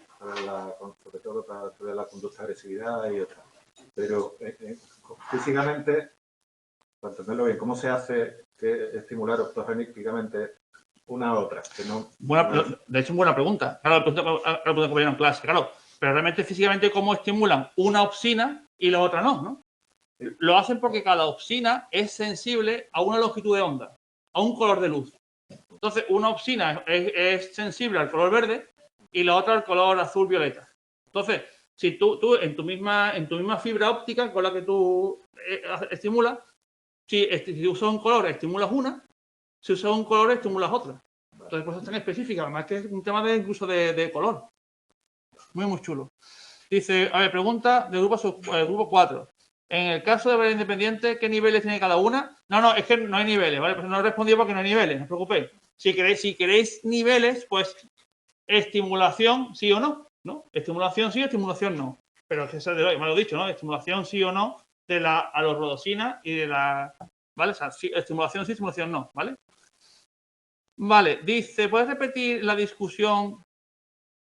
Sobre todo para la conducta de agresividad y otras. Pero físicamente, para entenderlo bien, ¿cómo se hace que estimular autogenéticamente una a otra? Que no, de hecho, es buena pregunta. Claro, la pregunta que me en clase, claro. Pero realmente físicamente, ¿cómo estimulan una opsina y la otra no? Lo hacen porque cada opsina es sensible a una longitud de onda, a un color de luz. Entonces, una opsina es sensible al color verde y la otra al color azul-violeta. Entonces, si tú en tu misma fibra óptica con la que tú estimulas, si usas un color, estimulas una, si usas un color, estimulas otra. Entonces, por eso es tan específica, además que es un tema incluso de color. Muy chulo. Dice, a ver, pregunta del grupo 4. En el caso de variedad independiente, ¿qué niveles tiene cada una? No, es que no hay niveles, ¿vale? Pues no he respondido porque no hay niveles, no os preocupéis. Si queréis niveles, pues estimulación sí o no, ¿no? Estimulación sí, estimulación no. Pero es que eso me lo he dicho, ¿no? Estimulación sí o no de la alorrodosina y de la... ¿Vale? O sea, sí, estimulación sí, estimulación no, ¿vale? Vale, dice, ¿puedes repetir la discusión?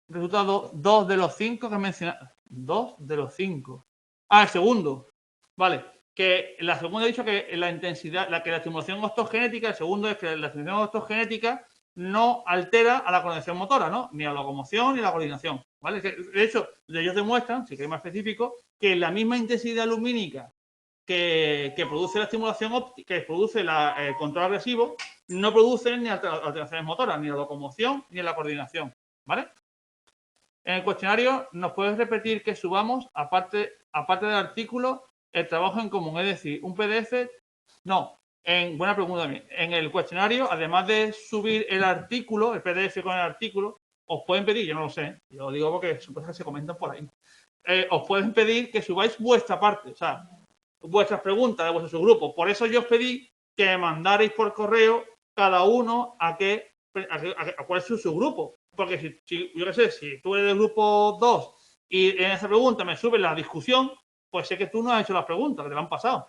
Resultado 2 de los 5 que he mencionado. 2 de los 5. Ah, el segundo. Vale. que la segunda he dicho que la intensidad, que la estimulación optogenética, el segundo es que la estimulación optogenética no altera a la coordinación motora, ¿no? Ni a la locomoción ni a la coordinación, ¿vale? De hecho, ellos demuestran, si queréis más específico, que la misma intensidad lumínica que produce la estimulación óptica, que produce el control agresivo, no produce ni alteraciones motoras, ni a la locomoción ni a la coordinación, ¿vale? En el cuestionario nos puedes repetir que subamos, aparte del artículo, el trabajo en común, es decir, un PDF. No, buena pregunta también. En el cuestionario, además de subir el artículo, el PDF con el artículo, os pueden pedir, yo no lo sé, yo lo digo porque supuestamente se comentan por ahí, os pueden pedir que subáis vuestra parte, o sea, vuestras preguntas de vuestro subgrupo. Por eso yo os pedí que me mandarais por correo cada uno a cuál es su subgrupo. Porque si yo qué sé, si tú eres del grupo 2 y en esa pregunta me subes la discusión, pues sé que tú no has hecho las preguntas, que te lo han pasado.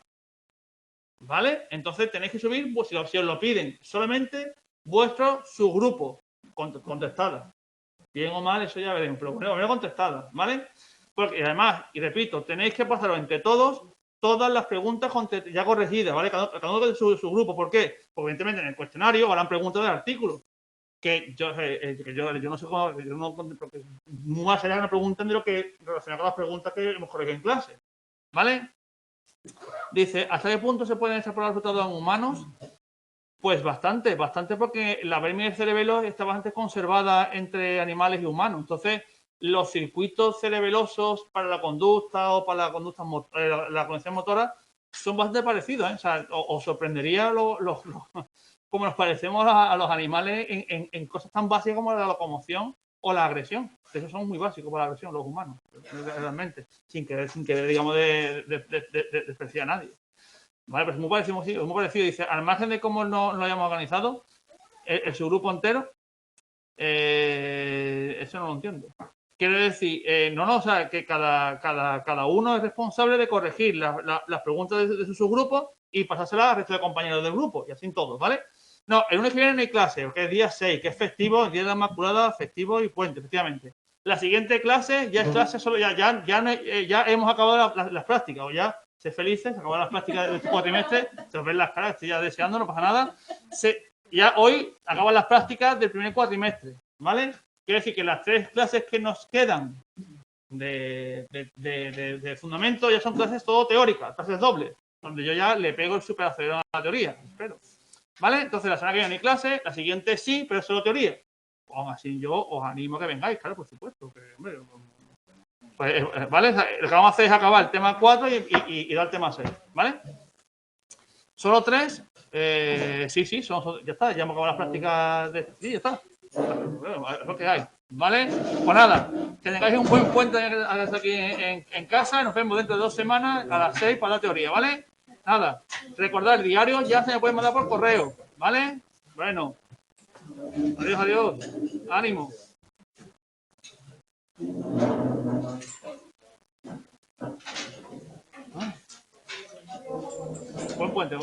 ¿Vale? Entonces tenéis que subir, pues, si os lo piden, solamente vuestro subgrupo contestada. Bien o mal, eso ya veremos, pero bueno, contestada, ¿vale? Porque además, y repito, tenéis que pasaros entre todas las preguntas ya corregidas, ¿vale? Cada uno de su grupo. ¿Por qué? Porque evidentemente en el cuestionario harán preguntas del artículo. Que yo no sé cómo, porque más allá de una pregunta de lo que relacionado con las preguntas que hemos corregido en clase, ¿vale? Dice, ¿hasta qué punto se pueden extrapolar los resultados en humanos? Pues bastante porque la vermis del cerebelo está bastante conservada entre animales y humanos. Entonces, los circuitos cerebelosos para la conducta o para la conexión motora son bastante parecidos, ¿eh? O sea, os sorprendería cómo nos parecemos a los animales en cosas tan básicas como la locomoción o la agresión. Esos son muy básicos para la agresión, los humanos, realmente, sin querer digamos, despreciar a nadie. Vale, pues es muy parecido, sí, es muy parecido. Dice, al margen de cómo lo hayamos organizado, el subgrupo entero, eso no lo entiendo. Quiere decir, o sea, que cada uno es responsable de corregir las preguntas de su subgrupo y pasárselas al resto de compañeros del grupo, y así en todos, ¿vale? No, el lunes que viene no hay clase, que es día 6, que es festivo, el día de la Inmaculada, festivo y puente, efectivamente. La siguiente clase ya es clase solo, ya hemos acabado las prácticas, o ya, sé felices, acabar las prácticas de este cuatrimestre, se os ven las caras, estoy ya deseando, no pasa nada. Ya hoy acaban las prácticas del primer cuatrimestre, ¿vale? Quiere decir que las 3 clases que nos quedan de fundamento ya son clases todo teóricas, clases dobles, donde yo ya le pego el superacelerón a la teoría, espero. ¿Vale? Entonces la semana que viene no hay clase, la siguiente sí, pero es solo teoría. Aún así yo os animo a que vengáis, claro, por supuesto. Que, hombre, pues, ¿vale? Lo que vamos a hacer es acabar el tema 4 y dar el tema 6, ¿vale? ¿Solo 3? Sí, ya está, ya hemos acabado las prácticas sí, ya está. Bueno, es lo que hay, ¿vale? Pues nada, que tengáis un buen puente aquí en casa y nos vemos dentro de 2 semanas a las 6 para la teoría, ¿vale? Nada, recordad, el diario ya se me puede mandar por correo, ¿vale? Bueno, adiós, ánimo. Buen puente.